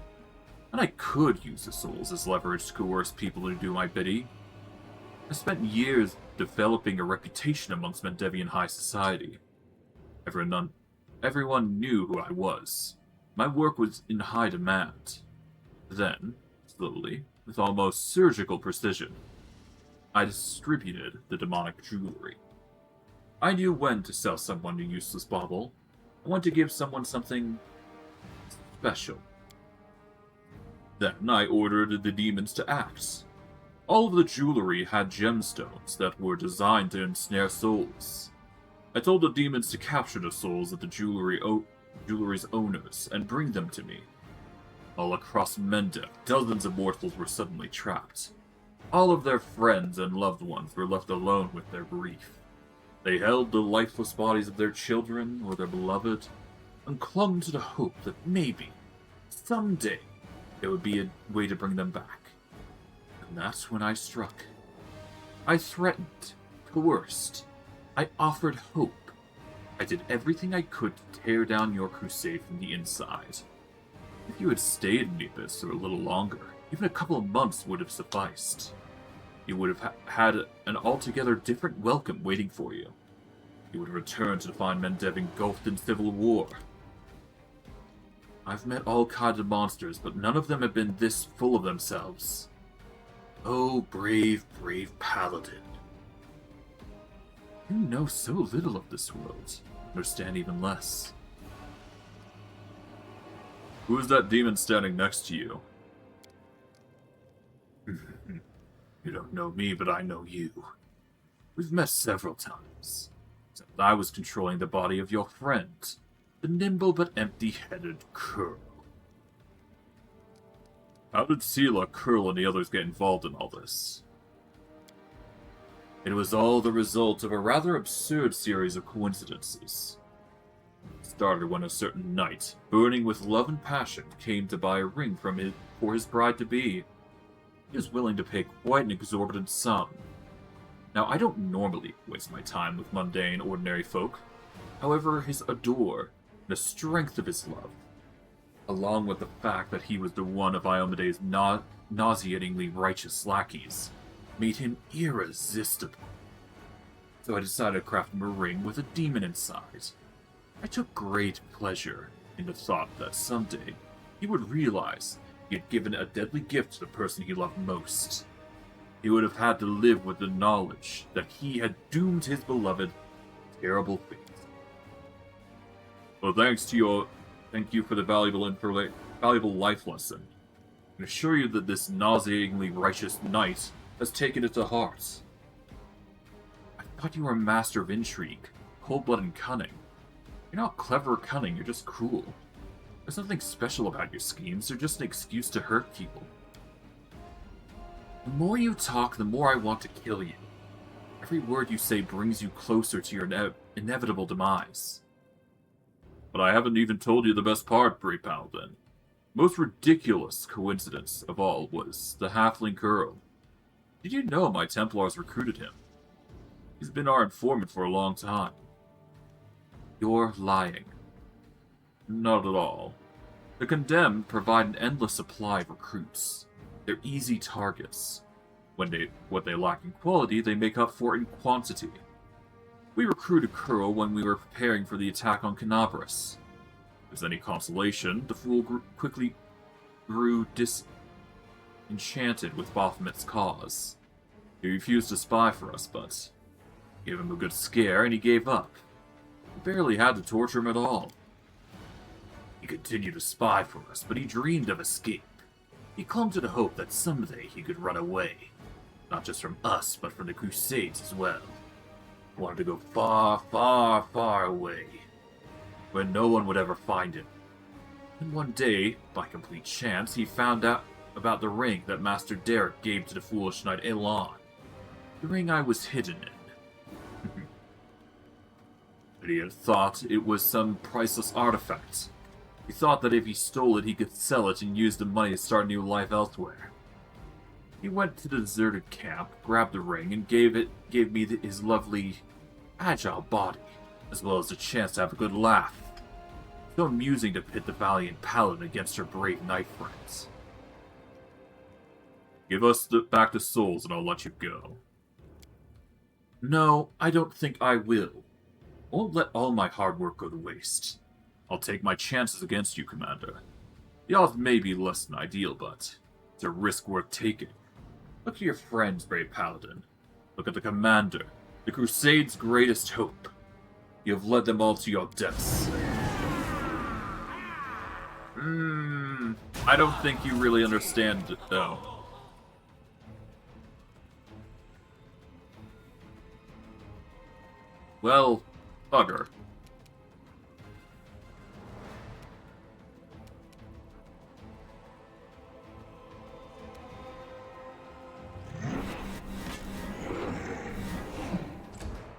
and I could use the souls as leverage to coerce people to do my bidding. I spent years developing a reputation amongst Mendevian high society. Everyone knew who I was. My work was in high demand. Then, slowly, with almost surgical precision, I distributed the demonic jewelry. I knew when to sell someone a useless bauble, and when to give someone something special. Then I ordered the demons to act. All of the jewelry had gemstones that were designed to ensnare souls. I told the demons to capture the souls of the jewelry's owners and bring them to me. All across Mendeb, dozens of mortals were suddenly trapped. All of their friends and loved ones were left alone with their grief. They held the lifeless bodies of their children or their beloved, and clung to the hope that maybe, someday, there would be a way to bring them back. And that's when I struck. I threatened, coerced. I offered hope. I did everything I could to tear down your crusade from the inside. If you had stayed in the Abyss for a little longer, Even a couple of months would have sufficed. You would have had an altogether different welcome waiting for you. You would have returned to find Mendev engulfed in civil war. I've met all kinds of monsters, but none of them have been this full of themselves. Oh, brave, brave paladin. You know so little of this world, understand even less. Who is that demon standing next to you? You don't know me, but I know you. We've met several times. Except I was controlling the body of your friend, the nimble but empty-headed Curl. How did Seelah, Curl, and the others get involved in all this? It was all the result of a rather absurd series of coincidences. It started when a certain knight, burning with love and passion, came to buy a ring for his bride-to-be. He was willing to pay quite an exorbitant sum. Now, I don't normally waste my time with mundane, ordinary folk. However, his ardor, and the strength of his love, along with the fact that he was the one of Iomede's nauseatingly righteous lackeys, made him irresistible. So I decided to craft him a ring with a demon inside. I took great pleasure in the thought that someday he would realize he had given a deadly gift to the person he loved most. He would have had to live with the knowledge that he had doomed his beloved to terrible fate. Well, thank you for the valuable life lesson. I can assure you that this nauseatingly righteous knight has taken it to heart. I thought you were a master of intrigue, cold-blooded and cunning. You're not clever or cunning, you're just cruel. There's nothing special about your schemes, they're just an excuse to hurt people. The more you talk, the more I want to kill you. Every word you say brings you closer to your inevitable demise. But I haven't even told you the best part, brave paladin. Most ridiculous coincidence of all was the halfling Curl. Did you know my Templars recruited him? He's been our informant for a long time. You're lying. Not at all. The condemned provide an endless supply of recruits. They're easy targets. What they lack in quality, they make up for in quantity. We recruited Curl when we were preparing for the attack on Canabras. If there's any consolation, the fool quickly grew disenchanted with Baphomet's cause. He refused to spy for us, but gave him a good scare and he gave up. We barely had to torture him at all. He continued to spy for us, but he dreamed of escape. He clung to the hope that someday he could run away. Not just from us, but from the Crusades as well. He wanted to go far, far, far away, where no one would ever find him. And one day, by complete chance, he found out about the ring that Master Derek gave to the foolish knight Elon. The ring I was hidden in. But he had thought it was some priceless artifact. He thought that if he stole it, he could sell it and use the money to start a new life elsewhere. He went to the deserted camp, grabbed the ring, and gave me his lovely, agile body, as well as a chance to have a good laugh. So amusing to pit the valiant paladin against her brave knight friends. Give us back the souls and I'll let you go. No, I don't think I will. I won't let all my hard work go to waste. I'll take my chances against you, Commander. The odds may be less than ideal, but it's a risk worth taking. Look at your friends, brave paladin. Look at the Commander, the Crusade's greatest hope. You have led them all to your deaths. I don't think you really understand it, though. Well, bugger.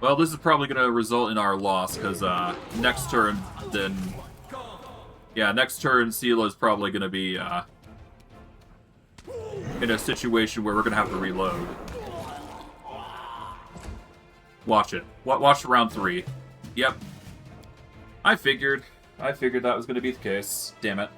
Well, this is probably going to result in our loss, because next turn, then... Yeah, next turn, Seelah is probably going to be in a situation where we're going to have to reload. Watch it. Watch round 3. Yep. I figured that was going to be the case. Damn it.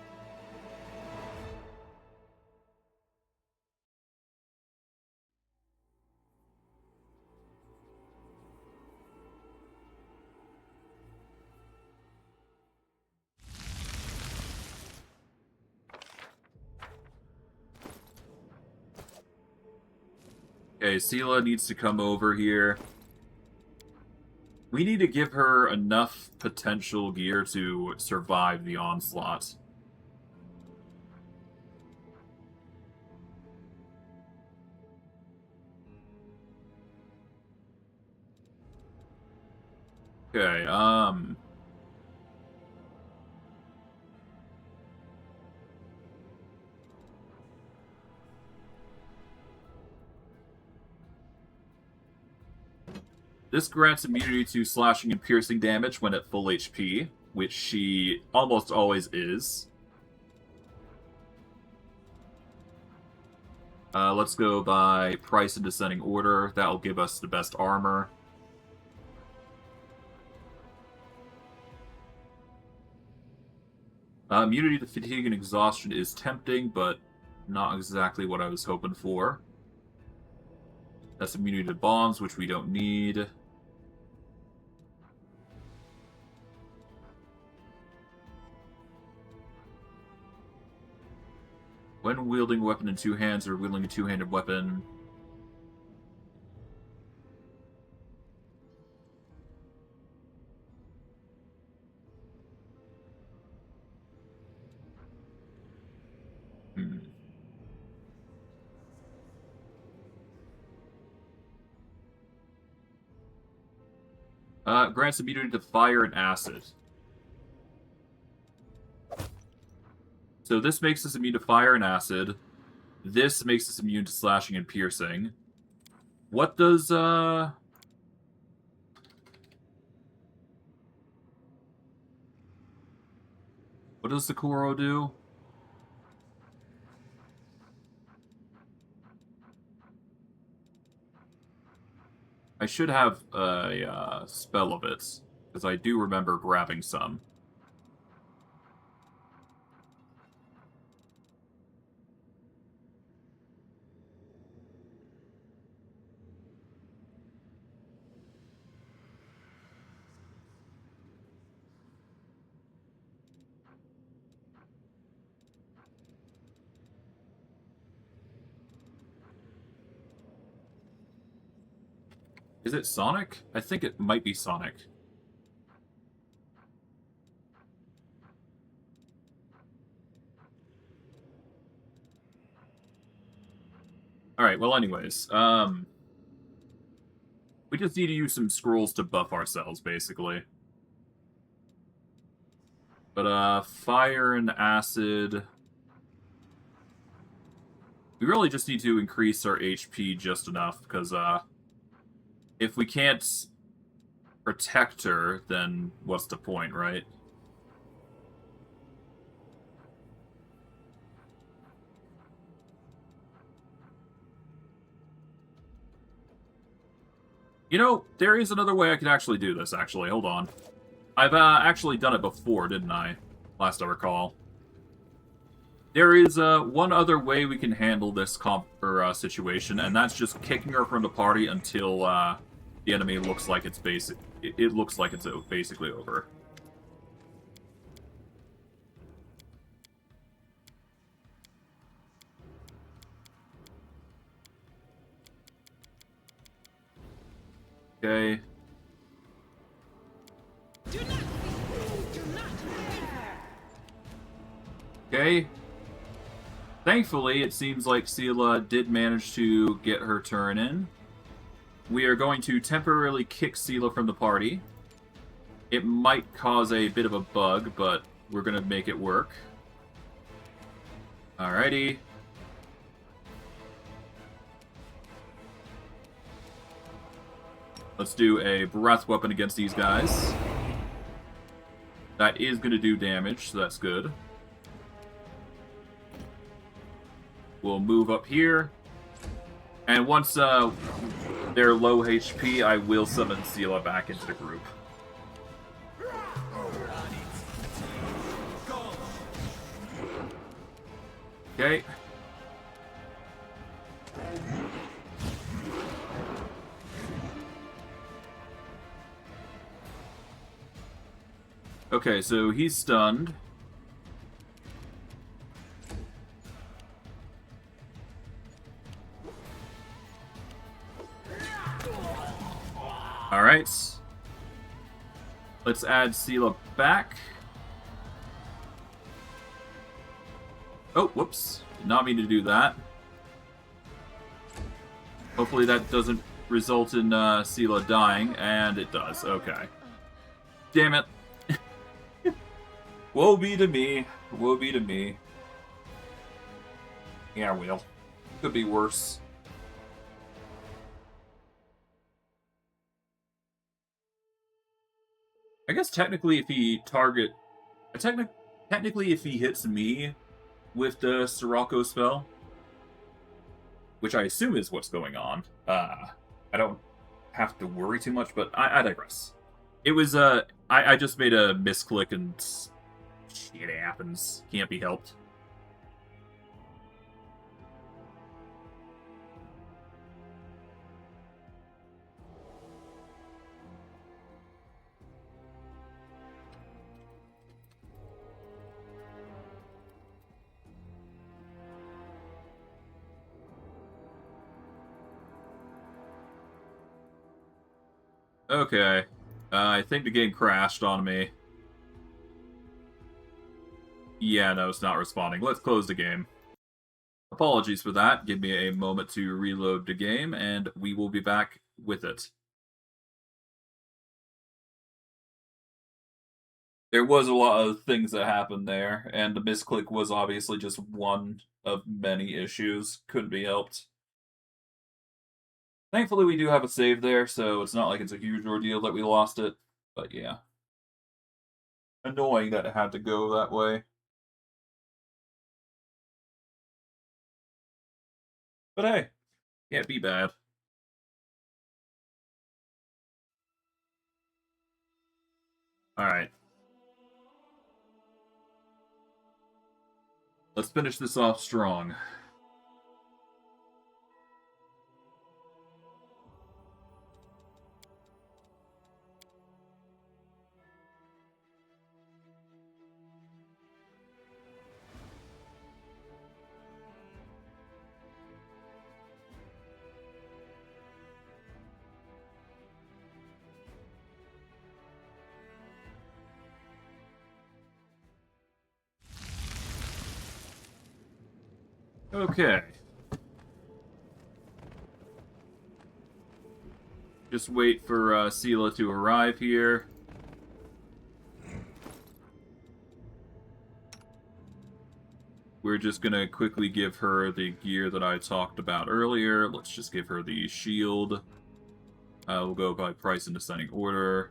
Okay, Seelah needs to come over here. We need to give her enough potential gear to survive the onslaught. Okay, this grants immunity to slashing and piercing damage when at full HP, which she almost always is. Let's go by price in descending order. That'll give us the best armor. Immunity to fatigue and exhaustion is tempting, but not exactly what I was hoping for. That's immunity to bombs, which we don't need. When wielding a weapon in two hands or wielding a two-handed weapon... Grants immunity to fire and acid. So this makes us immune to fire and acid. This makes us immune to slashing and piercing. What does, What does Sakuro do? I should have a spell of it, because I do remember grabbing some. Is it Sonic? I think it might be Sonic. Alright, well anyways, we just need to use some scrolls to buff ourselves, basically. But, fire and acid... We really just need to increase our HP just enough, because, if we can't protect her, then what's the point, right? You know, there is another way I could actually do this, actually. Hold on. I've actually done it before, didn't I? Last I recall. There is one other way we can handle this situation, and that's just kicking her from the party until the enemy looks like it's it looks like it's basically over. Okay. Okay. Thankfully, it seems like Seelah did manage to get her turn in. We are going to temporarily kick Seelah from the party. It might cause a bit of a bug, but we're going to make it work. Alrighty. Let's do a breath weapon against these guys. That is going to do damage, so that's good. We'll move up here. And once they're low HP, I will summon Seelah back into the group. Okay. Okay, so he's stunned. Alright. Let's add Seelah back. Oh, whoops. Did not mean to do that. Hopefully that doesn't result in Seelah dying, and it does. Okay. Damn it. Woe be to me. Woe be to me. Yeah, well. Could be worse. I guess technically if he technically if he hits me with the Sirocco spell, which I assume is what's going on, I don't have to worry too much, but I digress. It was, I just made a misclick and shit happens. Can't be helped. Okay. I think the game crashed on me. Yeah, no, it's not responding. Let's close the game. Apologies for that. Give me a moment to reload the game, and we will be back with it. There was a lot of things that happened there, and the misclick was obviously just one of many issues. Couldn't be helped. Thankfully, we do have a save there, so it's not like it's a huge ordeal that we lost it. But yeah. Annoying that it had to go that way. But hey, can't be bad. Alright. Let's finish this off strong. Okay. Just wait for Seelah to arrive here. We're just gonna quickly give her the gear that I talked about earlier. Let's just give her the shield. We'll go by price in descending order.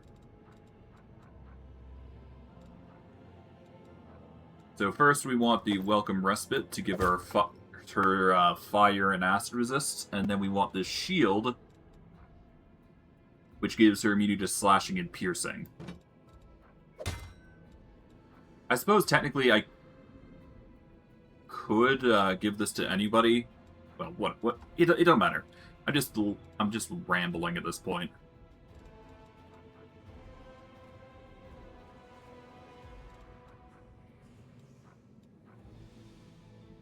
So first we want the Welcome Respite to give her fire and acid resist, and then we want this shield, which gives her immunity to slashing and piercing. I suppose technically I could give this to anybody. Well, what? It don't matter. I'm just rambling at this point.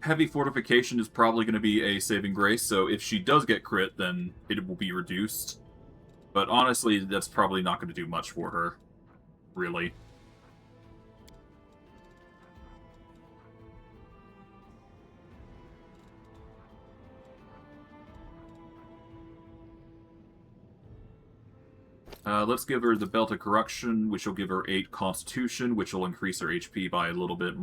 Heavy Fortification is probably going to be a saving grace, so if she does get crit, then it will be reduced. But honestly, that's probably not going to do much for her. Really. Let's give her the Belt of Corruption, which will give her 8 Constitution, which will increase her HP by a little bit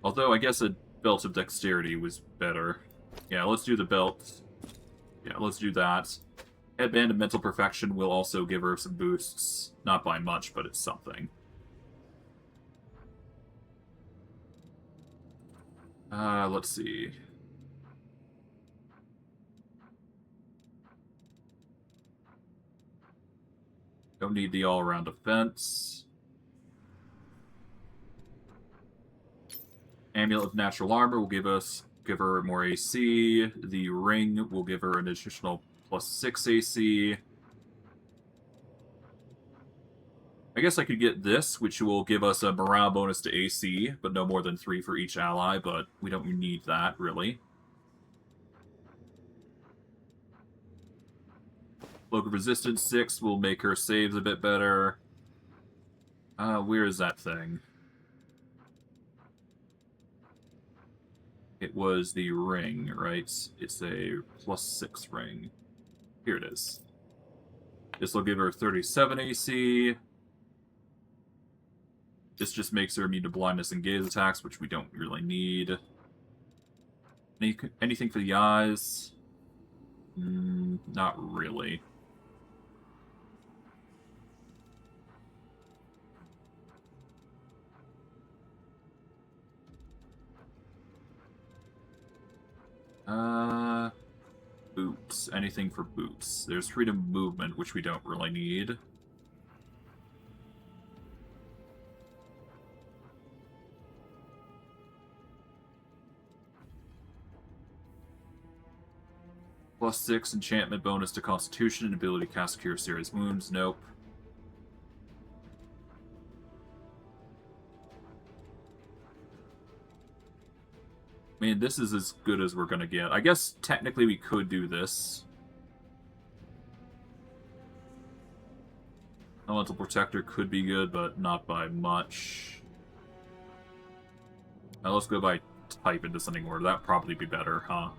Although, I guess a Belt of Dexterity was better. Yeah, let's do the Belt. Yeah, let's do that. Headband of Mental Perfection will also give her some boosts. Not by much, but it's something. Let's see. Don't need the all-around defense. Amulet of Natural Armor will give her more AC. The ring will give her an additional +6 AC. I guess I could get this, which will give us a morale bonus to AC, but no more than 3 for each ally, but we don't need that, really. Cloak of Resistance 6 will make her saves a bit better. Where is that thing? It was the ring, right? It's a +6 ring. Here it is. This will give her 37 AC. This just makes her immune to blindness and gaze attacks, which we don't really need. Anything for the eyes? Not really. Boots. Anything for boots. There's freedom of movement, which we don't really need. +6 enchantment bonus to Constitution and ability to cast Cure Serious Wounds. Nope. I mean, this is as good as we're gonna get. I guess technically we could do this. Elemental Protector could be good, but not by much. Now let's go by type in Descending Order. That'd probably be better, huh?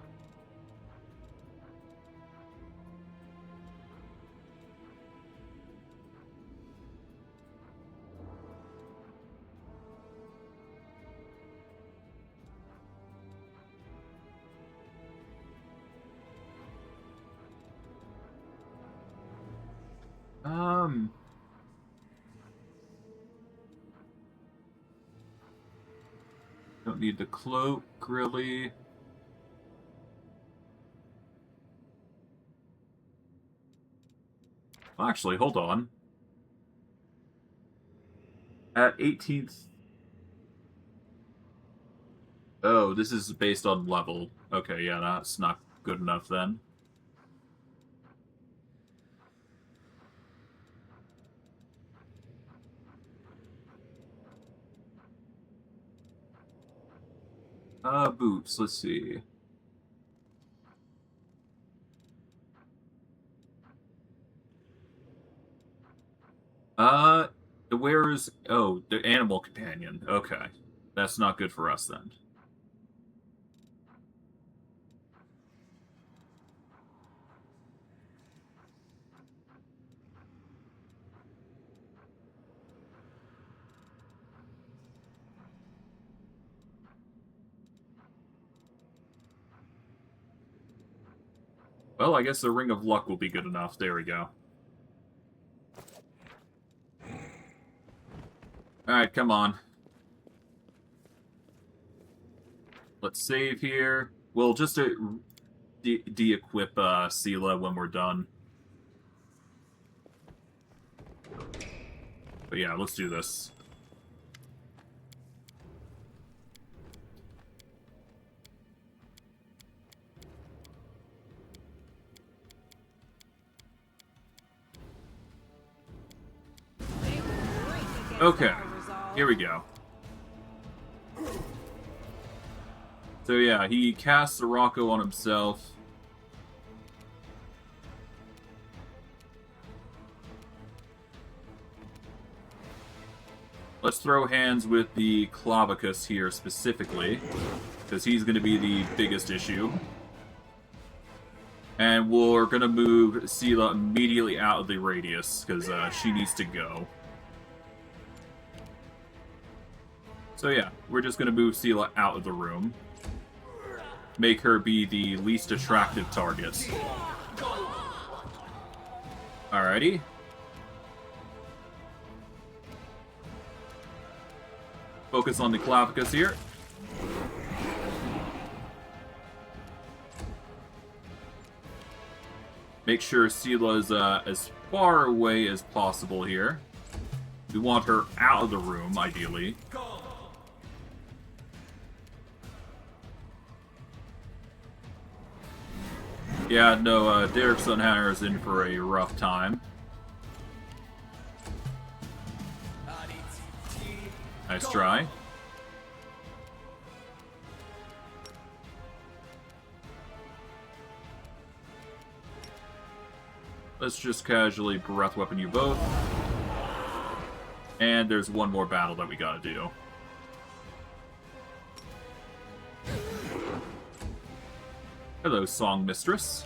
Don't need the cloak, really. Actually, hold on. At 18th... Oh, this is based on level. Okay, yeah, that's not good enough then. Boots, let's see. The wearer's... Oh, the animal companion. Okay. That's not good for us then. Well, I guess the Ring of Luck will be good enough. There we go. Alright, come on. Let's save here. We'll just de-equip Seelah when we're done. But yeah, let's do this. Okay, here we go. So yeah, he casts Sirocco on himself. Let's throw hands with the Clavicus here specifically, because he's going to be the biggest issue. And we're going to move Seelah immediately out of the radius, because she needs to go. So yeah, we're just going to move Seelah out of the room. Make her be the least attractive target. Alrighty. Focus on the Clavicus here. Make sure Seelah is as far away as possible here. We want her out of the room, ideally. Yeah, no, Derek Sunhammer is in for a rough time. Nice try. Let's just casually breath weapon you both. And there's one more battle that we gotta do. Hello, Song Mistress.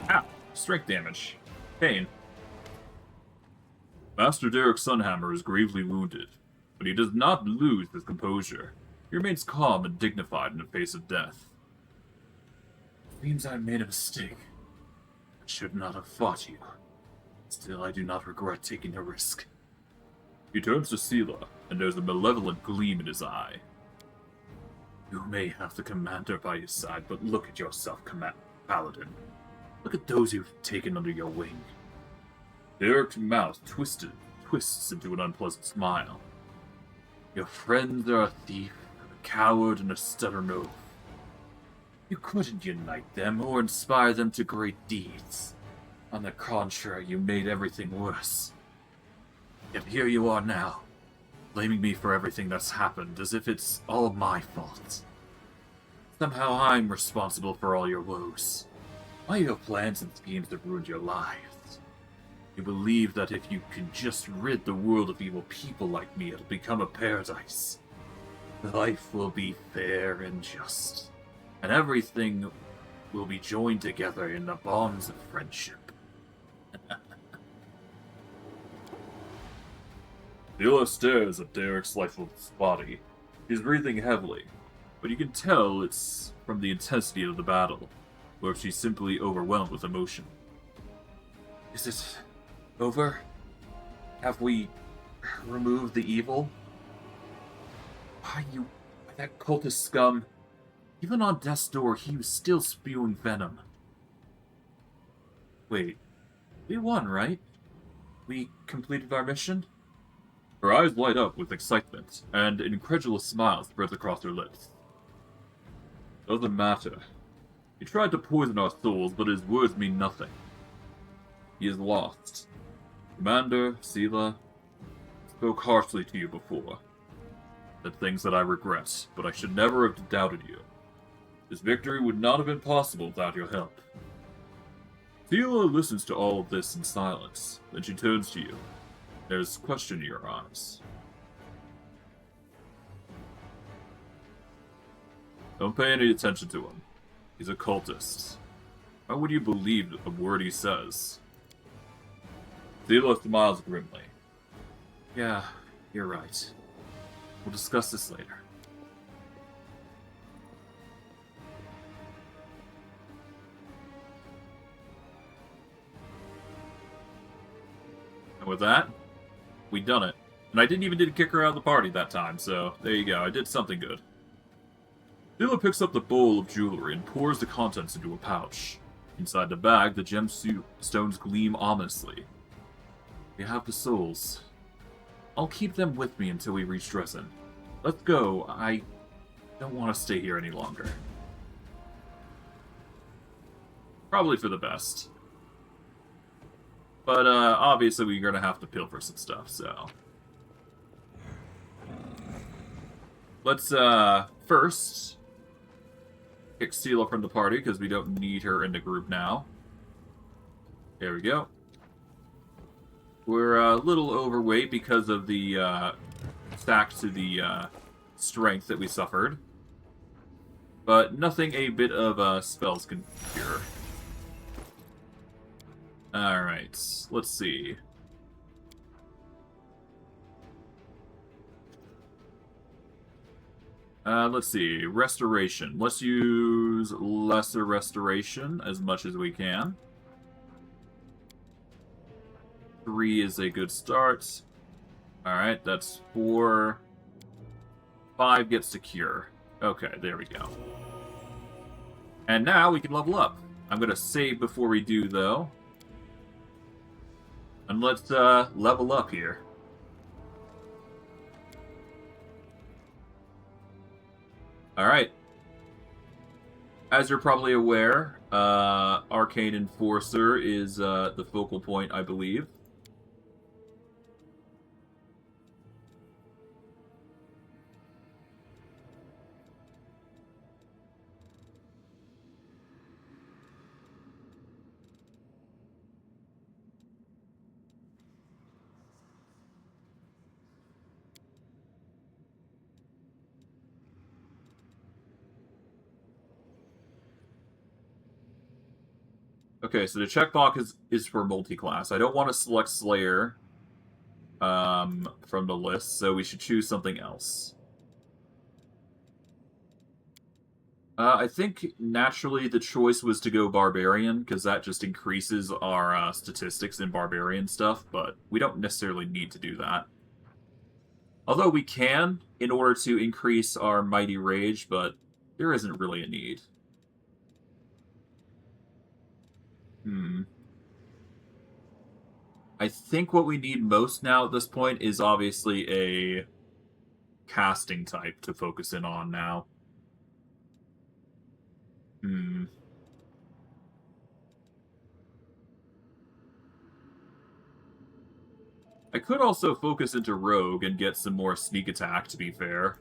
Ah, strength damage. Pain. Master Derek Sunhammer is gravely wounded, but he does not lose his composure. He remains calm and dignified in the face of death. It seems I made a mistake. I should not have fought you. Still, I do not regret taking the risk. He turns to Seelah, and there's a malevolent gleam in his eye. You may have the commander by your side, but look at yourself, Paladin. Look at those you've taken under your wing. Derek's mouth twists into an unpleasant smile. Your friends are a thief, a coward, and a stubborn oaf. You couldn't unite them or inspire them to great deeds. On the contrary, you made everything worse. Yet here you are now, blaming me for everything that's happened, as if it's all my fault. Somehow I'm responsible for all your woes. Why your plans and schemes that ruined your lives? You believe that if you can just rid the world of evil people like me, it'll become a paradise. Life will be fair and just, and everything will be joined together in the bonds of friendship. Seelah stares at Derek's lifeless body. He's breathing heavily, but you can tell it's from the intensity of the battle, or if she's simply overwhelmed with emotion. Is it over? Have we removed the evil? Why that cultist scum? Even on death's door, he was still spewing venom. Wait, we won, right? We completed our mission? Her eyes light up with excitement, and an incredulous smile spreads across her lips. Doesn't matter. He tried to poison our souls, but his words mean nothing. He is lost. Commander, Seelah, spoke harshly to you before. Said things that I regret, but I should never have doubted you. This victory would not have been possible without your help. Seelah listens to all of this in silence, then she turns to you. There's question in your eyes. Don't pay any attention to him. He's a cultist. Why would you believe a word he says? Seelah smiles grimly. Yeah, you're right. We'll discuss this later. And with that, we done it. And I didn't even need to kick her out of the party that time, so there you go, I did something good. Seelah picks up the bowl of jewelry and pours the contents into a pouch. Inside the bag, the gemstones gleam ominously. We have the souls. I'll keep them with me until we reach Dresden. Let's go. I don't want to stay here any longer. Probably for the best. But, obviously we're gonna have to pilfer some stuff, so... Let's, first... kick Seelah from the party, because we don't need her in the group now. There we go. We're a little overweight because of the, stack to the, strength that we suffered. But nothing a bit of, spells can cure. Alright, let's see. Let's see. Restoration. Let's use lesser restoration as much as we can. 3 is a good start. Alright, that's 4. 5 gets to cure. Okay, there we go. And now we can level up. I'm going to save before we do, though. And let's level up here. Alright. As you're probably aware, Arcane Enforcer is the focal point, I believe. Okay, so the checkbox is for multi-class. I don't want to select Slayer from the list, so we should choose something else. I think naturally the choice was to go Barbarian, because that just increases our statistics in Barbarian stuff, but we don't necessarily need to do that. Although we can, in order to increase our Mighty Rage, but there isn't really a need. I think what we need most now at this point is obviously a casting type to focus in on now. I could also focus into Rogue and get some more sneak attack, to be fair.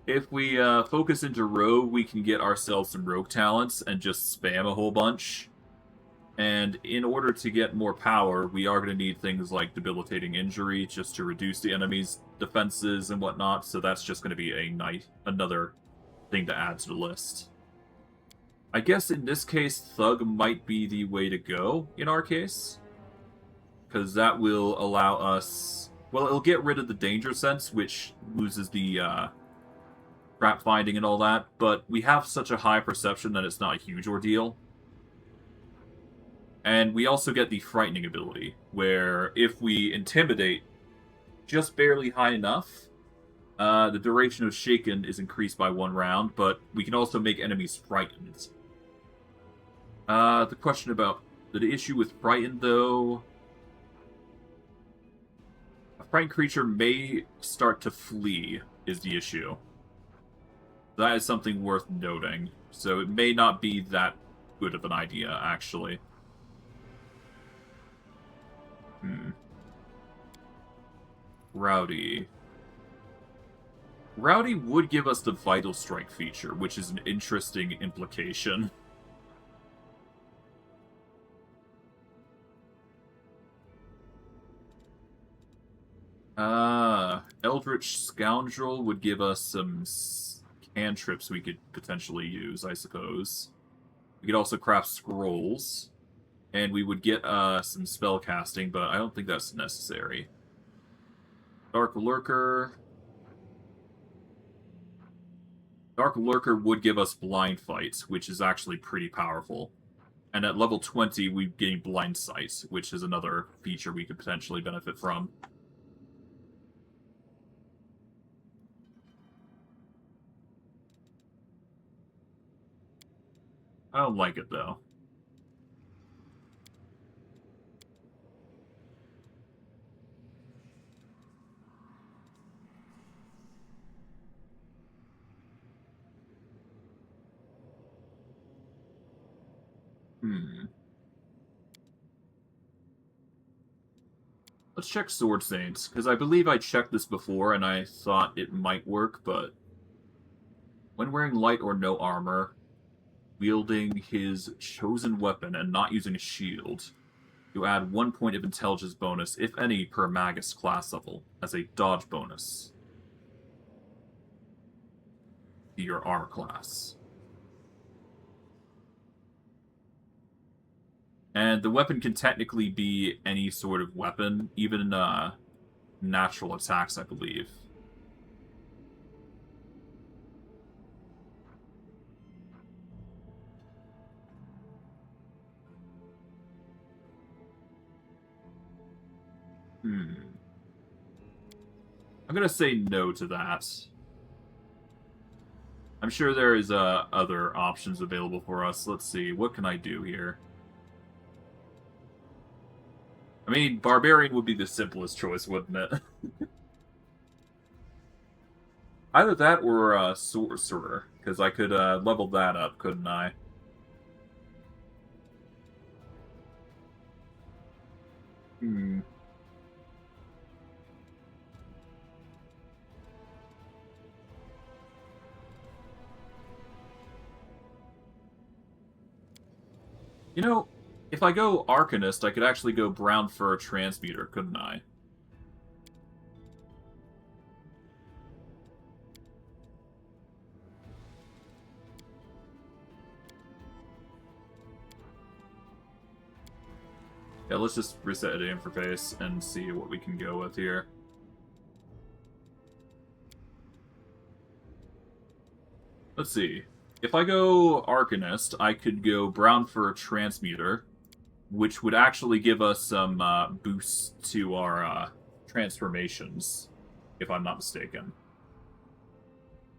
If we focus into Rogue, we can get ourselves some Rogue talents and just spam a whole bunch. And in order to get more power, we are going to need things like Debilitating Injury just to reduce the enemy's defenses and whatnot, so that's just going to be another thing to add to the list. I guess in this case, Thug might be the way to go in our case. Because that will allow us... Well, it'll get rid of the danger sense, which loses the trap finding and all that, but we have such a high perception that it's not a huge ordeal. And we also get the frightening ability, where if we intimidate just barely high enough, the duration of Shaken is increased by 1 round, but we can also make enemies frightened. The question about the issue with Frightened, though... A frightened creature may start to flee, is the issue. That is something worth noting. So it may not be that good of an idea, actually. Rowdy. Rowdy would give us the Vital Strike feature, which is an interesting implication. Eldritch Scoundrel would give us some cantrips we could potentially use, I suppose. We could also craft scrolls. And we would get some spell casting, but I don't think that's necessary. Dark Lurker. Dark Lurker would give us Blind Fight, which is actually pretty powerful. And at level 20, we gain Blind Sight, which is another feature we could potentially benefit from. I don't like it, though. Let's check Sword Saints, because I believe I checked this before and I thought it might work, but... When wearing light or no armor, wielding his chosen weapon and not using a shield, you add 1 point of intelligence bonus, if any, per Magus class level, as a dodge bonus to your armor class. And the weapon can technically be any sort of weapon, even natural attacks, I believe. I'm gonna say no to that. I'm sure there is other options available for us. Let's see, what can I do here? I mean, Barbarian would be the simplest choice, wouldn't it? Either that or Sorcerer, because I could level that up, couldn't I? You know, if I go Arcanist, I could actually go Brown Fur Transmuter, couldn't I? Yeah, let's just reset the interface and see what we can go with here. Let's see. If I go Arcanist, I could go brown for a Transmuter, which would actually give us some boosts to our transformations, if I'm not mistaken.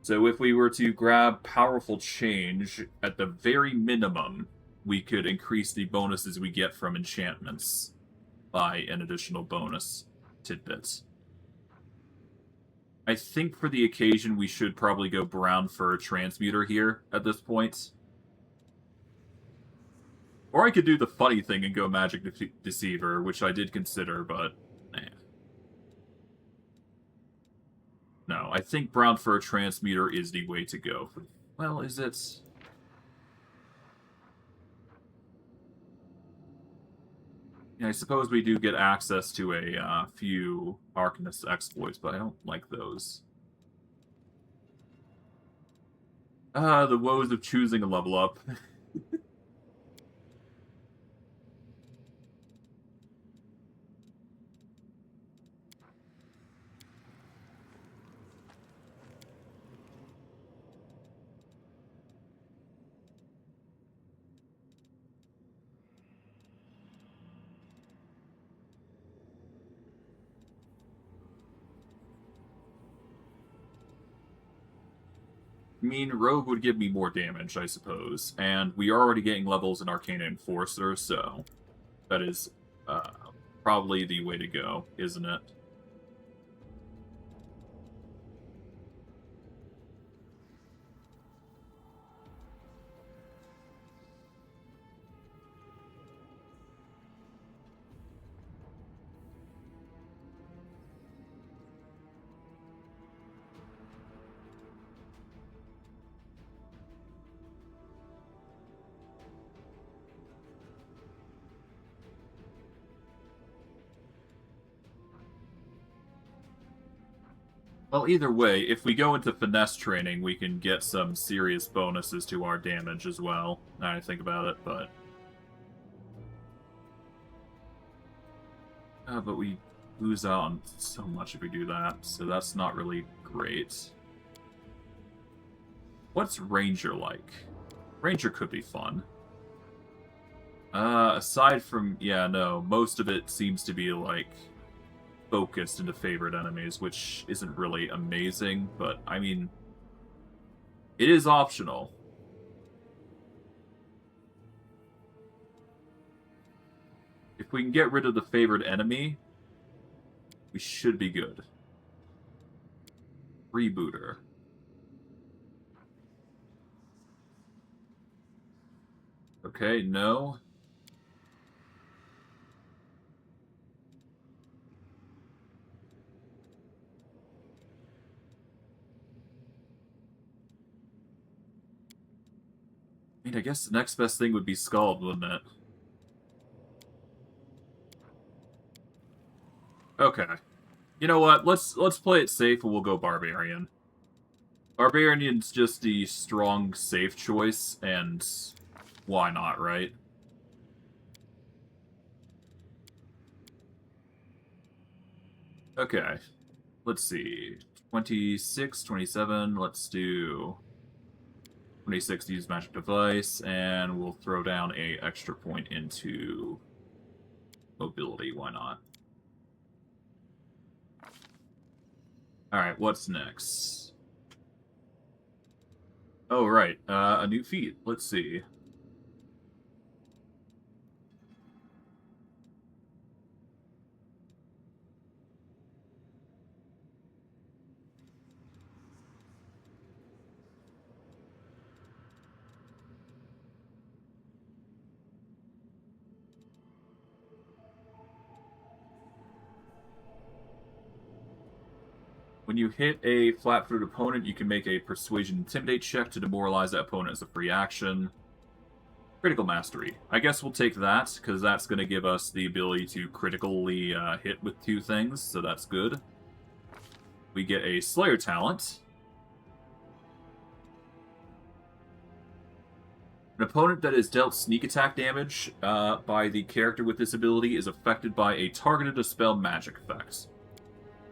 So if we were to grab Powerful Change, at the very minimum, we could increase the bonuses we get from enchantments by an additional bonus tidbit. I think for the occasion we should probably go brown for a Transmuter here at this point. Or I could do the funny thing and go Magic Deceiver, which I did consider, but no, I think brown for a Transmuter is the way to go. Well, is it? Yeah, I suppose we do get access to a few Arcanist exploits, but I don't like those. The woes of choosing a level up. I mean, Rogue would give me more damage, I suppose, and we are already getting levels in Arcana Enforcer, so that is probably the way to go, isn't it? Well, either way, if we go into Finesse training, we can get some serious bonuses to our damage as well, now I think about it, but... but we lose out on so much if we do that, so that's not really great. What's Ranger like? Ranger could be fun. Aside from... yeah, no, most of it seems to be, like, focused into favorite enemies, which isn't really amazing, but, I mean, it is optional. If we can get rid of the favorite enemy, we should be good. Rebooter. Okay, no. I mean, I guess the next best thing would be Scald, wouldn't it? Okay. You know what? Let's play it safe and we'll go Barbarian. Barbarian's just the strong, safe choice, and why not, right? Okay. Let's see. 26, 27, let's do 26 to use Magic Device, and we'll throw down a extra point into Mobility, why not? Alright, what's next? Oh, right, a new feat. Let's see. When you hit a flat-footed opponent, you can make a Persuasion Intimidate check to demoralize that opponent as a free action. Critical Mastery. I guess we'll take that, because that's going to give us the ability to critically hit with two things, so that's good. We get a Slayer talent. An opponent that is dealt sneak attack damage by the character with this ability is affected by a targeted dispel magic effect.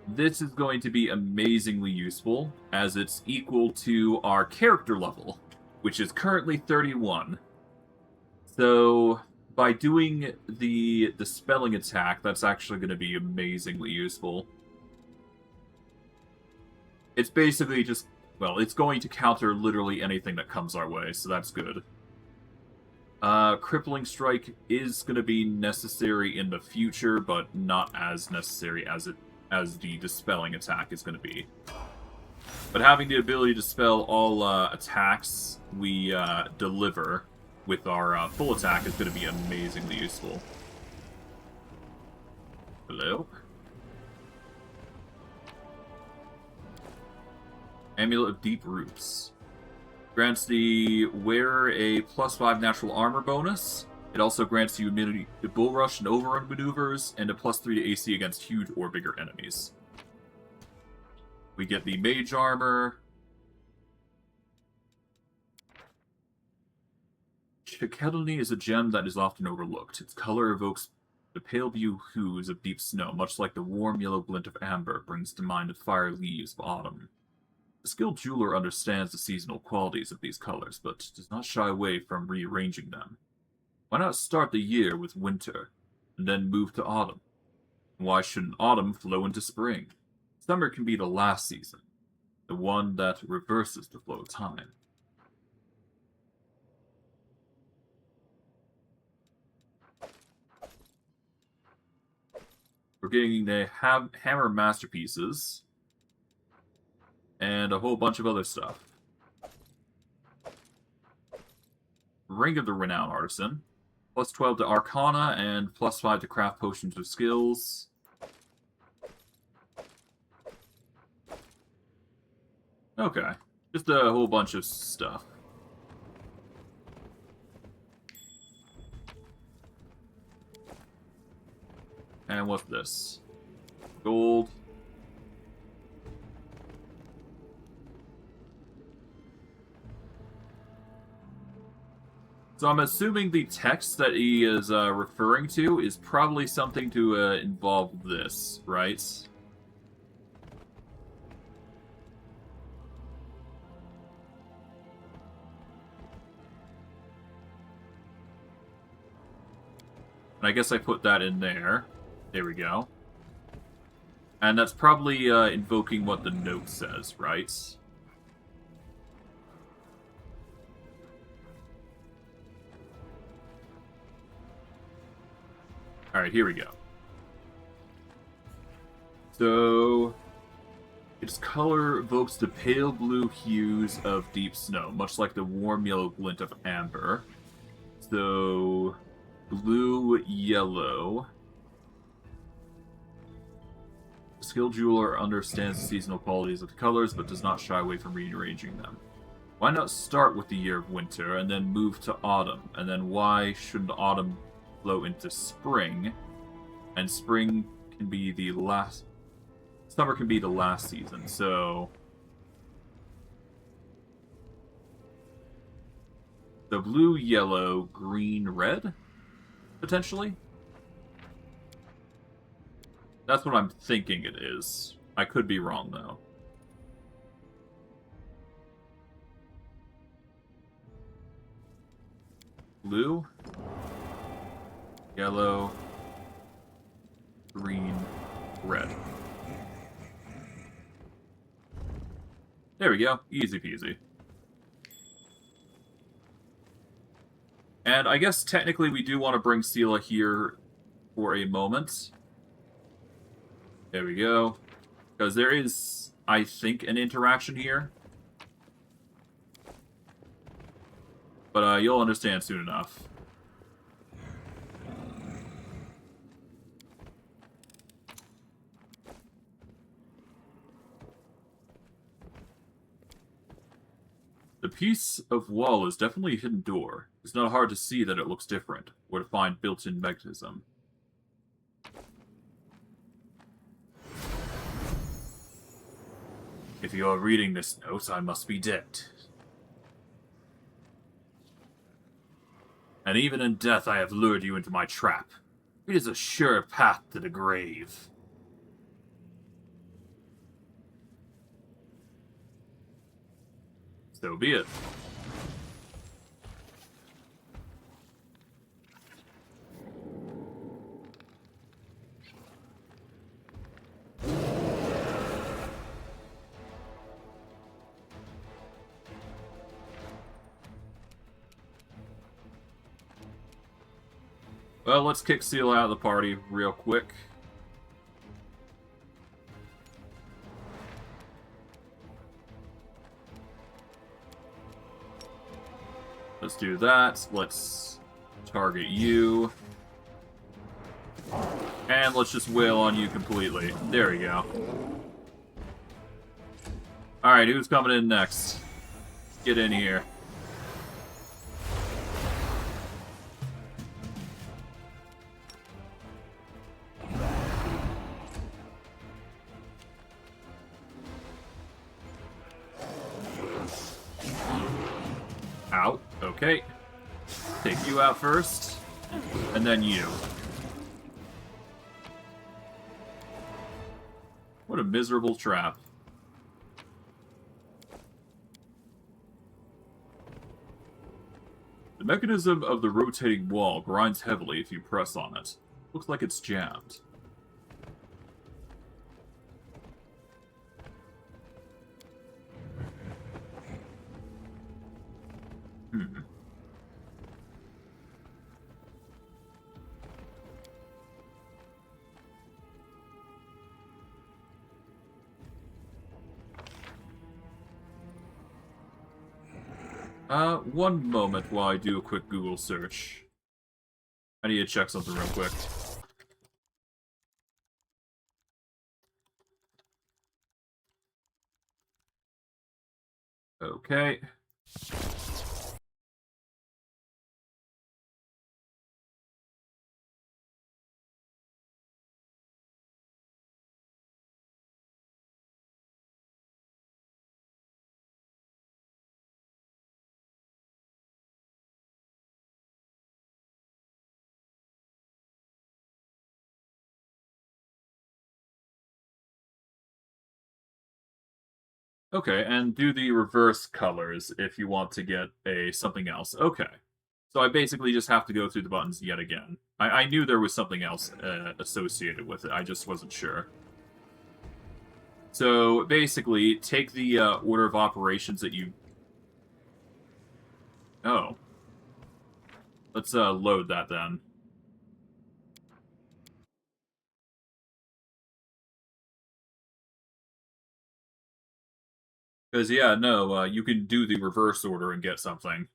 This is going to be amazingly useful, as it's equal to our character level, which is currently 31. So, by doing the dispelling attack, that's actually going to be amazingly useful. It's basically just, well, it's going to counter literally anything that comes our way, so that's good. Crippling Strike is going to be necessary in the future, but not as necessary as the Dispelling attack is going to be. But having the ability to dispel all attacks we deliver with our full attack is going to be amazingly useful. Hello? Amulet of Deep Roots. Grants the wearer a +5 natural armor bonus. It also grants you immunity to bull rush and overrun maneuvers, and a +3 to AC against huge or bigger enemies. We get the mage armor. Chikedalny is a gem that is often overlooked. Its color evokes the pale blue hues of deep snow, much like the warm yellow glint of amber brings to mind the fire leaves of autumn. The skilled jeweler understands the seasonal qualities of these colors, but does not shy away from rearranging them. Why not start the year with winter, and then move to autumn? Why shouldn't autumn flow into spring? Summer can be the last season, the one that reverses the flow of time. We're getting the hammer masterpieces, and a whole bunch of other stuff. Ring of the Renowned Artisan. +12 to Arcana, and +5 to craft potions with skills. Okay. Just a whole bunch of stuff. And what's this? Gold. So I'm assuming the text that he is referring to is probably something to involve this, right? And I guess I put that in there. There we go. And that's probably invoking what the note says, right? Alright, here we go. So, its color evokes the pale blue hues of deep snow, much like the warm yellow glint of amber. So, blue, yellow. The skilled jeweler understands the seasonal qualities of the colors, but does not shy away from rearranging them. Why not start with the year of winter, and then move to autumn? And then why shouldn't autumn flow into spring, and spring can be the last... Summer can be the last season, so... The blue, yellow, green, red? Potentially? That's what I'm thinking it is. I could be wrong, though. Blue, yellow, green, red. There we go. Easy peasy. And I guess technically we do want to bring Seelah here for a moment. There we go. Because there is, I think, an interaction here. But you'll understand soon enough. The piece of wall is definitely a hidden door. It's not hard to see that it looks different, or to find built-in mechanism. If you are reading this note, I must be dead. And even in death I have lured you into my trap. It is a sure path to the grave. So be it. Well, let's kick Seelah out of the party real quick. Let's do that. Let's target you. And let's just wail on you completely. There we go. Alright, who's coming in next? Get in here. Out. Okay. Take you out first. And then you. What a miserable trap. The mechanism of the rotating wall grinds heavily if you press on it. Looks like it's jammed. One moment while I do a quick Google search. I need to check something real quick. Okay. Okay, and do the reverse colors if you want to get a something else. Okay. So I basically just have to go through the buttons yet again. I knew there was something else associated with it, I just wasn't sure. So basically, take the order of operations that you... Oh. Let's load that then. Because, yeah, no, you can do the reverse order and get something.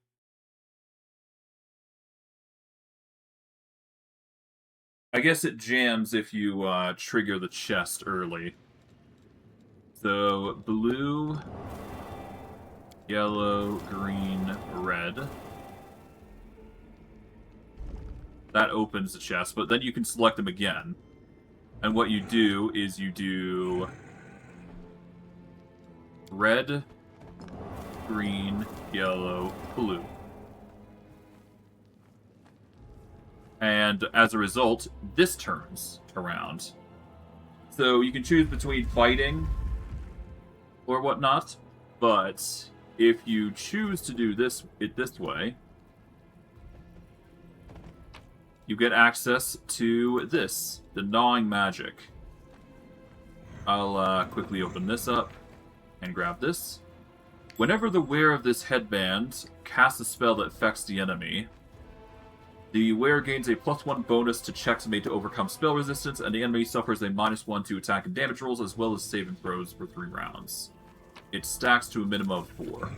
I guess it jams if you trigger the chest early. So, blue, yellow, green, red. That opens the chest, but then you can select them again. And what you do is you do... red, green, yellow, blue. And as a result, this turns around. So you can choose between fighting or whatnot, but if you choose to do this way, you get access to this, the gnawing magic. I'll quickly open this up and grab this. Whenever the wearer of this headband casts a spell that affects the enemy, the wearer gains a +1 bonus to checks made to overcome spell resistance, and the enemy suffers a -1 to attack and damage rolls, as well as saving throws for 3 rounds. It stacks to a minimum of 4.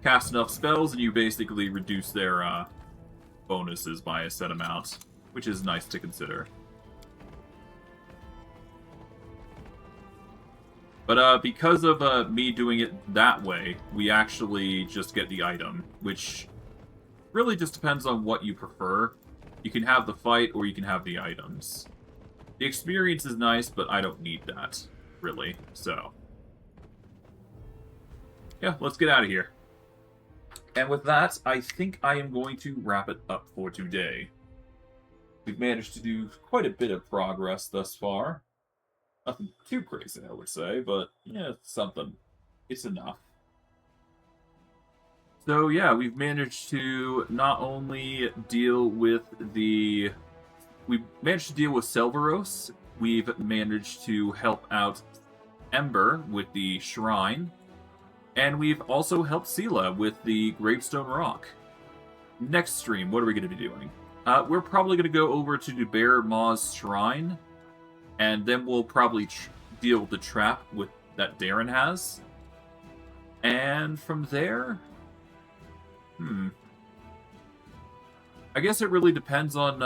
Cast enough spells, and you basically reduce their bonuses by a set amount, which is nice to consider. But because of me doing it that way, we actually just get the item, which really just depends on what you prefer. You can have the fight, or you can have the items. The experience is nice, but I don't need that, really, so... yeah, let's get out of here. And with that, I think I am going to wrap it up for today. We've managed to do quite a bit of progress thus far. Nothing too crazy, I would say, but yeah, it's something. It's enough. So yeah, we've managed to not only deal with the... We've managed to deal with Selvaros. We've managed to help out Ember with the Shrine. And we've also helped Seelah with the Gravestone Rock. Next stream, what are we going to be doing? We're probably going to go over to the Bear Maw's Shrine, and then we'll probably deal with the trap that Darren has. And from there... I guess it really depends on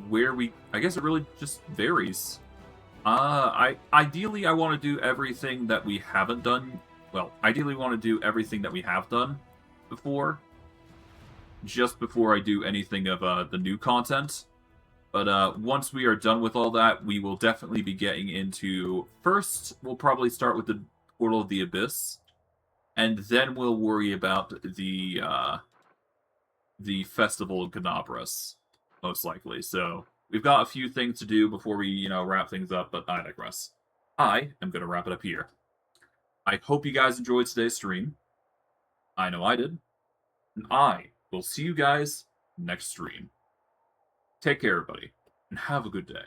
where we... I guess it really just varies. Ideally, I want to do everything that we haven't done. Well, ideally, want to do everything that we have done before. Just before I do anything of the new content. But once we are done with all that, we will definitely be getting into... First, we'll probably start with the Portal of the Abyss. And then we'll worry about the Festival of Canabras, most likely. So, we've got a few things to do before we, wrap things up, but I digress. I am going to wrap it up here. I hope you guys enjoyed today's stream. I know I did. And I will see you guys next stream. Take care, everybody, and have a good day.